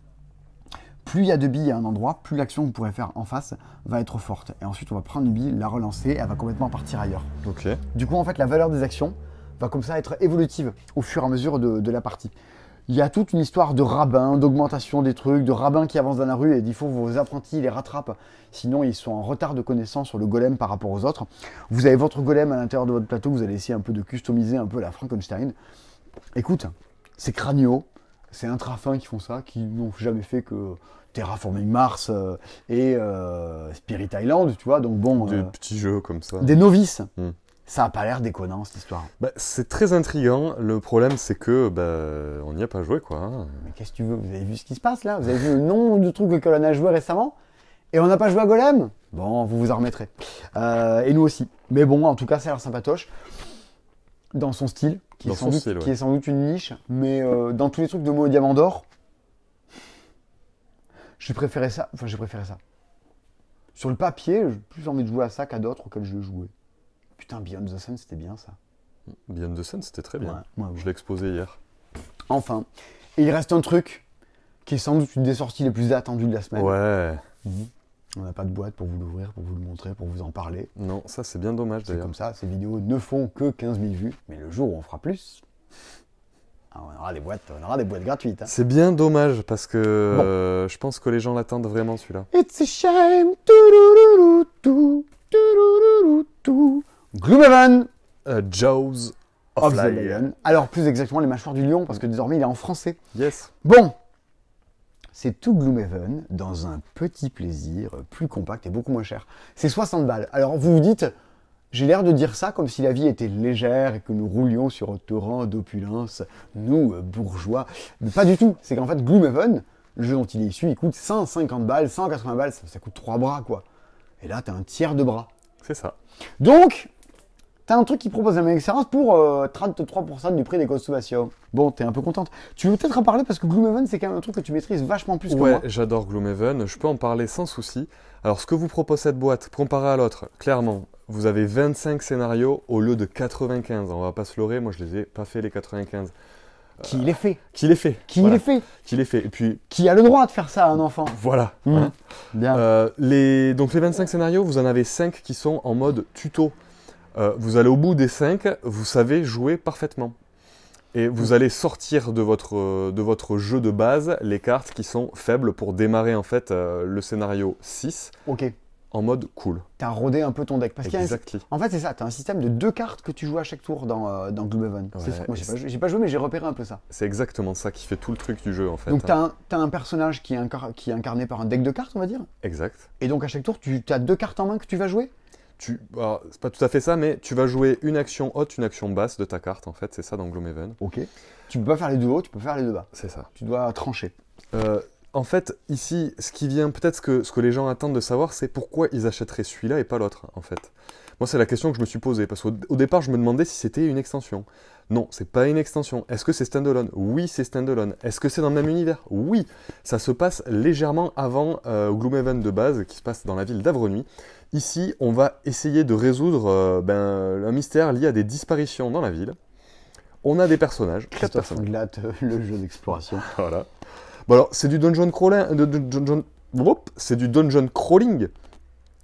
Plus il y a de billes à un endroit, plus l'action que vous pourrez faire en face va être forte. Et ensuite, on va prendre une bille, la relancer, et elle va complètement partir ailleurs. Ok. Du coup, en fait, la valeur des actions va comme ça être évolutive au fur et à mesure de la partie. Il y a toute une histoire de rabbins, d'augmentation des trucs, de rabbins qui avancent dans la rue et il faut que vos apprentis les rattrapent. Sinon, ils sont en retard de connaissance sur le golem par rapport aux autres. Vous avez votre golem à l'intérieur de votre plateau, vous allez essayer un peu de customiser un peu la Frankenstein. Écoute, c'est Cranio, c'est Intrafin qui font ça, qui n'ont jamais fait que Terraforming Mars et Spirit Island, tu vois. Donc bon, des petits jeux comme ça. Des novices. Ça n'a pas l'air déconnant, cette histoire. C'est très intriguant. Le problème, c'est que on n'y a pas joué, quoi. Hein. Mais qu'est-ce que tu veux? Vous avez vu ce qui se passe, là? Vous avez vu le nombre de trucs que l'on a joué récemment? Et on n'a pas joué à Golem? Bon, vous vous en remettrez. Et nous aussi. Mais bon, en tout cas, ça a l'air sympatoche. Dans son style, qui est sans doute une niche. Mais dans tous les trucs de Moe et Diamant d'Or, j'ai préféré ça. Sur le papier, j'ai plus envie de jouer à ça qu'à d'autres auxquels je jouais. Putain, Beyond the Sun, c'était bien ça. Beyond the Sun, c'était très bien. Ouais. Je l'ai exposé hier. Enfin. Et il reste un truc qui est sans doute une des sorties les plus attendues de la semaine. Ouais. On n'a pas de boîte pour vous l'ouvrir, pour vous le montrer, pour vous en parler. Non, ça c'est bien dommage d'ailleurs. C'est comme ça, ces vidéos ne font que 15 000 vues. Mais le jour où on fera plus, on aura des boîtes gratuites. Hein. C'est bien dommage parce que je pense que les gens l'attendent vraiment celui-là. It's a shame. Gloomhaven, Jaws of the Lion. Alors plus exactement les mâchoires du lion parce que désormais il est en français. Yes. Bon, c'est tout Gloomhaven dans un petit plaisir plus compact et beaucoup moins cher. C'est 60 balles. Alors vous vous dites, j'ai l'air de dire ça comme si la vie était légère et que nous roulions sur un torrent d'opulence, nous bourgeois. Mais pas du tout. C'est qu'en fait Gloomhaven, le jeu dont il est issu, il coûte 150 balles, 180 balles, ça coûte 3 bras quoi. Et là t'as un tiers de bras. C'est ça. Donc, t'as un truc qui propose la même expérience pour 33% du prix des consommations. Bon, t'es un peu contente. Tu veux peut-être en parler parce que Gloomhaven, c'est quand même un truc que tu maîtrises vachement plus que moi. Ouais, j'adore Gloomhaven. Je peux en parler sans souci. Alors, ce que vous propose cette boîte, comparé à l'autre, clairement, vous avez 25 scénarios au lieu de 95. On va pas se leurrer, moi je les ai pas fait les 95. Qui les fait. Et puis, qui a le droit de faire ça à un enfant. Voilà. Bien. Donc les 25 scénarios, vous en avez 5 qui sont en mode tuto. Vous allez au bout des 5, vous savez jouer parfaitement. Et vous allez sortir de votre jeu de base les cartes qui sont faibles pour démarrer en fait le scénario 6. Ok. En mode cool. T'as rodé un peu ton deck. Parce Exactement. En fait, c'est ça. T'as un système de 2 cartes que tu joues à chaque tour dans Gloomhaven. Ouais, moi, j'ai pas joué, mais j'ai repéré un peu ça. C'est exactement ça qui fait tout le truc du jeu, en fait. Donc, t'as un personnage qui est incarné par un deck de cartes, on va dire. Exact. Et donc, à chaque tour, tu as 2 cartes en main que tu vas jouer. C'est pas tout à fait ça, mais tu vas jouer une action haute, une action basse de ta carte, en fait. C'est ça dans Gloomhaven. Ok. Tu peux pas faire les deux hauts, tu peux faire les deux bas. C'est ça. Tu dois trancher. En fait, ici, ce qui vient, peut-être ce que les gens attendent de savoir, c'est pourquoi ils achèteraient celui-là et pas l'autre, en fait. Moi, c'est la question que je me suis posée, parce qu'au départ, je me demandais si c'était une extension. Non, c'est pas une extension. Est-ce que c'est standalone? Oui, c'est standalone. Est-ce que c'est dans le même univers? Oui. Ça se passe légèrement avant Gloomhaven de base, qui se passe dans la ville d'Avrenuit. Ici, on va essayer de résoudre un mystère lié à des disparitions dans la ville. On a des personnages. Christophe Glatt, le jeu d'exploration. Voilà. Bon alors, c'est du dungeon crawling.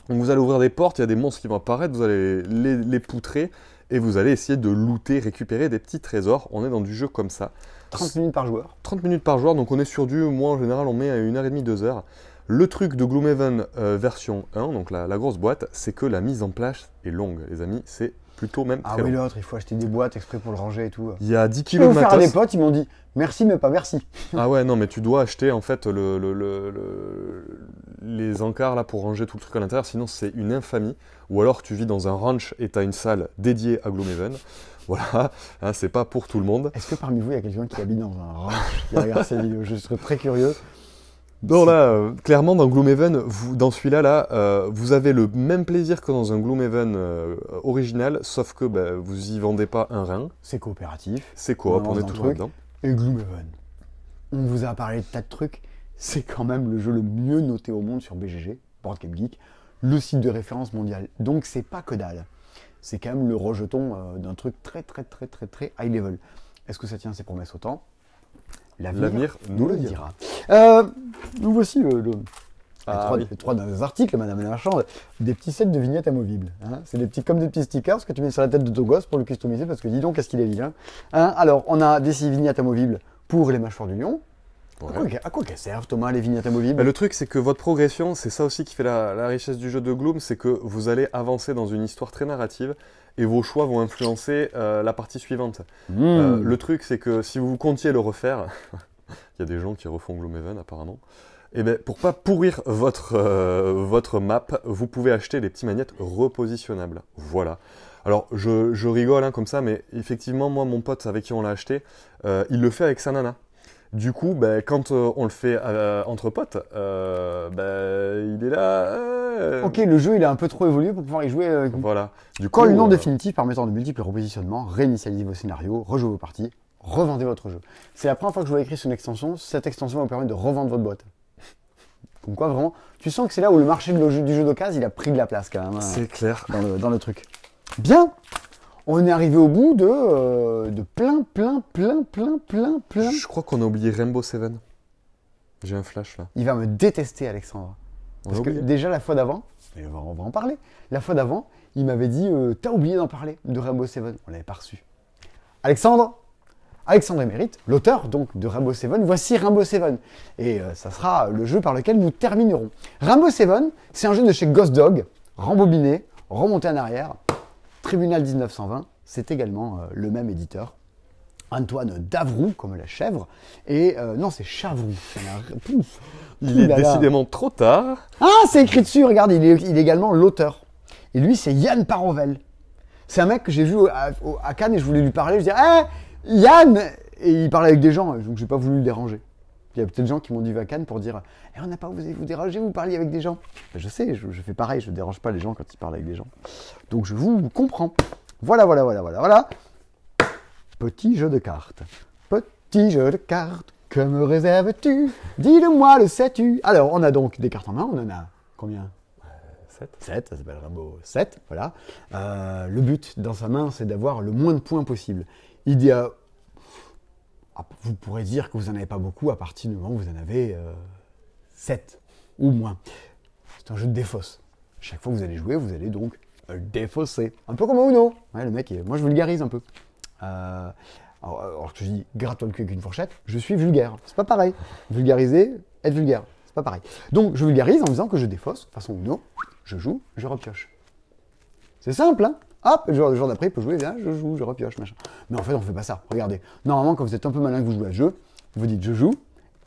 Donc vous allez ouvrir des portes, il y a des monstres qui vont apparaître, vous allez les poutrer et vous allez essayer de looter, récupérer des petits trésors. On est dans du jeu comme ça. 30 minutes par joueur. 30 minutes par joueur, donc on est sur moi en général on met à 1h30, 2h. Le truc de Gloomhaven version 1, donc la grosse boîte, c'est que la mise en place est longue, les amis, c'est plutôt même Ah très oui, long. l'autre, il faut acheter des boîtes exprès pour le ranger et tout. Il y a 10 Je vais kilos vous de faire à des matos. potes, ils m'ont dit merci, mais pas merci. Ah ouais, non, mais tu dois acheter en fait les encarts là pour ranger tout le truc à l'intérieur, sinon c'est une infamie. Ou alors tu vis dans un ranch et tu as une salle dédiée à Gloomhaven. Voilà, hein, c'est pas pour tout le monde. Est-ce que parmi vous, il y a quelqu'un qui habite dans un ranch qui regarde cette vidéo? Je serais très curieux. Non, là, clairement, dans Gloomhaven, dans celui-là, vous avez le même plaisir que dans un Gloomhaven original, sauf que vous y vendez pas un rein. C'est coopératif. C'est coop, on est toujours là-dedans. Et Gloomhaven. On vous a parlé de tas de trucs. C'est quand même le jeu le mieux noté au monde sur BGG, Board Game Geek, le site de référence mondial. Donc c'est pas que dalle. C'est quand même le rejeton d'un truc très high level. Est-ce que ça tient ses promesses au temps? L'avenir nous le dira. Nous voici les oui. trois derniers articles, Madame la Marchande, des petits sets de vignettes amovibles. Hein. C'est comme des petits stickers que tu mets sur la tête de ton gosse pour le customiser, parce que dis donc, qu'est-ce qu'il est vilain. Hein. Alors, on a des vignettes amovibles pour les mâchoires du lion. Ouais. À quoi qu'elles servent, Thomas, les vignettes amovibles? Le truc, c'est que votre progression, c'est ça aussi qui fait la richesse du jeu de Gloom, c'est que vous allez avancer dans une histoire très narrative et vos choix vont influencer la partie suivante. Le truc, c'est que si vous comptiez le refaire, il y a des gens qui refont Gloomhaven apparemment, et bien pour pas pourrir votre map, vous pouvez acheter des petites magnettes repositionnables. Voilà. Alors je rigole hein, comme ça, mais effectivement, moi, mon pote avec qui on l'a acheté, il le fait avec sa nana. Du coup, quand on le fait entre potes, il est là. Ok, le jeu il est un peu trop évolué pour pouvoir y jouer. Voilà. Du Quand coup, le nom définitif permettant de multiples repositionnements, réinitialisez vos scénarios, rejouez vos parties, revendez votre jeu. C'est la première fois que je vois écrire sur une extension. Cette extension va vous permettre de revendre votre boîte. Comme quoi, vraiment, tu sens que c'est là où le marché du jeu d'occasion il a pris de la place quand même. Hein, c'est clair. Dans le truc. Bien. On est arrivé au bout de plein. Je crois qu'on a oublié Rainbow Seven. J'ai un flash là. Il va me détester, Alexandre. Parce que oublié. déjà la fois d'avant, et on va en parler, la fois d'avant, il m'avait dit t'as oublié d'en parler de Rainbow Seven. On l'avait pas reçu. Alexandre Émérite, l'auteur donc de Rainbow Seven, voici Rainbow Seven. Et ça sera le jeu par lequel nous terminerons. Rainbow Seven, c'est un jeu de chez Ghost Dog, rembobiné, remonté en arrière. Tribunal 1920, c'est également le même éditeur. Antoine Davroux, comme la chèvre. Et non, c'est Chavroux. Il est décidément trop tard. Ah, c'est écrit dessus, regarde, il est également l'auteur. Et lui, c'est Yann Parovel. C'est un mec que j'ai vu à Cannes et je voulais lui parler. Je disais, Yann! Et il parlait avec des gens, donc j'ai pas voulu le déranger. Il y a peut-être des gens qui m'ont dit à Cannes pour dire on n'a pas vous déranger, vous parliez avec des gens. Ben, je sais, je fais pareil, je ne dérange pas les gens quand ils parlent avec des gens. Donc je vous comprends. Voilà. Petit jeu de cartes. Petit jeu de cartes, que me réserves-tu? Dis-le-moi, le sais-tu? Alors, on a donc des cartes en main, on en a combien? 7, ça s'appelle Rainbow 7, voilà. Le but dans sa main, c'est d'avoir le moins de points possible. Vous pourrez dire que vous n'en avez pas beaucoup à partir du moment où vous en avez 7 ou moins. C'est un jeu de défausse. Chaque fois que vous allez jouer, vous allez donc défausser. Un peu comme Uno. Ouais, le mec, moi je vulgarise un peu. Alors que je dis gratte-toi le cul avec une fourchette, je suis vulgaire. C'est pas pareil. Vulgariser, être vulgaire, c'est pas pareil. Donc je vulgarise en disant que je défausse, façon Uno, je joue, je repioche. C'est simple, hein? Hop, le jour d'après, il peut jouer, là, je joue, je repioche, machin. Mais en fait, on fait pas ça. Regardez, normalement, quand vous êtes un peu malin que vous jouez à ce jeu, vous dites je joue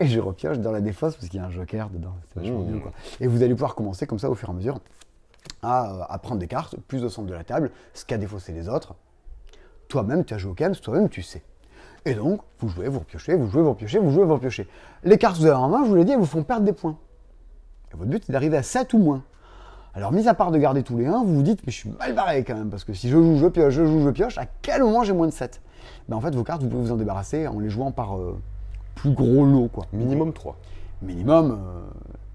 et je repioche dans la défausse parce qu'il y a un joker dedans. C'est vachement bien, quoi. Et vous allez pouvoir commencer comme ça au fur et à mesure à prendre des cartes, plus au centre de la table, ce qu'a défaussé les autres. Toi-même, tu as joué au Kems, toi-même, tu sais. Et donc, vous jouez, vous repiochez, vous jouez, vous repiochez, vous jouez, vous repiochez. Les cartes que vous avez en main, je vous l'ai dit, elles vous font perdre des points. Et votre but, c'est d'arriver à 7 ou moins. Alors, mis à part de garder tous les 1, vous vous dites, mais je suis mal barré quand même, parce que si je joue, je pioche, je joue, je pioche, à quel moment j'ai moins de 7? Ben, en fait, vos cartes, vous pouvez vous en débarrasser en les jouant par plus gros lot, quoi. Minimum 3. Minimum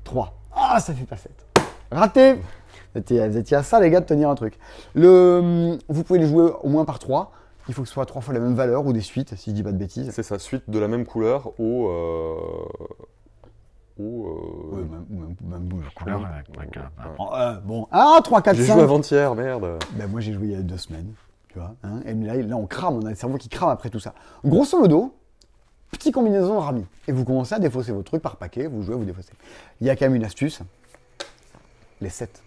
3. Ah, ça fait pas 7. Raté! Vous étiez à ça, les gars, de tenir un truc. Vous pouvez les jouer au moins par 3. Il faut que ce soit 3 fois la même valeur ou des suites, si je dis pas de bêtises. C'est ça, suite de la même couleur ou même couleur. Ouais. Bon, 3, 4, 5. J'ai joué avant-hier, merde. Ben, moi, j'ai joué il y a 2 semaines. Tu vois, hein, et là, on crame, on a le cerveau qui crame après tout ça. Grosso modo, petite combinaison rami. Et vous commencez à défausser vos trucs par paquet, vous jouez, vous défaussez. Il y a quand même une astuce. Les 7.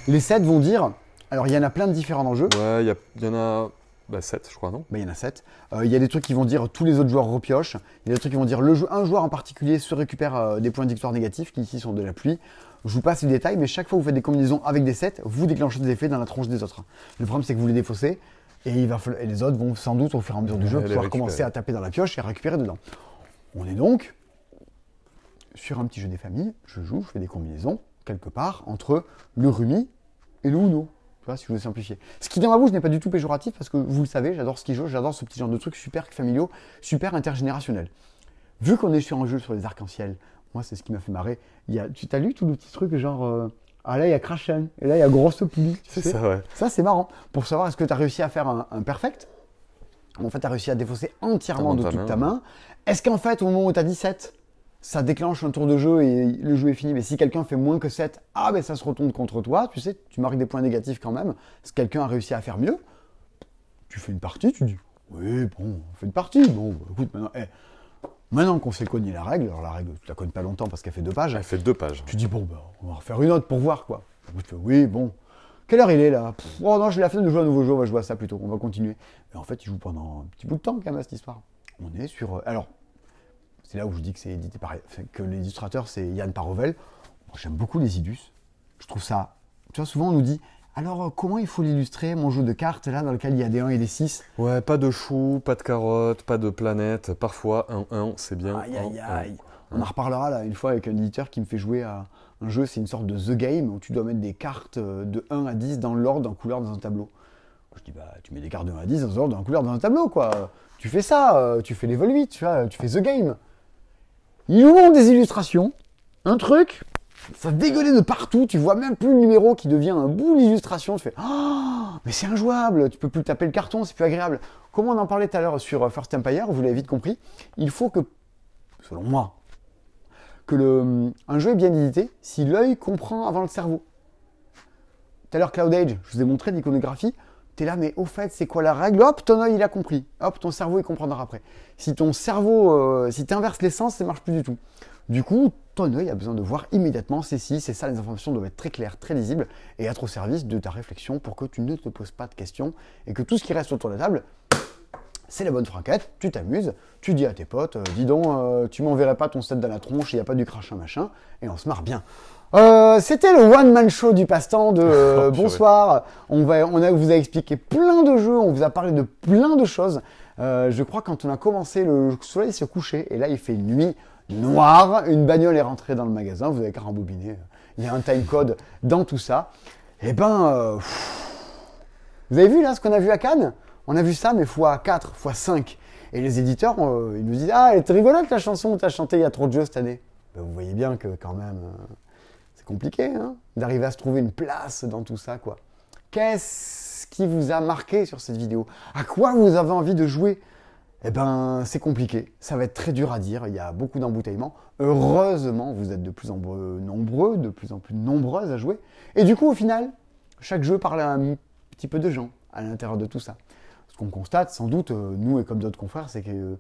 Les 7 vont dire, Alors, il y en a plein de différents dans le jeu. Ouais, il y en a 7, je crois, non? Il y en a 7. Il y a des trucs qui vont dire tous les autres joueurs repiochent. Il y a des trucs qui vont dire un joueur en particulier se récupère des points de victoire négatifs, qui ici sont de la pluie. Je vous passe les détails, mais chaque fois que vous faites des combinaisons avec des sets, vous déclenchez des effets dans la tronche des autres. Le problème, c'est que vous les défaussez, et les autres vont sans doute, au fur et à mesure du jeu, pouvoir commencer à taper dans la pioche et à récupérer dedans. On est donc sur un petit jeu des familles. Je fais des combinaisons, quelque part, entre le Rumi et le Uno. Tu vois, si je veux simplifier. Ce qui dans ma bouche n'est pas du tout péjoratif, parce que vous le savez, j'adore ce qui joue, j'adore ce petit genre de trucs super familiaux, super intergénérationnels. Vu qu'on est sur un jeu sur les arcs-en-ciel, moi, c'est ce qui m'a fait marrer. Tu t'as lu tous les petits trucs genre ah là, il y a Crashen, et là, il y a Grosse Pluie. C'est ça, ouais. Ça, c'est marrant. Pour savoir, est-ce que tu as réussi à faire un perfect? En fait, tu as réussi à défausser entièrement de toute ta main. Est-ce qu'en fait, au moment où tu as 17, ça déclenche un tour de jeu et le jeu est fini? Mais si quelqu'un fait moins que 7, ça se retourne contre toi. Tu sais, tu marques des points négatifs quand même. Si quelqu'un a réussi à faire mieux, tu fais une partie, tu dis oui, bon, on fait une partie. Bon, écoute, maintenant qu'on sait cogner la règle, alors la règle, tu la cognes pas longtemps parce qu'elle fait 2 pages. Elle fait 2 pages. Tu dis, bon, on va refaire une autre pour voir, quoi. Tu fais, oui, bon. Quelle heure il est, là? Oh non, j'ai la flemme de jouer à un nouveau jeu, on va jouer à ça plutôt, on va continuer. Mais en fait, il joue pendant un petit bout de temps, quand même, à cette histoire. On est sur... alors, c'est là où je dis que c'est édité par... que l'illustrateur, c'est Yann Parovel. Moi, j'aime beaucoup les idus. Je trouve ça... Tu vois, souvent, on nous dit... Alors, comment il faut l'illustrer, mon jeu de cartes, là, dans lequel il y a des 1 et des 6? Ouais, pas de choux, pas de carottes, pas de planètes. Parfois, 1-1, c'est bien. Aïe, aïe, aïe. On en reparlera, là, une fois, avec un éditeur qui me fait jouer à un jeu, c'est une sorte de The Game, où tu dois mettre des cartes de 1 à 10 dans l'ordre, en couleur, dans un tableau. Je dis, tu mets des cartes de 1 à 10 dans l'ordre, en couleur, dans un tableau, quoi. Tu fais ça, tu fais Level 8, tu vois, tu fais The Game. Ils ont des illustrations, un truc... Ça dégueulait de partout, tu vois même plus le numéro qui devient un bout d'illustration. Tu fais oh, mais c'est injouable, tu peux plus taper le carton, c'est plus agréable. Comme on en parlait tout à l'heure sur First Empire, vous l'avez vite compris, il faut que, selon moi, que un jeu est bien édité si l'œil comprend avant le cerveau. Tout à l'heure, Cloud Age, je vous ai montré l'iconographie. T'es là, mais au fait, c'est quoi la règle? Hop, ton œil il a compris. Hop, ton cerveau il comprendra après. Si ton cerveau, si tu inverses les sens, ça marche plus du tout. Du coup, ton œil a besoin de voir immédiatement, c'est ça, les informations doivent être très claires, très lisibles et être au service de ta réflexion pour que tu ne te poses pas de questions et que tout ce qui reste autour de la table, c'est la bonne franquette, tu t'amuses, tu dis à tes potes, dis donc, tu m'enverrais pas ton set dans la tronche, il n'y a pas du crachin machin, et on se marre bien. C'était le one-man show du passe-temps de bonsoir. On vous a expliqué plein de jeux, on vous a parlé de plein de choses. Je crois que quand on a commencé, le soleil se couchait et là il fait nuit noire, une bagnole est rentrée dans le magasin, vous avez qu'à rembobiner, il y a un timecode dans tout ça. Et vous avez vu là ce qu'on a vu à Cannes? On a vu ça mais x4, x5. Et les éditeurs, ils nous disent ah, elle est rigolote la chanson où tu as chanté, il y a trop de jeux cette année. Vous voyez bien que quand même, c'est compliqué hein, d'arriver à se trouver une place dans tout ça, quoi. Qu'est-ce qui vous a marqué sur cette vidéo? À quoi vous avez envie de jouer? C'est compliqué. Ça va être très dur à dire. Il y a beaucoup d'embouteillements. Heureusement, vous êtes de plus en plus nombreux, de plus en plus nombreuses à jouer. Et du coup, au final, chaque jeu parle à un petit peu de gens à l'intérieur de tout ça. Ce qu'on constate, sans doute, nous et comme d'autres confrères, c'est que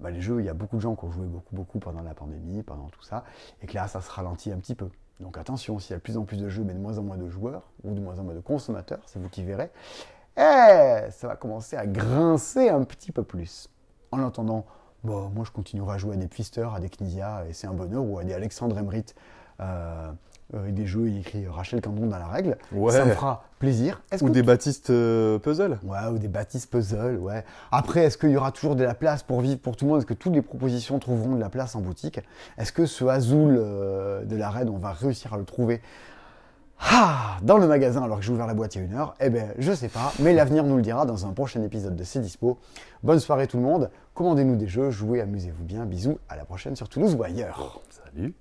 les jeux, il y a beaucoup de gens qui ont joué beaucoup pendant la pandémie, pendant tout ça, et que là, ça se ralentit un petit peu. Donc attention, s'il y a de plus en plus de jeux, mais de moins en moins de joueurs, ou de moins en moins de consommateurs, c'est vous qui verrez, ça va commencer à grincer un petit peu plus. En attendant, moi je continuerai à jouer à des Twister, à des Knizia, et c'est un bonheur, ou à des Alexandre Emrit, des jeux, il écrit Rachel Candon dans la règle, ouais. Ça me fera plaisir. Ou des Baptiste Puzzle. Ouais, ou des Baptiste Puzzle, ouais. Après, est-ce qu'il y aura toujours de la place pour vivre pour tout le monde? Est-ce que toutes les propositions trouveront de la place en boutique? Est-ce que ce Azul de la raid, on va réussir à le trouver dans le magasin alors que j'ai ouvert la boîte il y a 1 heure? Je sais pas, mais l'avenir nous le dira dans un prochain épisode de C'est Dispo. Bonne soirée tout le monde, commandez-nous des jeux, jouez, amusez-vous bien, bisous, à la prochaine sur Toulouse ou ailleurs. Salut.